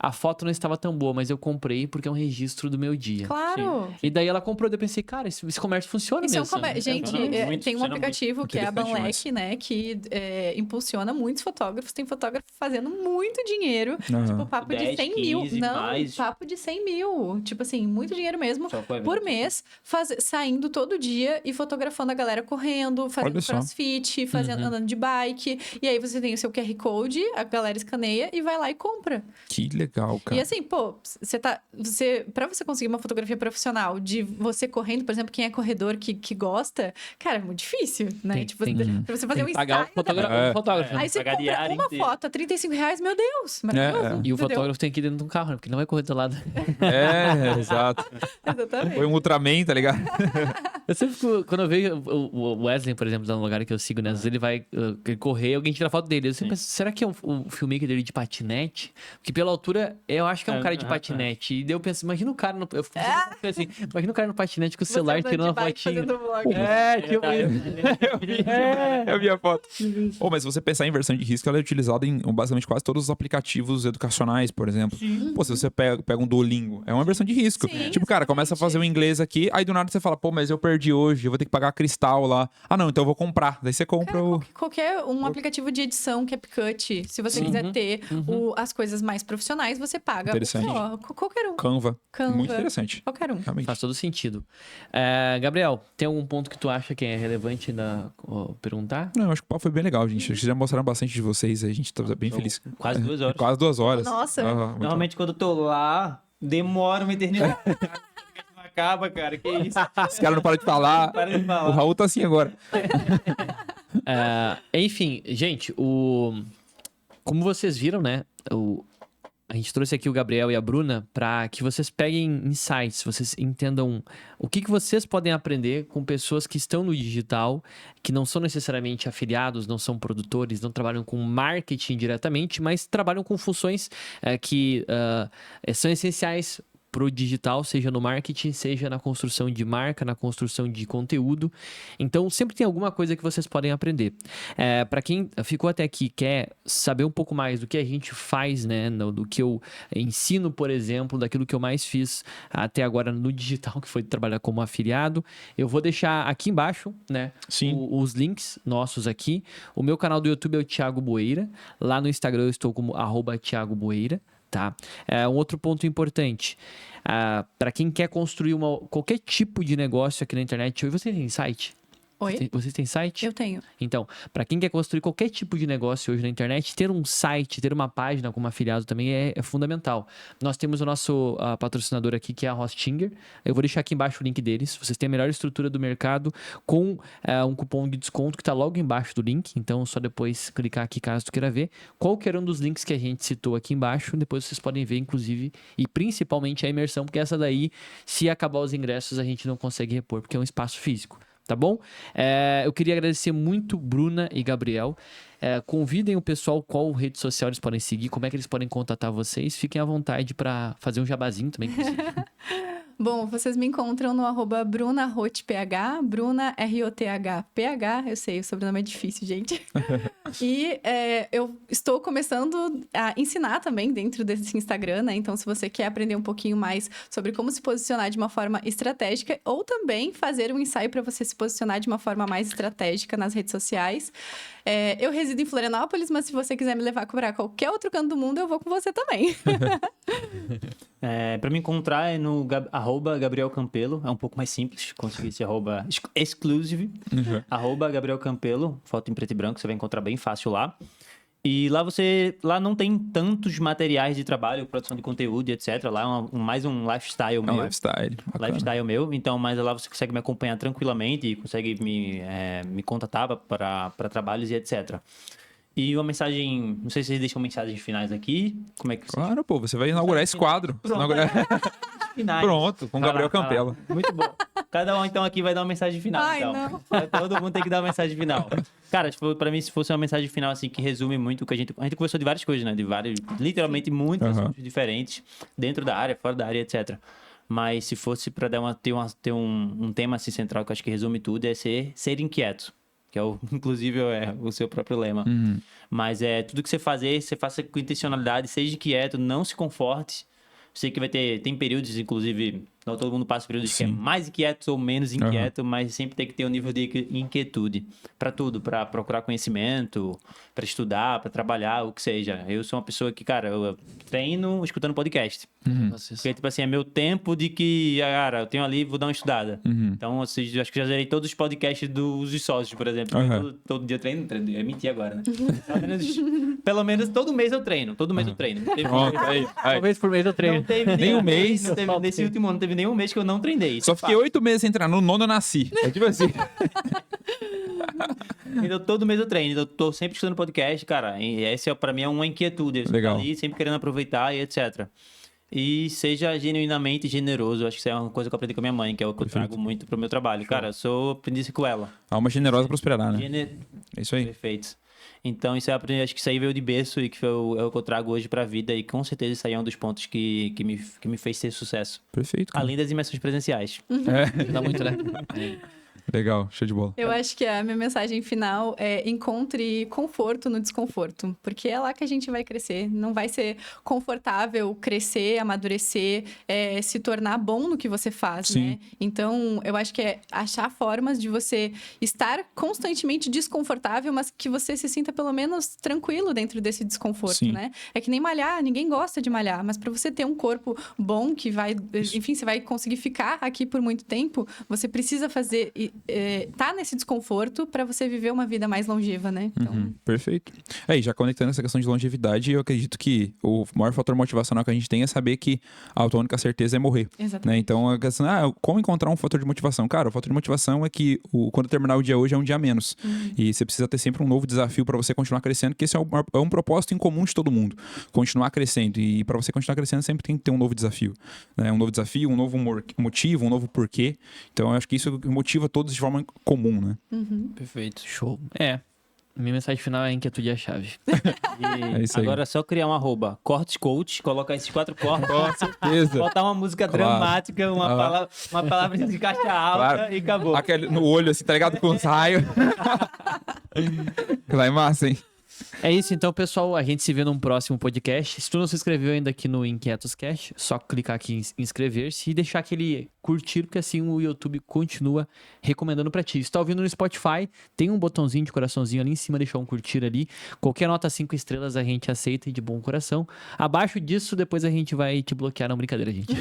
a foto não estava tão boa, mas eu comprei porque é um registro do meu dia. Claro. E daí ela comprou, daí eu pensei, cara, esse comércio funciona Isso é um mesmo. Gente, Funciona muito, tem um funciona aplicativo que é a Interessante Banlec, né? Que impulsiona muitos fotógrafos. Tem fotógrafo fazendo muito dinheiro. Aham. Tipo, papo de 10, 100 mil. 15 Não, mais. papo de 100 mil. Tipo assim, muito dinheiro mesmo. Só foi Por evento. mês, saindo todo dia e fotografando a galera correndo, fazendo Olha só. crossfit, andando de bike. E aí você tem o seu QR Code, a galera escaneia e vai lá e compra. que legal, cara. E assim, pô, pra você conseguir uma fotografia profissional de você correndo, por exemplo, quem é corredor que gosta, cara, é muito difícil, né? Tem- Tipo, tem- pra você fazer um Tem que pagar ensaio. o fotógrafo. É. fotógrafo, né? Aí você pagar compra diária uma inteira. foto a R$35, meu Deus, maravilhoso. É. E o entendeu? fotógrafo tem que ir dentro de um carro, né? Porque não vai correr do lado. Exato. Exatamente. Foi um Ultraman, tá ligado? Eu sempre fico, quando eu vejo o Wesley, por exemplo, no lugar que eu sigo, né? Às vezes ele vai ele correr, alguém tira foto dele. Eu sempre penso, será que é o filmmaker dele de patinete? Porque pela altura, eu acho que é um cara de patinete. E daí eu penso, imagina o cara no... Eu fico assim, imagina o cara no patinete com o Você celular andando tirando de uma bike fotinha. fazendo vlog. Tipo isso. Eu vi a foto. Mas se você pensar em inversão de risco, ela é utilizada em basicamente quase todos os aplicativos educacionais, por exemplo. Pô, se você pega um Duolingo, é uma inversão de risco. Sim, Tipo, cara, começa a fazer o inglês aqui, aí do nada você fala, pô, mas eu perdi hoje, eu vou ter que pagar a Cristal lá. Ah, não, então eu vou comprar. Daí você compra Cara, o... qualquer um aplicativo de edição, CapCut, se você quiser ter as coisas mais profissionais, você paga. Interessante. Ó, qualquer um. Canva. Canva. Muito interessante. Qualquer um. Realmente. Faz todo sentido. Gabriel, tem algum ponto que tu acha que é relevante perguntar? Não, eu acho que o papo foi bem legal, gente. Vocês já mostraram bastante de vocês, a gente tá bem feliz. Quase 2 horas. Quase 2 horas. Nossa. Aham, muito Normalmente quando eu tô lá, demora uma eternidade. Não acaba, cara. Que isso? bom. Os caras não param de falar. Para de O falar. Raul tá assim agora. Enfim, gente, como vocês viram, né? A gente trouxe aqui o Gabriel e a Bruna para que vocês peguem insights, vocês entendam o que vocês podem aprender com pessoas que estão no digital, que não são necessariamente afiliados, não são produtores, não trabalham com marketing diretamente, mas trabalham com funções que são essenciais pro digital, seja no marketing, seja na construção de marca, na construção de conteúdo. Então, sempre tem alguma coisa que vocês podem aprender. Para quem ficou até aqui, quer saber um pouco mais do que a gente faz, né, do que eu ensino, por exemplo, daquilo que eu mais fiz até agora no digital, que foi trabalhar como afiliado, eu vou deixar aqui embaixo, né, Sim. os links nossos aqui. O meu canal do YouTube é o Thiago Boeira. Lá no Instagram eu estou como @Thiago Boeira. Tá? Um outro ponto importante, para quem quer construir qualquer tipo de negócio aqui na internet, hoje você tem site? Oi? Vocês têm site? Eu tenho. Então, para quem quer construir qualquer tipo de negócio hoje na internet, ter um site, ter uma página como afiliado também é fundamental. Nós temos o nosso patrocinador aqui, que é a Hostinger. Eu vou deixar aqui embaixo o link deles. Vocês têm a melhor estrutura do mercado com um cupom de desconto que está logo embaixo do link. Então, só depois clicar aqui caso tu queira ver. Qualquer um dos links que a gente citou aqui embaixo, depois vocês podem ver, inclusive, e principalmente a imersão, porque essa daí, se acabar os ingressos, a gente não consegue repor, porque é um espaço físico. Tá bom? Eu queria agradecer muito Bruna e Gabriel. Convidem o pessoal qual rede social eles podem seguir, como é que eles podem contatar vocês. Fiquem à vontade para fazer um jabazinho também. Bom, vocês me encontram no @brunarotph, Bruna ROTHPH, eu sei, o sobrenome é difícil, gente. E eu estou começando a ensinar também dentro desse Instagram, né? Então, se você quer aprender um pouquinho mais sobre como se posicionar de uma forma estratégica, ou também fazer um ensaio para você se posicionar de uma forma mais estratégica nas redes sociais. Eu resido em Florianópolis, mas se você quiser me levar para qualquer outro canto do mundo, eu vou com você também. Para me encontrar é no @Gabriel Campelo, é um pouco mais simples, consegui esse exclusive, @Gabriel Campelo, foto em preto e branco, você vai encontrar bem fácil lá. E lá não tem tantos materiais de trabalho, produção de conteúdo e etc. Lá é mais um lifestyle meu. Lifestyle meu. Então, mas lá você consegue me acompanhar tranquilamente e consegue me contatar para trabalhos e etc. E uma mensagem, não sei se vocês deixam mensagens finais aqui. Como é que vocês... Claro, pô, você vai inaugurar esse quadro. Finais. Pronto, com o Gabriel Campelo. Muito bom. Cada um, então, aqui vai dar uma mensagem final. Ai, então. não. Todo mundo tem que dar uma mensagem final. Cara, tipo, pra mim, se fosse uma mensagem final, assim, que resume muito o que a gente conversou de várias coisas, né? Literalmente, muitos assuntos diferentes, dentro da área, fora da área, etc. Mas se fosse pra ter um tema, assim, central, que eu acho que resume tudo, é ser inquieto. Que inclusive é o seu próprio lema. Mas tudo que você faça com intencionalidade, seja inquieto, não se conforte. Sei que tem períodos, inclusive, não todo mundo passa períodos que é mais inquieto ou menos inquieto, mas sempre tem que ter um nível de inquietude para tudo, para procurar conhecimento, para estudar, para trabalhar, o que seja. Eu sou uma pessoa que, cara, eu treino escutando podcast. Porque, tipo assim, é meu tempo de que, cara, eu tenho ali, vou dar uma estudada. Então, acho que já zerei todos os podcasts dos sócios, por exemplo. Todo dia eu treino, é mentir agora, né? Pelo menos todo mês eu treino. Uma vez por mês eu treino. Não teve Nem um mês. Nesse último ano, não teve nenhum mês que eu não treinei. Só fiquei 8 meses sem treinar. No 9º eu nasci. É tipo assim. Então, todo mês eu treino. Eu tô sempre escutando podcast, cara. E essa, pra mim, é uma inquietude. Eu Legal. tô ali, sempre querendo aproveitar e etc. E seja genuinamente generoso. Acho que isso é uma coisa que eu aprendi com a minha mãe, que é o que eu trago muito pro meu trabalho. Cara, eu aprendi isso com ela. Alma generosa prosperará, né? É isso aí. Perfeito. Então, acho que isso aí veio de berço e que é o que eu trago hoje pra vida. E com certeza isso aí é um dos pontos que me fez ter sucesso. Perfeito. Cara. Além das imersões presenciais. Dá muito, né? Legal, show de bola. Eu acho que a minha mensagem final é: encontre conforto no desconforto, porque é lá que a gente vai crescer. Não vai ser confortável crescer, amadurecer, se tornar bom no que você faz, né? Então, eu acho que é achar formas de você estar constantemente desconfortável, mas que você se sinta pelo menos tranquilo dentro desse desconforto, né? É que nem malhar, ninguém gosta de malhar, mas para você ter um corpo bom que vai, enfim, você vai conseguir ficar aqui por muito tempo, você precisa fazer tá nesse desconforto para você viver uma vida mais longeva, né? Então... Perfeito. Aí, já conectando essa questão de longevidade, eu acredito que o maior fator motivacional que a gente tem é saber que a tua única certeza é morrer. Exatamente. Né? Então, a questão, como encontrar um fator de motivação? Cara, o fator de motivação é que quando terminar o dia hoje é um dia a menos. E você precisa ter sempre um novo desafio para você continuar crescendo, que esse é um propósito em comum de todo mundo. Continuar crescendo. E para você continuar crescendo, sempre tem que ter um novo desafio. Né? Um novo desafio, um novo motivo, um novo porquê. Então, eu acho que isso motiva todos de forma comum, né? Perfeito. Show. Minha mensagem final é inquietude é a chave. É isso aí. Agora é só criar um @cortescoach, colocar esses 4 cortes, Com certeza. botar uma música dramática, uma palavra de caixa alta e acabou. Aquele no olho, assim, tá ligado? Com os raios. Lá é massa, hein? É isso, então, pessoal. A gente se vê num próximo podcast. Se tu não se inscreveu ainda aqui no Inquietos Cast, só clicar aqui em inscrever-se e deixar aquele curtir, porque assim o YouTube continua recomendando pra ti. Se tá ouvindo no Spotify, tem um botãozinho de coraçãozinho ali em cima, deixar um curtir ali. Qualquer nota 5 estrelas a gente aceita e de bom coração. Abaixo disso, depois a gente vai te bloquear. Não, brincadeira, gente.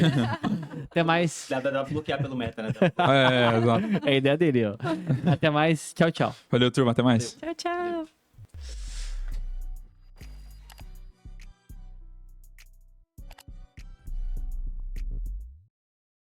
Até mais. Dá pra bloquear pelo meta, né? É, exato. É a ideia dele, ó. Até mais. Tchau, tchau. Valeu, turma. Até mais. Tchau, tchau.